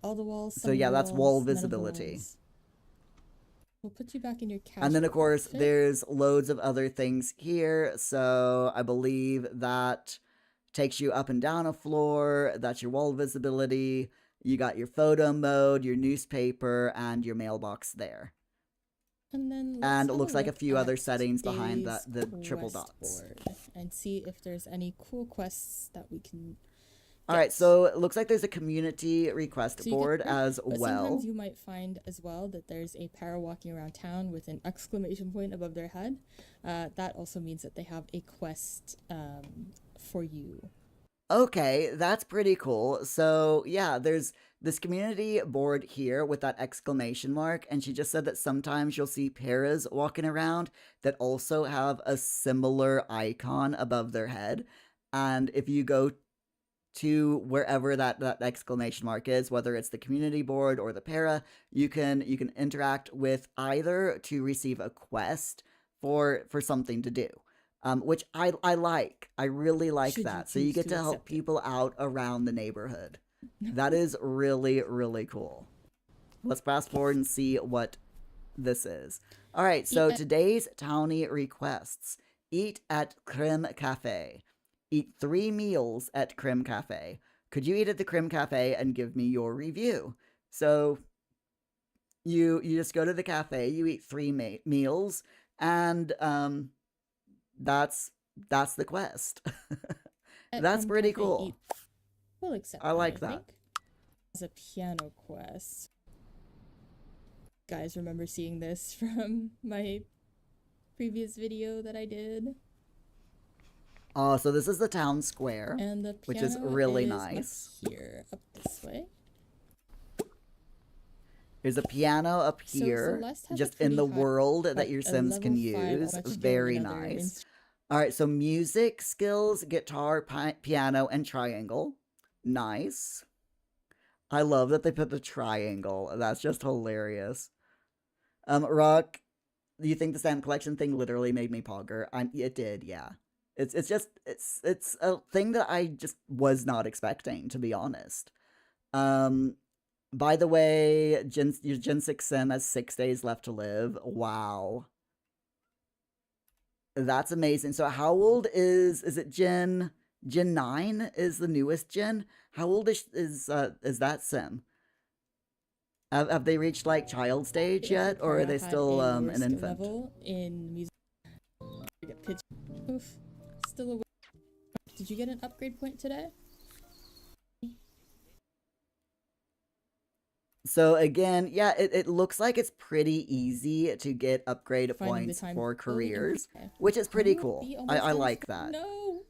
[SPEAKER 2] all the walls,
[SPEAKER 1] So
[SPEAKER 2] some of
[SPEAKER 1] yeah,
[SPEAKER 2] the
[SPEAKER 1] that's wall
[SPEAKER 2] walls, none of the
[SPEAKER 1] visibility.
[SPEAKER 2] walls. We'll put you back in your casual
[SPEAKER 1] And then, of course,
[SPEAKER 2] outfit.
[SPEAKER 1] there's loads of other things here. So I believe that takes you up and down a floor. That's your wall visibility. You got your photo mode, your newspaper, and your mailbox there.
[SPEAKER 2] And then
[SPEAKER 1] And
[SPEAKER 2] let's
[SPEAKER 1] it looks
[SPEAKER 2] have a
[SPEAKER 1] like a
[SPEAKER 2] look
[SPEAKER 1] few other
[SPEAKER 2] at
[SPEAKER 1] settings behind
[SPEAKER 2] today's
[SPEAKER 1] the triple
[SPEAKER 2] quest
[SPEAKER 1] dots.
[SPEAKER 2] board and see if there's any cool quests that we can
[SPEAKER 1] All right,
[SPEAKER 2] get.
[SPEAKER 1] so it looks like there's a community request
[SPEAKER 2] So you
[SPEAKER 1] board
[SPEAKER 2] get,
[SPEAKER 1] as
[SPEAKER 2] but
[SPEAKER 1] well.
[SPEAKER 2] sometimes you might find as well that there's a para walking around town with an exclamation point above their head. That also means that they have a quest for you.
[SPEAKER 1] Okay, that's pretty cool. So, yeah, there's this community board here with that exclamation mark, and she just said that sometimes you'll see paras walking around that also have a similar icon above their head. And if you go to wherever that exclamation mark is, whether it's the community board or the para, you can interact with either to receive a quest for something to do. Which I like. I really like
[SPEAKER 2] Should you
[SPEAKER 1] that. So you
[SPEAKER 2] choose
[SPEAKER 1] get
[SPEAKER 2] to
[SPEAKER 1] to help
[SPEAKER 2] accept it.
[SPEAKER 1] people out around the neighborhood. That is really, really cool. Let's fast forward and see what this is. All right, so today's townie requests: eat at Creme Cafe. Eat 3 meals at Creme Cafe. Could you eat at the Creme Cafe and give me your review? So you just go to the cafe, you eat 3 meals, and that's the quest. That's pretty cool.
[SPEAKER 2] We'll accept
[SPEAKER 1] I like that.
[SPEAKER 2] As a piano quest. Guys, remember seeing this from my previous video that I did?
[SPEAKER 1] Oh, so this is the town square,
[SPEAKER 2] and the
[SPEAKER 1] which is
[SPEAKER 2] piano
[SPEAKER 1] really
[SPEAKER 2] is
[SPEAKER 1] nice.
[SPEAKER 2] Up here, up this way.
[SPEAKER 1] There's a piano up here, just in the world that your Sims can use. Very nice. All right, so music skills, guitar, piano, and triangle. Nice. I love that they put the triangle. That's just hilarious. Rock, do you think the stamp collection thing literally made me pogger? It did, yeah. It's a thing that I just was not expecting, to be honest. By the way, your Gen 6 Sim has 6 days left to live. Wow. That's amazing. So how old is it Gen 9 is the newest gen? How old is that Sim? Have they reached like child stage yet, or are they still an infant?
[SPEAKER 2] Level in music. Oof. Still a. Did you get an upgrade point today?
[SPEAKER 1] So again, yeah, it looks like it's pretty easy to get upgrade points for careers, which is pretty cool. I like that.
[SPEAKER 2] No.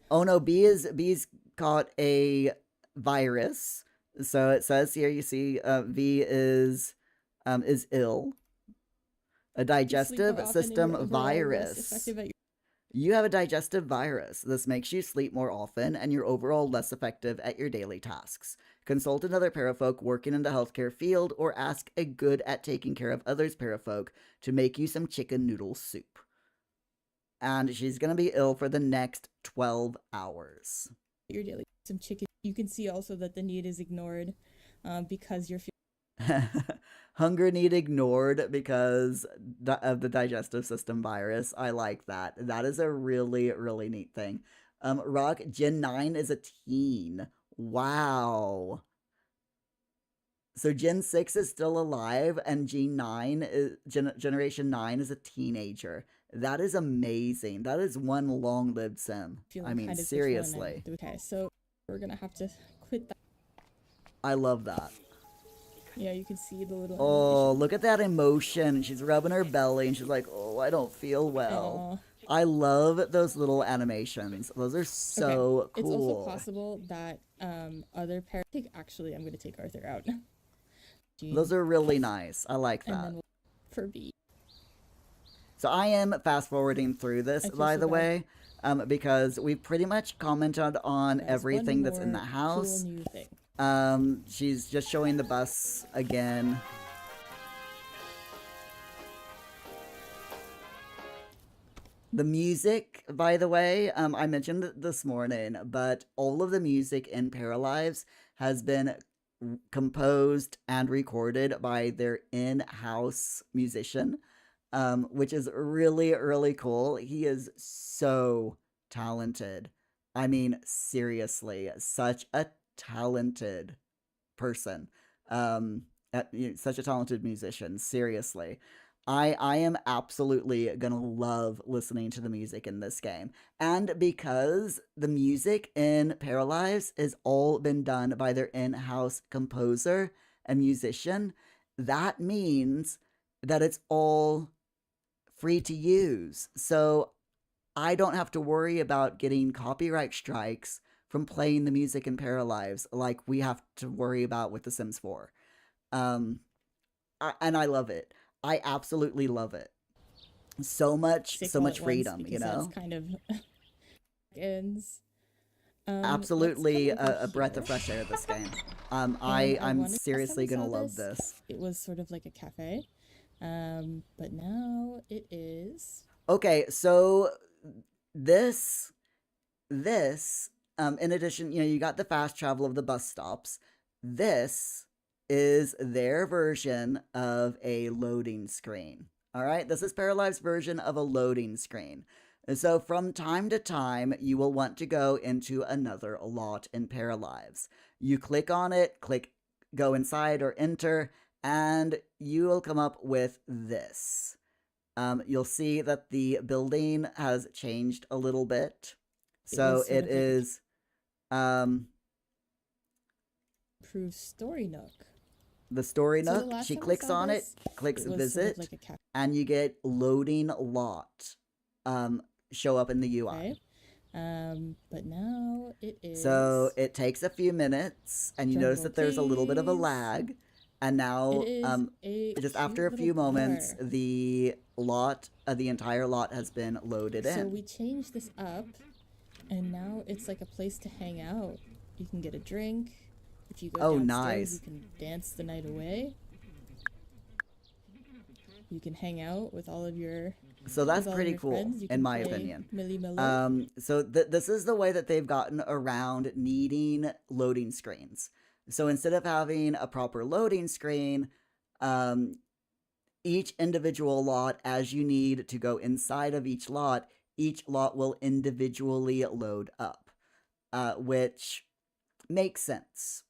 [SPEAKER 1] Oh no, B's caught a virus. So it says here, you see, V is ill. A digestive system virus. You have a digestive virus. This makes you sleep more often and you're overall less effective at your daily tasks. Consult another parafolk working in the healthcare field or ask a good at taking care of others parafolk to make you some chicken noodle soup. And she's going to be ill for the next 12 hours.
[SPEAKER 2] Your daily some chicken. You can see also that the need is ignored because you're
[SPEAKER 1] Hunger need ignored because of the digestive system virus. I like that. That is a really, really neat thing. Rock, Gen 9 is a teen. Wow. So Gen 6 is still alive, and Generation 9 is a teenager. That is amazing. That is one long-lived sim. I
[SPEAKER 2] Feeling
[SPEAKER 1] mean,
[SPEAKER 2] kind of switchable and
[SPEAKER 1] seriously.
[SPEAKER 2] okay, so we're gonna have to quit that.
[SPEAKER 1] I love that.
[SPEAKER 2] Yeah, you can see the little
[SPEAKER 1] Oh,
[SPEAKER 2] animation.
[SPEAKER 1] look at that emotion. She's rubbing her belly, and she's like, oh, I don't feel well.
[SPEAKER 2] Aw.
[SPEAKER 1] I love those little animations. Those are
[SPEAKER 2] Okay.
[SPEAKER 1] so
[SPEAKER 2] It's also
[SPEAKER 1] cool.
[SPEAKER 2] possible that other actually I'm gonna take Arthur out.
[SPEAKER 1] Those
[SPEAKER 2] Jean,
[SPEAKER 1] are really nice. I like
[SPEAKER 2] and
[SPEAKER 1] that.
[SPEAKER 2] then for B.
[SPEAKER 1] So I am fast forwarding through this,
[SPEAKER 2] I feel
[SPEAKER 1] by
[SPEAKER 2] so
[SPEAKER 1] the
[SPEAKER 2] bad.
[SPEAKER 1] way, because we've pretty much commented on
[SPEAKER 2] There's
[SPEAKER 1] everything
[SPEAKER 2] one
[SPEAKER 1] that's in the
[SPEAKER 2] more cool
[SPEAKER 1] house.
[SPEAKER 2] new thing.
[SPEAKER 1] She's just showing the bus again. The music, by the way, I mentioned it this morning, but all of the music in Paralives has been composed and recorded by their in-house musician, which is really, really cool. He is so talented. I mean, seriously, such a talented person. Such a talented musician. Seriously. I am absolutely gonna love listening to the music in this game. And because the music in Paralives has all been done by their in-house composer and musician, that means that it's all free to use. So I don't have to worry about getting copyright strikes from playing the music in Paralives like we have to worry about with The Sims 4. And I love it. I absolutely love it. So much freedom, you know?
[SPEAKER 2] That's kind of ends.
[SPEAKER 1] Absolutely a breath of fresh air, this game. I'm seriously gonna love this.
[SPEAKER 2] It was sort of like a cafe. But now it is.
[SPEAKER 1] Okay, so this, in addition, you got the fast travel of the bus stops. This is their version of a loading screen. All right, this is Paralives' version of a loading screen. So from time to time, you will want to go into another lot in Paralives. You click on it, click go inside or enter, and you will come up with this. You'll see that the building has changed a little bit. So it is
[SPEAKER 2] Improved Story Nook.
[SPEAKER 1] The Story Nook. She clicks on it, clicks visit, and you get loading lot show up in the UI.
[SPEAKER 2] Okay. But now it is.
[SPEAKER 1] So it takes a few minutes, and you notice that there's a little bit of a lag. And now, just after a few moments, the entire lot has been loaded in.
[SPEAKER 2] So we changed this up, and now it's like a place to hang out. You can get a drink. If you go downstairs, you can dance the night away. You can hang out with all of your.
[SPEAKER 1] So that's pretty cool, in my opinion. So this is the way that they've gotten around needing loading screens. So instead of having a proper loading screen, each individual lot, as you need to go inside of each lot will individually load up, which makes sense.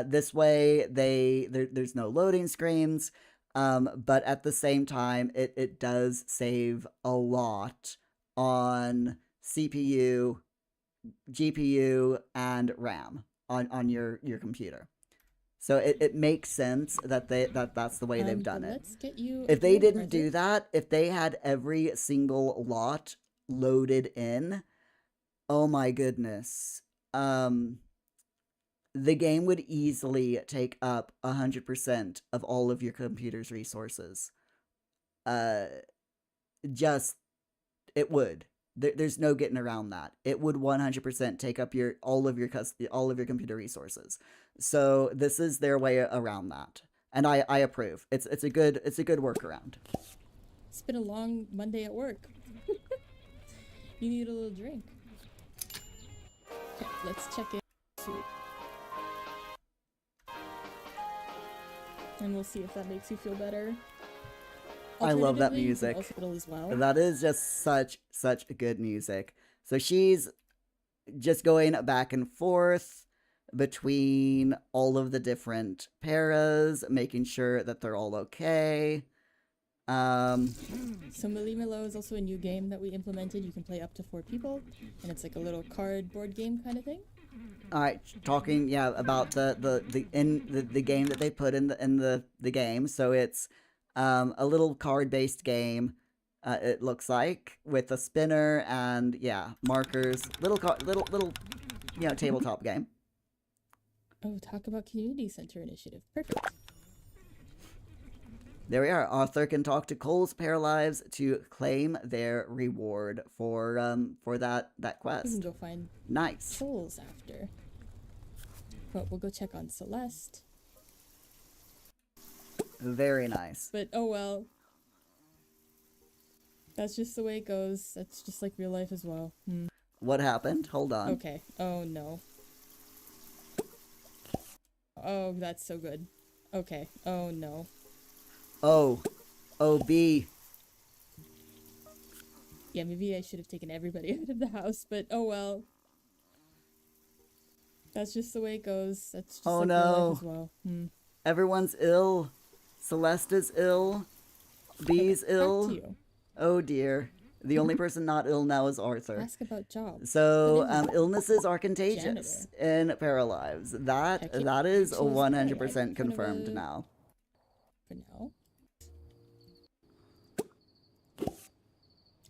[SPEAKER 1] This way, there's no loading screens, but at the same time, it does save a lot on CPU, GPU, and RAM on your computer. So it makes sense that that's the way they've done it. If they didn't do that, if they had every single lot loaded in, oh my goodness. The game would easily take up 100% of all of your computer's resources. It would. There's no getting around that. It would 100% take up all of your computer resources. So this is their way around that, and I approve. It's a good workaround.
[SPEAKER 2] It's been a long Monday at work. You need a little drink. Okay, let's check in. And we'll see if that makes you feel better.
[SPEAKER 1] I love that
[SPEAKER 2] Alternatively, you can
[SPEAKER 1] music.
[SPEAKER 2] also fiddle as well.
[SPEAKER 1] That is just such good music. So she's just going back and forth between all of the different paras, making sure that they're all okay.
[SPEAKER 2] So Malimelo is also a new game that we implemented. You can play up to 4 people, and it's like a little cardboard game kind of thing.
[SPEAKER 1] All right, talking about the game that they put in the game. So it's a little card based game. It looks like with a spinner and markers. Little tabletop game.
[SPEAKER 2] Oh, talk about community center initiative. Perfect.
[SPEAKER 1] There we are. Arthur can talk to Cole's Paralives to claim their reward for that quest.
[SPEAKER 2] We can go find
[SPEAKER 1] nice
[SPEAKER 2] souls after. But we'll go check on Celeste.
[SPEAKER 1] Very nice.
[SPEAKER 2] But oh well. That's just the way it goes. That's just like real life as well.
[SPEAKER 1] What happened? Hold on.
[SPEAKER 2] Okay. Oh no. Oh, that's so good. Okay. Oh no.
[SPEAKER 1] Oh. Oh, B.
[SPEAKER 2] Yeah, maybe I should have taken everybody out of the house, but oh well. That's just the way it goes. That's just like real life as well.
[SPEAKER 1] Everyone's ill. Celeste is ill. B's ill.
[SPEAKER 2] Back to you.
[SPEAKER 1] Oh dear. The only person not ill now is Arthur.
[SPEAKER 2] Ask about jobs.
[SPEAKER 1] So illnesses are contagious in Paralives. That is 100% confirmed now.
[SPEAKER 2] For now.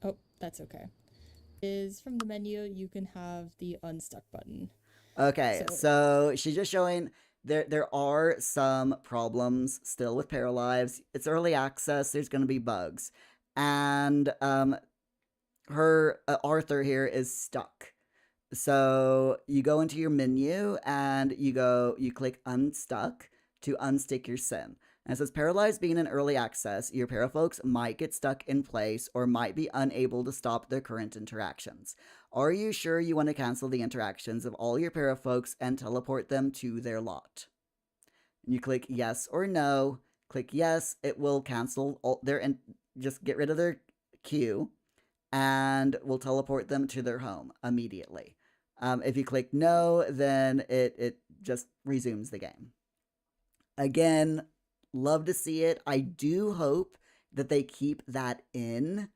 [SPEAKER 2] Oh, that's okay. Is from the menu you can have the Unstuck button.
[SPEAKER 1] Okay, so she's just showing there are some problems still with Paralives. It's early access. There's going to be bugs, and her Arthur here is stuck. So you go into your menu and you click Unstuck to unstick your sim. And it says, Paralives being in early access, your parafolks might get stuck in place or might be unable to stop their current interactions. Are you sure you want to cancel the interactions of all your parafolks and teleport them to their lot? And you click yes or no. Click yes, it will cancel all their and just get rid of their queue and will teleport them to their home immediately. If you click no, then it just resumes the game. Again, love to see it. I do hope that they keep that in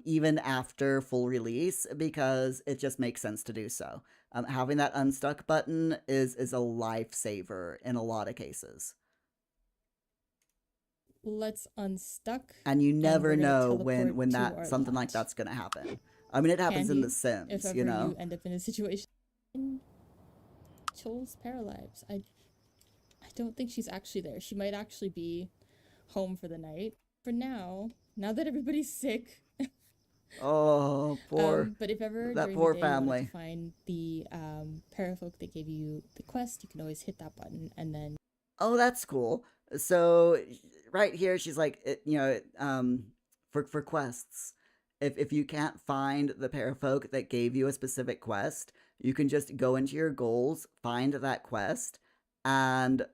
[SPEAKER 1] even after full release, because it just makes sense to do so. Having that unstuck button is a lifesaver in a lot of cases.
[SPEAKER 2] Let's unstuck.
[SPEAKER 1] And you never know when that something like that's gonna happen. I mean, it happens in The Sims,
[SPEAKER 2] if ever you end up in a situation. Chul's Paralives. I don't think she's actually there. She might actually be home for the night. For now that everybody's sick.
[SPEAKER 1] Oh, poor.
[SPEAKER 2] But if ever
[SPEAKER 1] that
[SPEAKER 2] during
[SPEAKER 1] poor
[SPEAKER 2] the day
[SPEAKER 1] family.
[SPEAKER 2] you want to find the parafolk that gave you the quest, you can always hit that button and then.
[SPEAKER 1] Oh, that's cool. So right here, she's like, for quests. If you can't find the parafolk that gave you a specific quest, you can just go into your goals, find that quest, and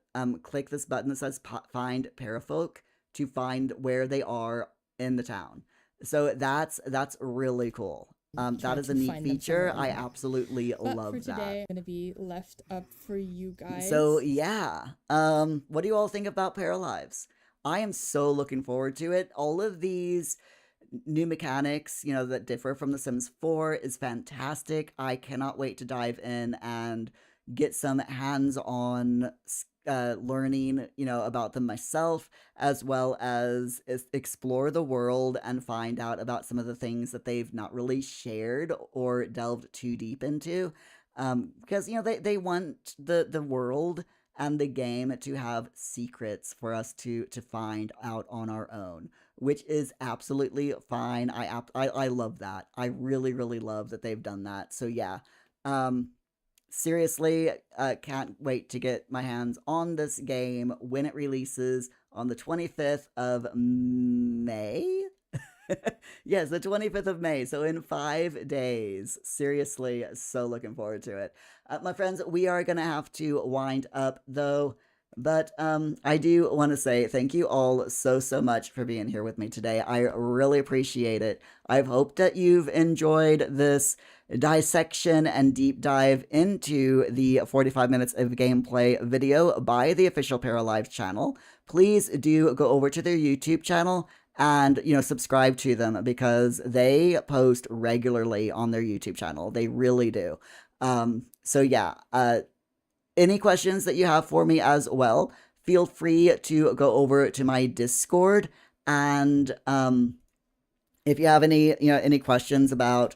[SPEAKER 1] click this button that says find parafolk to find where they are in the town. So that's really cool. That is a neat feature. I absolutely love
[SPEAKER 2] for today,
[SPEAKER 1] that.
[SPEAKER 2] I'm going to be left up for you guys.
[SPEAKER 1] So yeah, what do you all think about Paralives? I am so looking forward to it. All of these new mechanics, that differ from The Sims 4 is fantastic. I cannot wait to dive in and get some hands-on learning, about them myself, as well as explore the world and find out about some of the things that they've not really shared or delved too deep into. Because, they want the world and the game to have secrets for us to find out on our own, which is absolutely fine. I love that. I really, really love that they've done that. So yeah, seriously, can't wait to get my hands on this game when it releases on the 25th of May. Yes, the 25th of May, so in 5 days. Seriously, so looking forward to it. My friends, we are going to have to wind up, though. But I do want to say thank you all so much for being here with me today. I really appreciate it. I've hoped that you've enjoyed this dissection and deep dive into the 45 minutes of gameplay video by the official Paralives channel. Please do go over to their YouTube channel and subscribe to them because they post regularly on their YouTube channel. They really do. So yeah, any questions that you have for me as well, feel free to go over to my Discord. And if you have any questions about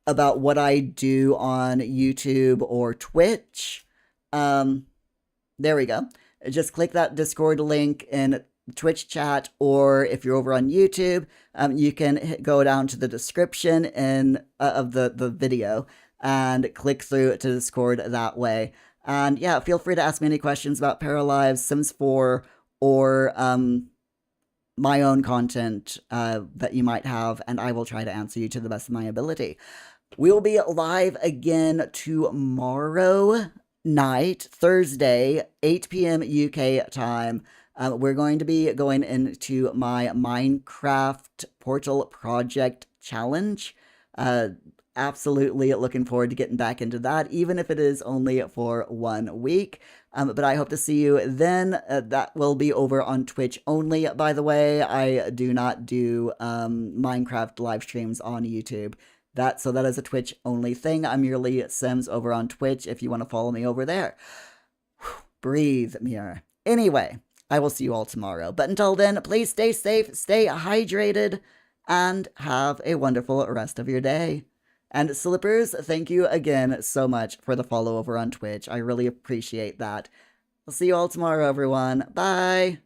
[SPEAKER 1] what I do on YouTube or Twitch, there we go. Just click that Discord link in Twitch chat, or if you're over on YouTube, you can go down to the description of the video and click through to Discord that way. And yeah, feel free to ask me any questions about Paralives, Sims 4, or my own content that you might have, and I will try to answer you to the best of my ability. We will be live again tomorrow night, Thursday, 8 p.m. UK time. We're going to be going into my Minecraft Portal Project Challenge. Absolutely looking forward to getting back into that, even if it is only for 1 week. But I hope to see you then. That will be over on Twitch only, by the way. I do not do Minecraft live streams on YouTube. So that is a Twitch only thing. I'm merely Sims over on Twitch if you want to follow me over there. Breathe, Mirror. Anyway, I will see you all tomorrow. But until then, please stay safe, stay hydrated, and have a wonderful rest of your day. And Slippers, thank you again so much for the follow over on Twitch. I really appreciate that. I'll see you all tomorrow, everyone. Bye!